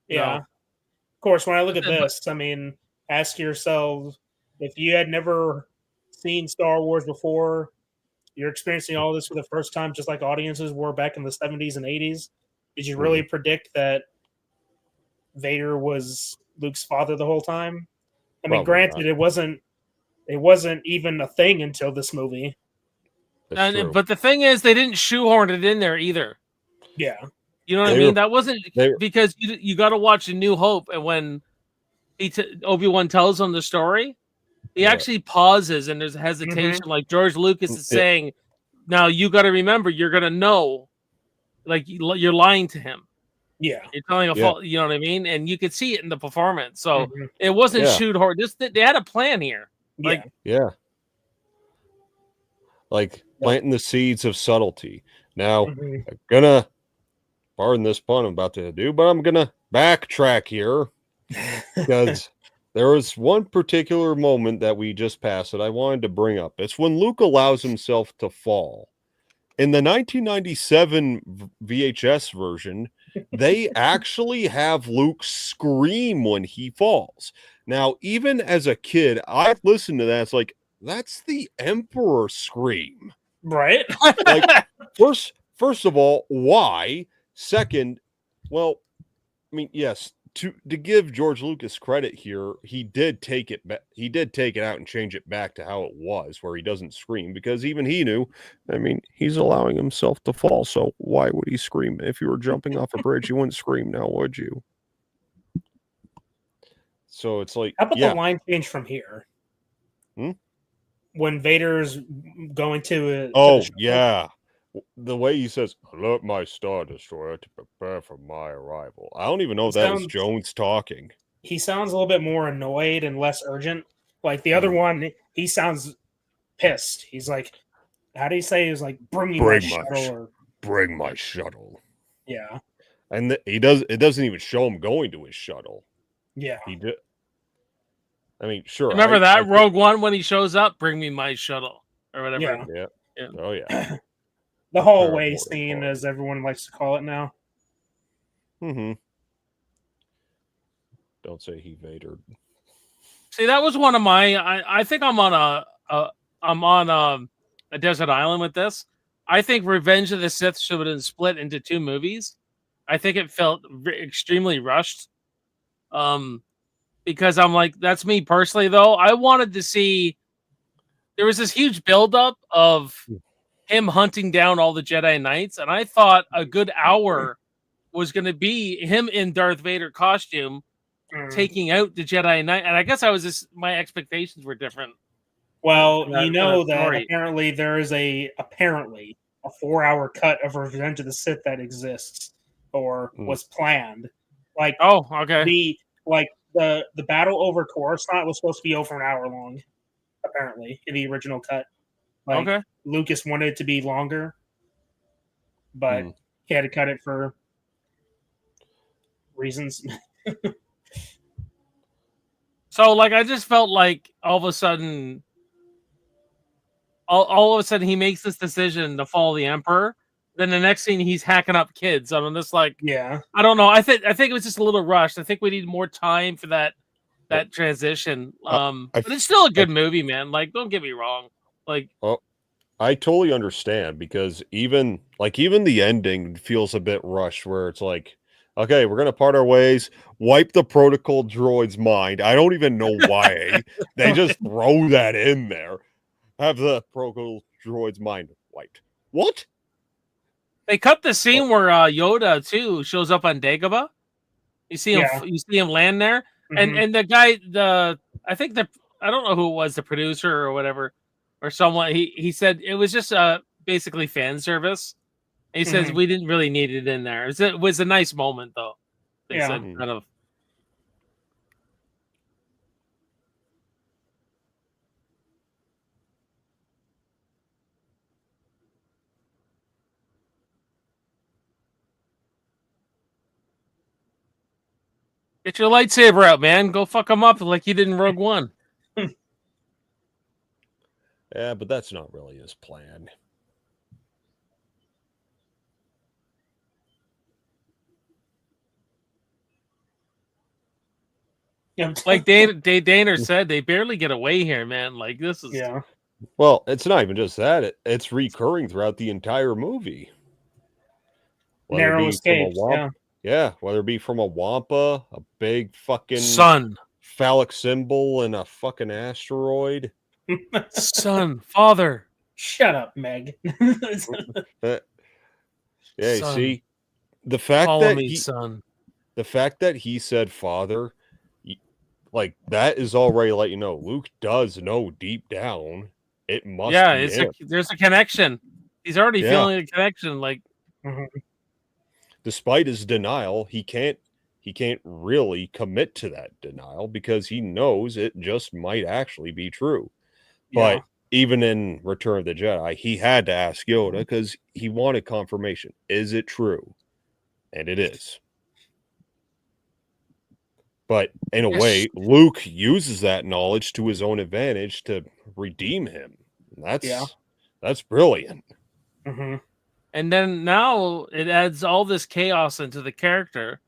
Yeah. No. Of course, when I look at this, I mean, ask yourselves, if you had never seen Star Wars before, you're experiencing all this for the first time, just like audiences were back in the 70s and 80s. Did you really predict that Vader was Luke's father the whole time? I mean, granted, it wasn't even a thing until this movie. But the thing is, they didn't shoehorn it in there either. Yeah. You know what I mean? That wasn't because you got to watch A New Hope, and when Obi-Wan tells him the story, he actually pauses and there's a hesitation, like George Lucas is saying, "Now you got to remember, you're gonna know, like you're lying to him. Yeah, you're telling a fault. You know what I mean?" And you could see it in the performance. So it wasn't shoehorned. They had a plan here. Like like planting the seeds of subtlety. Now, I'm gonna, pardon this pun I'm about to do, but I'm gonna backtrack here because there was one particular moment that we just passed that I wanted to bring up. It's when Luke allows himself to fall. In the 1997 VHS version, they actually have Luke scream when he falls. Now, even as a kid, I've listened to that. It's like, that's the Emperor scream. Right? Like, first of all, why? Second, well, I mean, yes, to give George Lucas credit here, he did take it back. He did take it out and change it back to how it was, where he doesn't scream, because even he knew, I mean, he's allowing himself to fall, so why would he scream? If you were jumping off a bridge, you wouldn't scream now, would you? So it's like, how about the line change from here? When Vader's going to the way he says, "Alert my Star Destroyer to prepare for my arrival." I don't even know if that was Jones talking. He sounds a little bit more annoyed and less urgent. Like the other one, he sounds pissed. He's like, how do you say? He's like, bring my shuttle. Bring my shuttle. Yeah. And it doesn't even show him going to his shuttle. Yeah. He did. I mean, sure. Remember that Rogue One when he shows up, bring me my shuttle or whatever. Yeah. Oh yeah. The hallway scene, as everyone likes to call it now. Don't say he Vadered. See, that was one of my. I think I'm on a desert island with this. I think Revenge of the Sith should have been split into two movies. I think it felt extremely rushed. Because I'm like, that's me personally, though. I wanted to see. There was this huge buildup of him hunting down all the Jedi Knights, and I thought a good hour was going to be him in Darth Vader costume taking out the Jedi Knight. And I guess my expectations were different. Well, you know that apparently there is a 4-hour cut of Revenge of the Sith that exists or was planned. Like, the battle over Coruscant was supposed to be over an hour long, apparently, in the original cut. Like, Lucas wanted it to be longer, but he had to cut it for reasons. So, like, I just felt like all of a sudden he makes this decision to follow the Emperor. Then the next scene, he's hacking up kids. I'm just like, I don't know. I think it was just a little rushed. I think we need more time for that transition. But it's still a good movie, man. Like, don't get me wrong. Like, I totally understand, because even the ending feels a bit rushed, where it's like, okay, we're gonna part our ways, wipe the protocol droid's mind. I don't even know why they just throw that in there. Have the protocol droid's mind wiped. What? They cut the scene where Yoda too shows up on Dagobah. You see him. You see him land there, and the guy. I think I don't know who it was, the producer or whatever, or someone. He said it was just basically fan service. He says we didn't really need it in there. It was a nice moment though. They said kind of. Get your lightsaber out, man. Go fuck him up like you did in Rogue One. Yeah, but that's not really his plan. Like Daner said, they barely get away here, man. Like this is Well, it's not even just that; it's recurring throughout the entire movie. Whether Narrow it be escapes. from a whether it be from a Wampa, a big fucking son, phallic symbol, and a fucking asteroid. Son, father. Shut up, Meg. Yeah, you Son. see, the fact Follow that me, son. the fact that he said father, like that is already let you know Luke does know deep down it must be him. There's a connection. He's already feeling a connection. Like, despite his denial, he can't really commit to that denial because he knows it just might actually be true. But even in Return of the Jedi, he had to ask Yoda because he wanted confirmation. Is it true? And it is. But in a way, Luke uses that knowledge to his own advantage to redeem him. That's brilliant. And then now it adds all this chaos into the character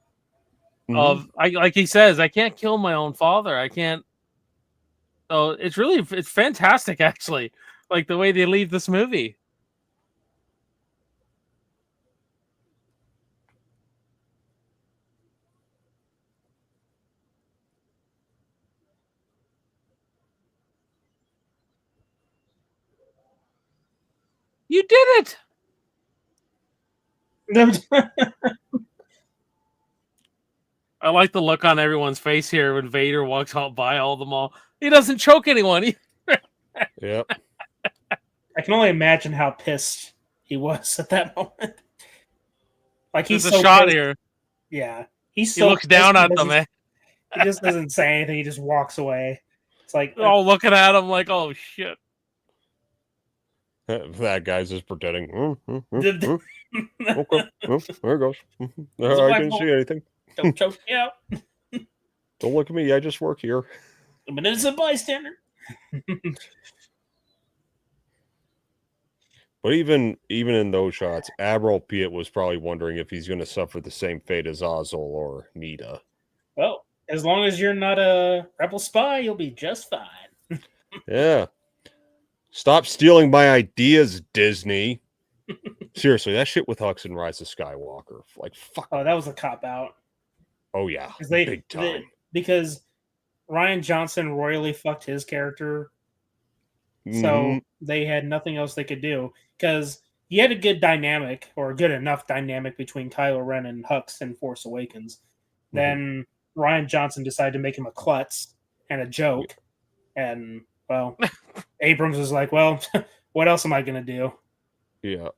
of, like he says, I can't kill my own father. I can't. So it's fantastic, actually. Like the way they leave this movie. You did it. I like the look on everyone's face here when Vader walks out by all of them all. He doesn't choke anyone. Yep. I can only imagine how pissed he was at that moment. Like There's he's a shot pissed. here. Yeah, he looks down at them, man. He just doesn't say anything. He just walks away. It's like all looking at him like, oh shit. That guy's just pretending. Okay, there it goes. I didn't see anything. Don't choke me out. Don't look at me. I just work here. I'm an innocent bystander. But even in those shots, Admiral Piet was probably wondering if he's going to suffer the same fate as Ozzel or Nita. Well, as long as you're not a rebel spy, you'll be just fine. Yeah. Stop stealing my ideas, Disney. Seriously, that shit with Hux and Rise of Skywalker. Like, fuck. Oh, that was a cop-out. Oh, yeah. Big time. Because Rian Johnson royally fucked his character. So they had nothing else they could do. Because he had a good dynamic, or a good enough dynamic between Kylo Ren and Hux in Force Awakens. Then Rian Johnson decided to make him a klutz and a joke. And, well, Abrams was like, well, what else am I going to do? Yeah.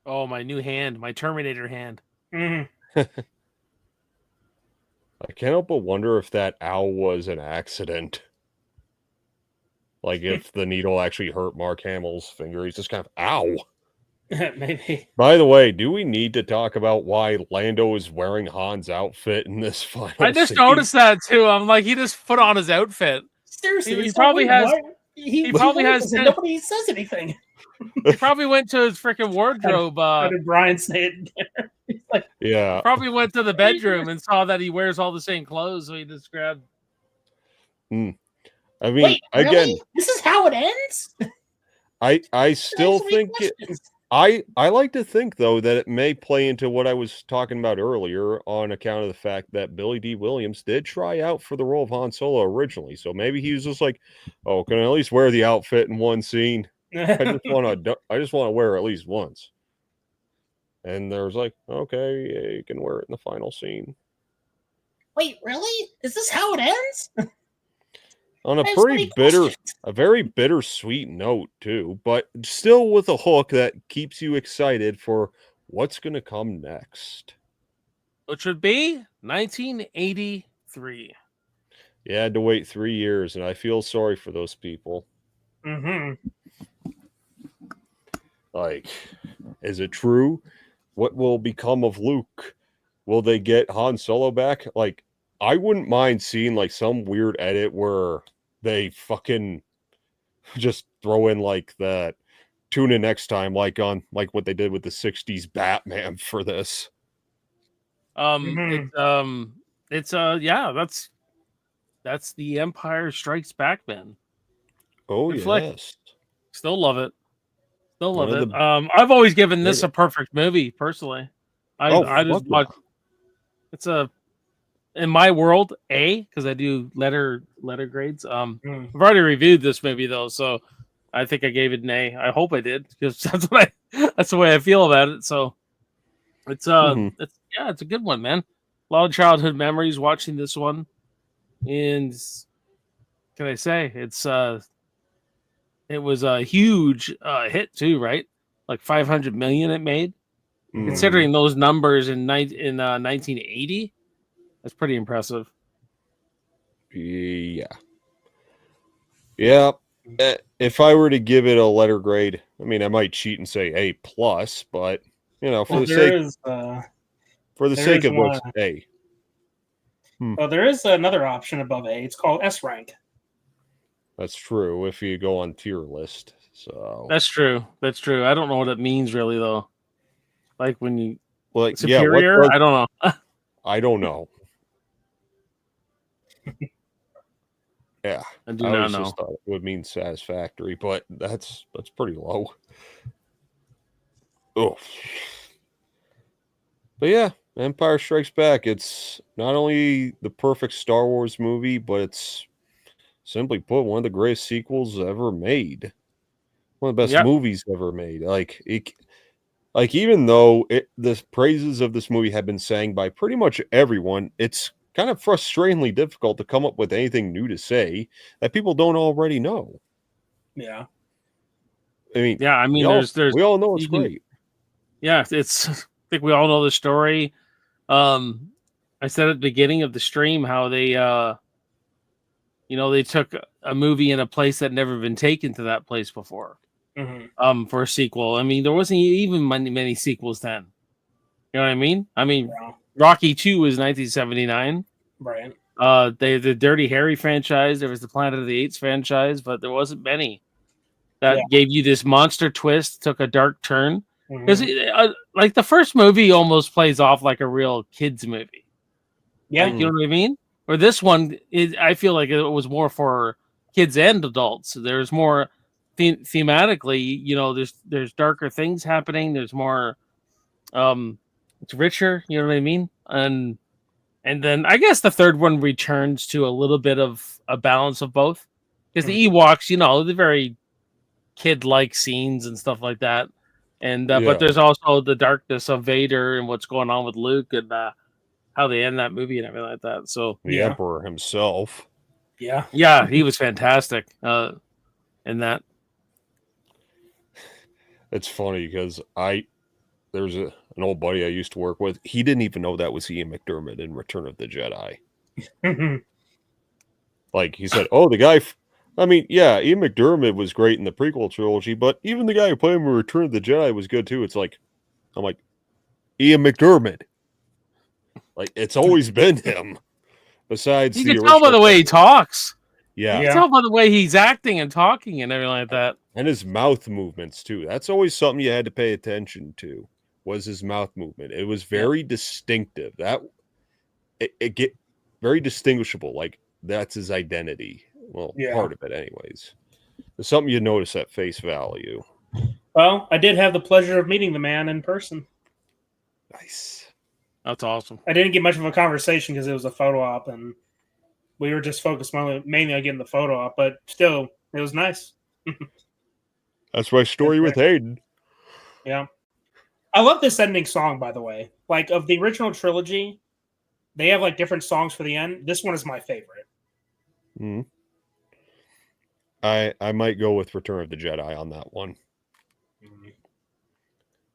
Oh, my new hand. My Terminator hand. I can't help but wonder if that owl was an accident. Like, if the needle actually hurt Mark Hamill's finger. He's just kind of, ow. Maybe. By the way, do we need to talk about why Lando is wearing Han's outfit in this final I just scene? noticed that, too. I'm like, he just put on his outfit. Seriously. He probably has... He probably has... Nobody says anything. He probably went to his freaking wardrobe. How did Brian say it? He's like, yeah. Probably went to the bedroom and saw that he wears all the same clothes, so he just grabbed. I mean, wait, really? Again, this is how it ends. I still think I like to think though that it may play into what I was talking about earlier on account of the fact that Billy D. Williams did try out for the role of Han Solo originally. So maybe he was just like, "Oh, can I at least wear the outfit in one scene? I just want to wear it at least once." And there's like, "Okay, yeah, you can wear it in the final scene." Wait, really? Is this how it ends? on a I have so many questions. a very bittersweet note too, but still with a hook that keeps you excited for what's going to come next. Which would be 1983. You had to wait 3 years, and I feel sorry for those people. Mm-hmm. Like, is it true? What will become of Luke? Will they get Han Solo back? Like, I wouldn't mind seeing like some weird edit where they fucking just throw in like that tune in next time, like on like what they did with the 60s Batman for this. It's yeah, that's the Empire Strikes Back, man. Oh, Good flick. yes. Still love it. Still love One of it. the I've always given this great- a perfect movie, personally. I just fuck yeah. watch. It's a in my world A, because I do letter grades. I've already reviewed this movie though, so I think I gave it an A. I hope I did, because that's the way I feel about it. So it's it's a good one, man. A lot of childhood memories watching this one, and can I say it was a huge hit too, right? Like 500 million it made. Mhm. Considering those numbers in 1980, that's pretty impressive. Yeah. Yeah. If I were to give it a letter grade, I mean, I might cheat and say A plus, but you know, for Well, the there sake is, for the there sake is of what's one. A. well, there is another option above A. It's called S rank. That's true if you go on tier list. So That's true. That's true. I don't know what it means really though. Like when you like superior, what does, I don't know. I don't know. Yeah. I do I not always know. just thought it would mean satisfactory, but that's pretty low. Oh. But yeah, Empire Strikes Back. It's not only the perfect Star Wars movie, but it's simply put one of the greatest sequels ever made. One of the best Yep. movies ever made. Like even though the praises of this movie have been sang by pretty much everyone, it's kind of frustratingly difficult to come up with anything new to say that people don't already know. Yeah. I mean, Yeah, I mean, we all know it's you can- great. Yeah, it's. I think we all know the story. I said at the beginning of the stream how they, they took a movie in a place that never been taken to that place before. Mm-hmm. For a sequel. I mean, there wasn't even many sequels then. You know what I mean? I mean, Yeah. Rocky 2 was 1979. Right. The Dirty Harry franchise. There was the Planet of the Apes franchise, but there wasn't many that gave you this monster twist, took a dark turn. Because like the first movie almost plays off like a real kids movie. Yeah. Like, you know what I mean? Or this one, I feel like it was more for kids and adults. There's more thematically, there's darker things happening. There's more, it's richer. You know what I mean? And then I guess the third one returns to a little bit of a balance of both, because the Ewoks, they're very kid-like scenes and stuff like that. And but there's also the darkness of Vader and what's going on with Luke and how they end that movie and everything like that. So The Emperor himself. Yeah. he was fantastic in that. It's funny because there's an old buddy I used to work with. He didn't even know that was Ian McDiarmid in Return of the Jedi. Like he said, oh, the guy. I mean, yeah, Ian McDiarmid was great in the prequel trilogy, but even the guy who played him in Return of the Jedi was good too. It's like, I'm like, Ian McDiarmid. Like, it's always been him. Besides, You can tell by the way he talks. Yeah. You can tell by the way he's acting and talking and everything like that. And his mouth movements too. That's always something you had to pay attention to. Was his mouth movement? It was very distinctive. It get very distinguishable. Like that's his identity. Well, part of it, anyways. It's something you notice at face value. Well, I did have the pleasure of meeting the man in person. Nice. That's awesome. I didn't get much of a conversation because it was a photo op, and we were just focused mainly on getting the photo op. But still, it was nice. That's my story with Hayden. Yeah. I love this ending song, by the way. Like, of the original trilogy, they have, like, different songs for the end. This one is my favorite. Mm-hmm. I might go with Return of the Jedi on that one. Mhm.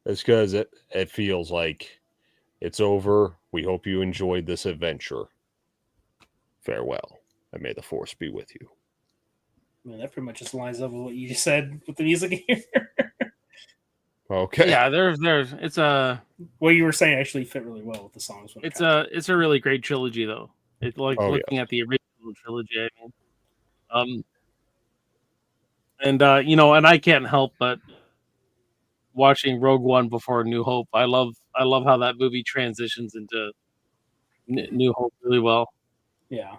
It's because it feels like it's over. We hope you enjoyed this adventure. Farewell, and may the Force be with you. I mean, that pretty much just lines up with what you just said with the music here. Okay. Yeah, it's a What you were saying actually fit really well with the songs. When it comes it's a really great trilogy though. It's like Oh, looking yeah. at the original trilogy. I mean, and and I can't help but watching Rogue One before New Hope. I love how that movie transitions into New Hope really well. Yeah.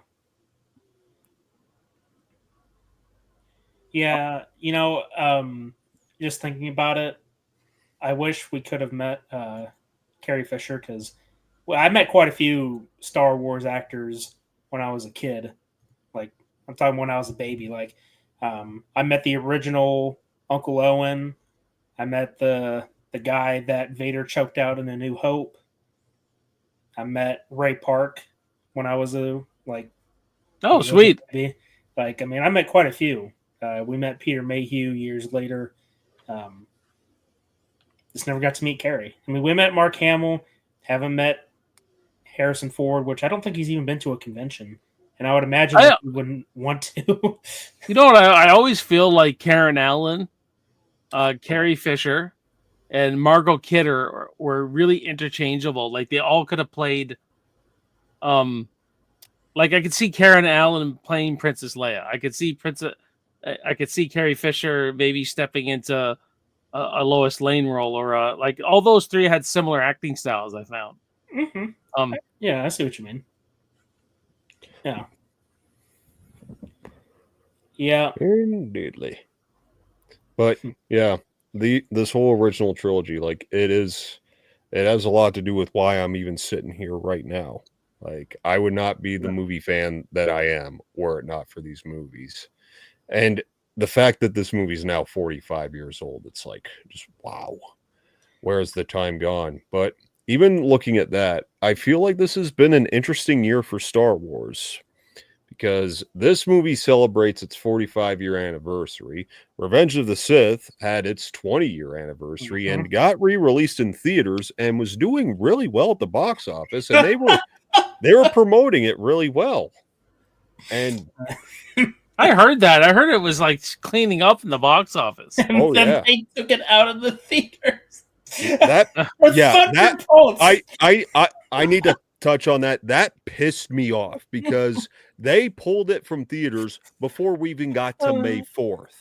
Yeah, just thinking about it, I wish we could have met Carrie Fisher because I met quite a few Star Wars actors when I was a kid. Like I'm talking when I was a baby. Like I met the original Uncle Owen. I met the guy that Vader choked out in A New Hope. I met Ray Park when I was a Oh, sweet. baby. Like I mean, I met quite a few. We met Peter Mayhew years later. Just never got to meet Carrie. I mean, we met Mark Hamill. Haven't met Harrison Ford, which I don't think he's even been to a convention. And I would imagine that he wouldn't want to. You know what? I always feel like Karen Allen, Carrie Fisher, and Margot Kidder were really interchangeable. Like they all could have played. Like I could see Karen Allen playing Princess Leia. I could see Carrie Fisher maybe stepping into a Lois Lane role, or like all those three had similar acting styles. I found. Mm-hmm. Yeah, I see what you mean. Yeah. Yeah. Indeedly. But yeah, this whole original trilogy, like it has a lot to do with why I'm even sitting here right now. Like I would not be the movie fan that I am were it not for these movies. And the fact that this movie is now 45 years old, it's like just wow. Where's the time gone? But even looking at that, I feel like this has been an interesting year for Star Wars because this movie celebrates its 45-year anniversary. Revenge of the Sith had its 20-year anniversary and got re-released in theaters and was doing really well at the box office, and they were promoting it really well. And I heard that. I heard it was like cleaning up in the box office. Oh yeah, they took it out of the theaters. I need to touch on that. That pissed me off because they pulled it from theaters before we even got to May 4th.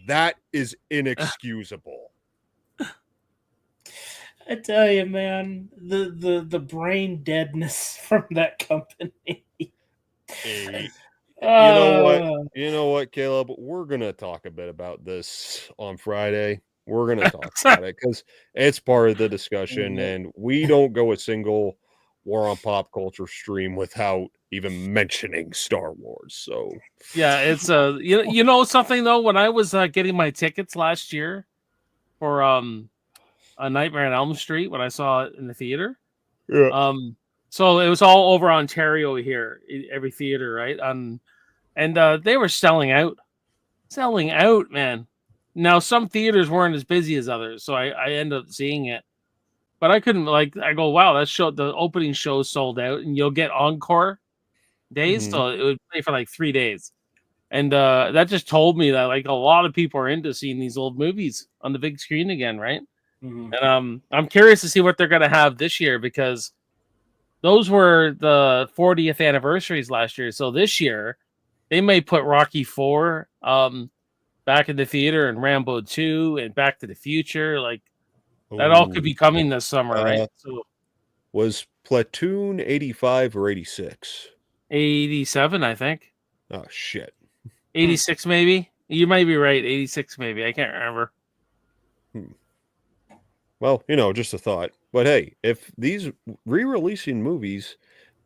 That is inexcusable. I tell you, man, the brain deadness from that company. Hey, you know what, Caleb? We're gonna talk a bit about this on Friday. We're gonna talk about it because it's part of the discussion, and we don't go a single War on Pop Culture stream without even mentioning Star Wars. So yeah, it's you know something though. When I was getting my tickets last year for A Nightmare on Elm Street, when I saw it in the theater, so it was all over Ontario here, every theater, right? And they were selling out, man. Now some theaters weren't as busy as others, so I ended up seeing it. But I couldn't I go, wow, the opening show sold out, and you'll get encore days, so it would play for like 3 days. And that just told me that like a lot of people are into seeing these old movies on the big screen again, right? Mm-hmm. And I'm curious to see what they're gonna have this year because those were the 40th anniversaries last year. So this year they may put Rocky 4 back in the theater and Rambo 2 and Back to the Future. Like that all could be coming this summer, right? So was Platoon 85 or 86? 87, I think. Oh shit. 86 maybe. You might be right. 86 maybe. I can't remember. Well, just a thought. But hey, if these re-releasing movies,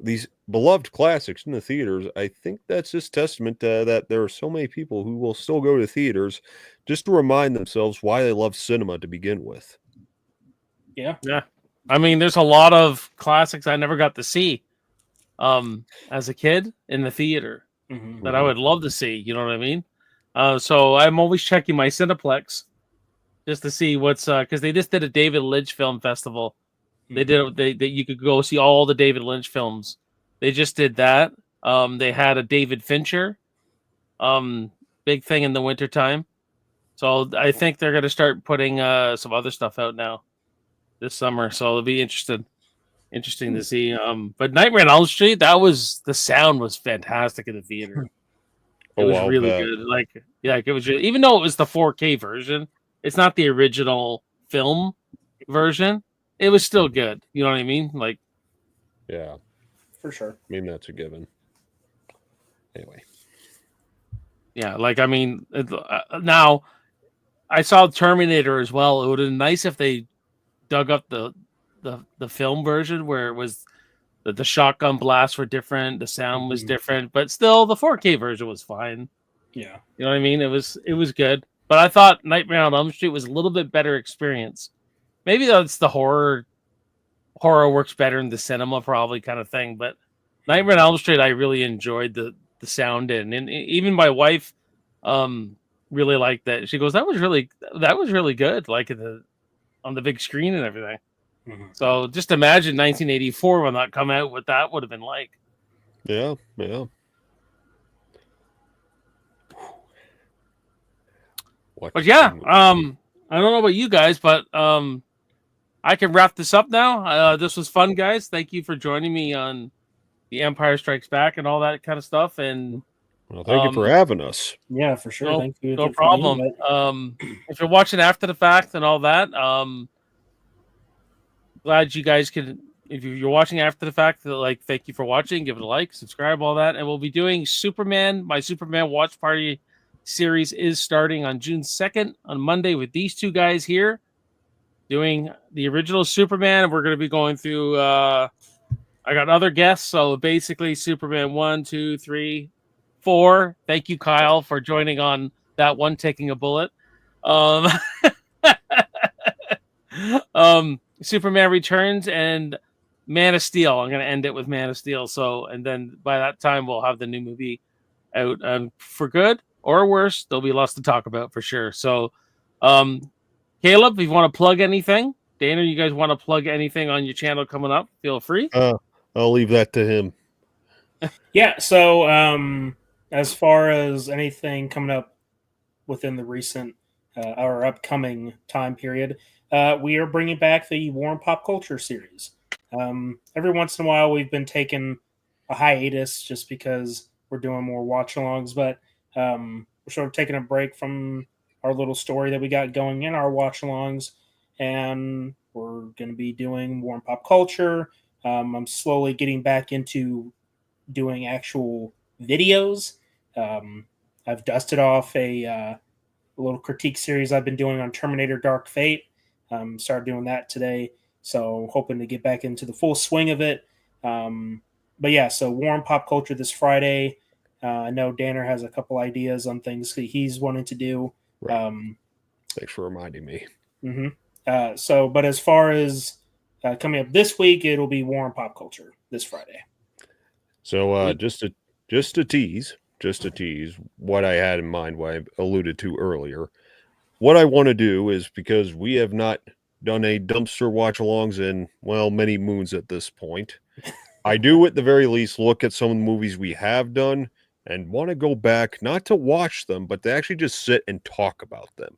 these beloved classics in the theaters, I think that's just testament to that there are so many people who will still go to theaters just to remind themselves why they love cinema to begin with. Yeah. I mean, there's a lot of classics I never got to see as a kid in the theater that I would love to see. You know what I mean? So I'm always checking my Cineplex just to see what's because they just did a David Lynch film festival. They did they you could go see all the David Lynch films. They just did that. They had a David Fincher big thing in the wintertime. So I think they're gonna start putting some other stuff out now this summer. So it'll be interesting to see. But Nightmare on Elm Street, the sound was fantastic in the theater. It was really good. Like it was even though it was the 4K version, it's not the original film version. It was still good. You know what I mean? Like, Yeah, For sure. I mean that's a given. Anyway, yeah, like I mean, now I saw Terminator as well. It would have been nice if they dug up the film version where it was the shotgun blasts were different, the sound was different, but still the 4K version was fine. Yeah. You know what I mean? It was good. But I thought Nightmare on Elm Street was a little bit better experience. Maybe that's the horror works better in the cinema, probably kind of thing. But Nightmare on Elm Street, I really enjoyed the sound in, and even my wife really liked that. She goes, "That was really good, like on the big screen and everything." Mm-hmm. So just imagine 1984 when that come out, what that would have been like. yeah. But yeah, I don't know about you guys, but I can wrap this up now. This was fun, guys. Thank you for joining me on The Empire Strikes Back and all that kind of stuff. And Well, thank you for having us. Yeah, for sure. Thank you. No for problem. the invite. If you're watching after the fact and all that, glad you guys could. If you're watching after the fact, thank you for watching. Give it a like, subscribe, all that, and we'll be doing Superman. My Superman watch party series is starting on June 2nd on Monday with these two guys here doing the original Superman. We're going to be going through. I got other guests, so basically Superman 1, 2, 3, 4. Thank you, Kyle, for joining on that one, taking a bullet. Superman Returns and Man of Steel. I'm going to end it with Man of Steel. So, and then by that time, we'll have the new movie out. For good or worse, there'll be lots to talk about for sure. So, Caleb, if you want to plug anything, Dana, you guys want to plug anything on your channel coming up, feel free. I'll leave that to him. Yeah. So, as far as anything coming up within the recent our upcoming time period, we are bringing back the War and Pop Culture series. Every once in a while, we've been taking a hiatus just because we're doing more watch-alongs, but we're sort of taking a break from our little story that we got going in our watch-alongs, and we're going to be doing War and Pop Culture. I'm slowly getting back into doing actual videos. I've dusted off a little critique series I've been doing on Terminator Dark Fate. Started doing that today, so hoping to get back into the full swing of it. But yeah, so War and Pop Culture this Friday. I know Danner has a couple ideas on things he's wanting to do. Right. Thanks for reminding me. Mm-hmm. But as far as coming up this week, it'll be War and Pop Culture this Friday. So just to tease what I had in mind, what I alluded to earlier. What I want to do is, because we have not done a dumpster watch-alongs in, well, many moons at this point, I do at the very least look at some of the movies we have done and want to go back, not to watch them, but to actually just sit and talk about them.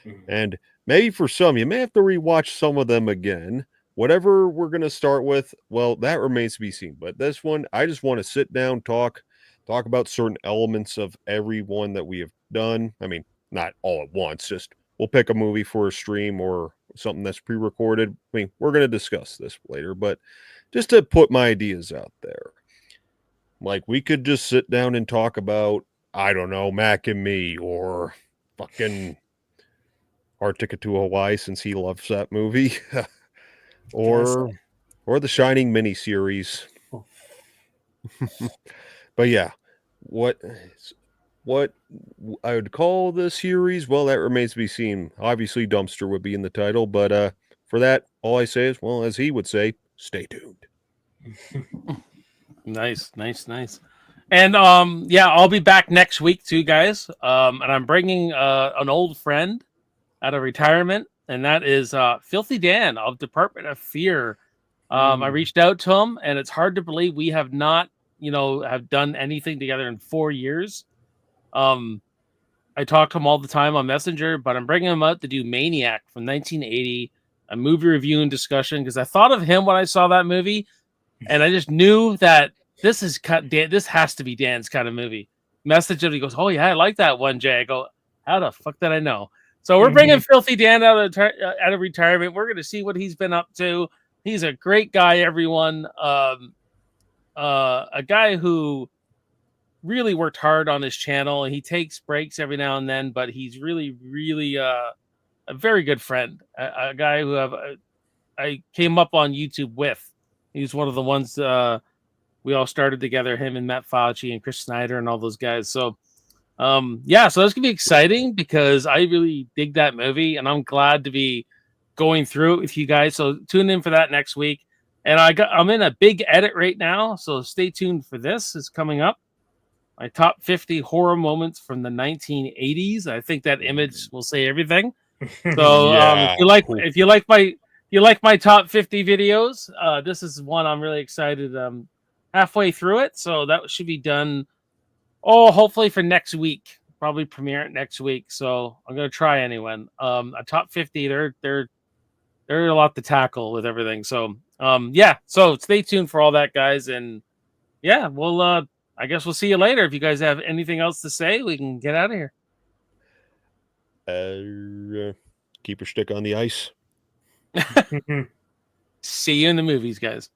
Mm-hmm. And maybe for some, you may have to rewatch some of them again. Whatever we're going to start with, well, that remains to be seen. But this one, I just want to sit down, talk about certain elements of every one that we have done. I mean, not all at once, just we'll pick a movie for a stream or something that's pre-recorded. I mean, we're going to discuss this later, but just to put my ideas out there. Like, we could just sit down and talk about, I don't know, Mac and Me, or fucking Hard Ticket to Hawaii, since he loves that movie. or the Shining miniseries. But yeah, what I would call the series, well, that remains to be seen. Obviously, Dumpster would be in the title, but for that, all I say is, well, as he would say, stay tuned. Nice. And yeah, I'll be back next week too, guys. And I'm bringing an old friend out of retirement, and that is Filthy Dan of Department of Fear. I reached out to him, and it's hard to believe we have not, have done anything together in 4 years. I talk to him all the time on Messenger, but I'm bringing him out to do Maniac from 1980, a movie review and discussion, because I thought of him when I saw that movie, and I just knew that this has to be Dan's kind of movie. Message him, he goes, "Oh yeah, I like that one, Jay." I go, "How the fuck did I know?" So we're bringing Filthy Dan out of retirement. We're going to see what he's been up to. He's a great guy, everyone. A guy who really worked hard on his channel. He takes breaks every now and then, but he's really, really a very good friend. A guy who I came up on YouTube with. He's one of the ones we all started together. Him and Matt Fauci and Chris Snyder and all those guys. So yeah, so that's gonna be exciting because I really dig that movie, and I'm glad to be going through it with you guys. So tune in for that next week. And I'm in a big edit right now, so stay tuned for this. It's coming up. My top 50 horror moments from the 1980s. I think that image will say everything. So Yeah, if you like my top 50 videos, this is one I'm really excited. Halfway through it, so that should be done. Hopefully for next week. Probably premiere it next week. So I'm gonna try anyway. A top 50. They're a lot to tackle with everything. So yeah. So stay tuned for all that, guys. And yeah, we'll I guess we'll see you later. If you guys have anything else to say, we can get out of here. Keep your stick on the ice. See you in the movies, guys.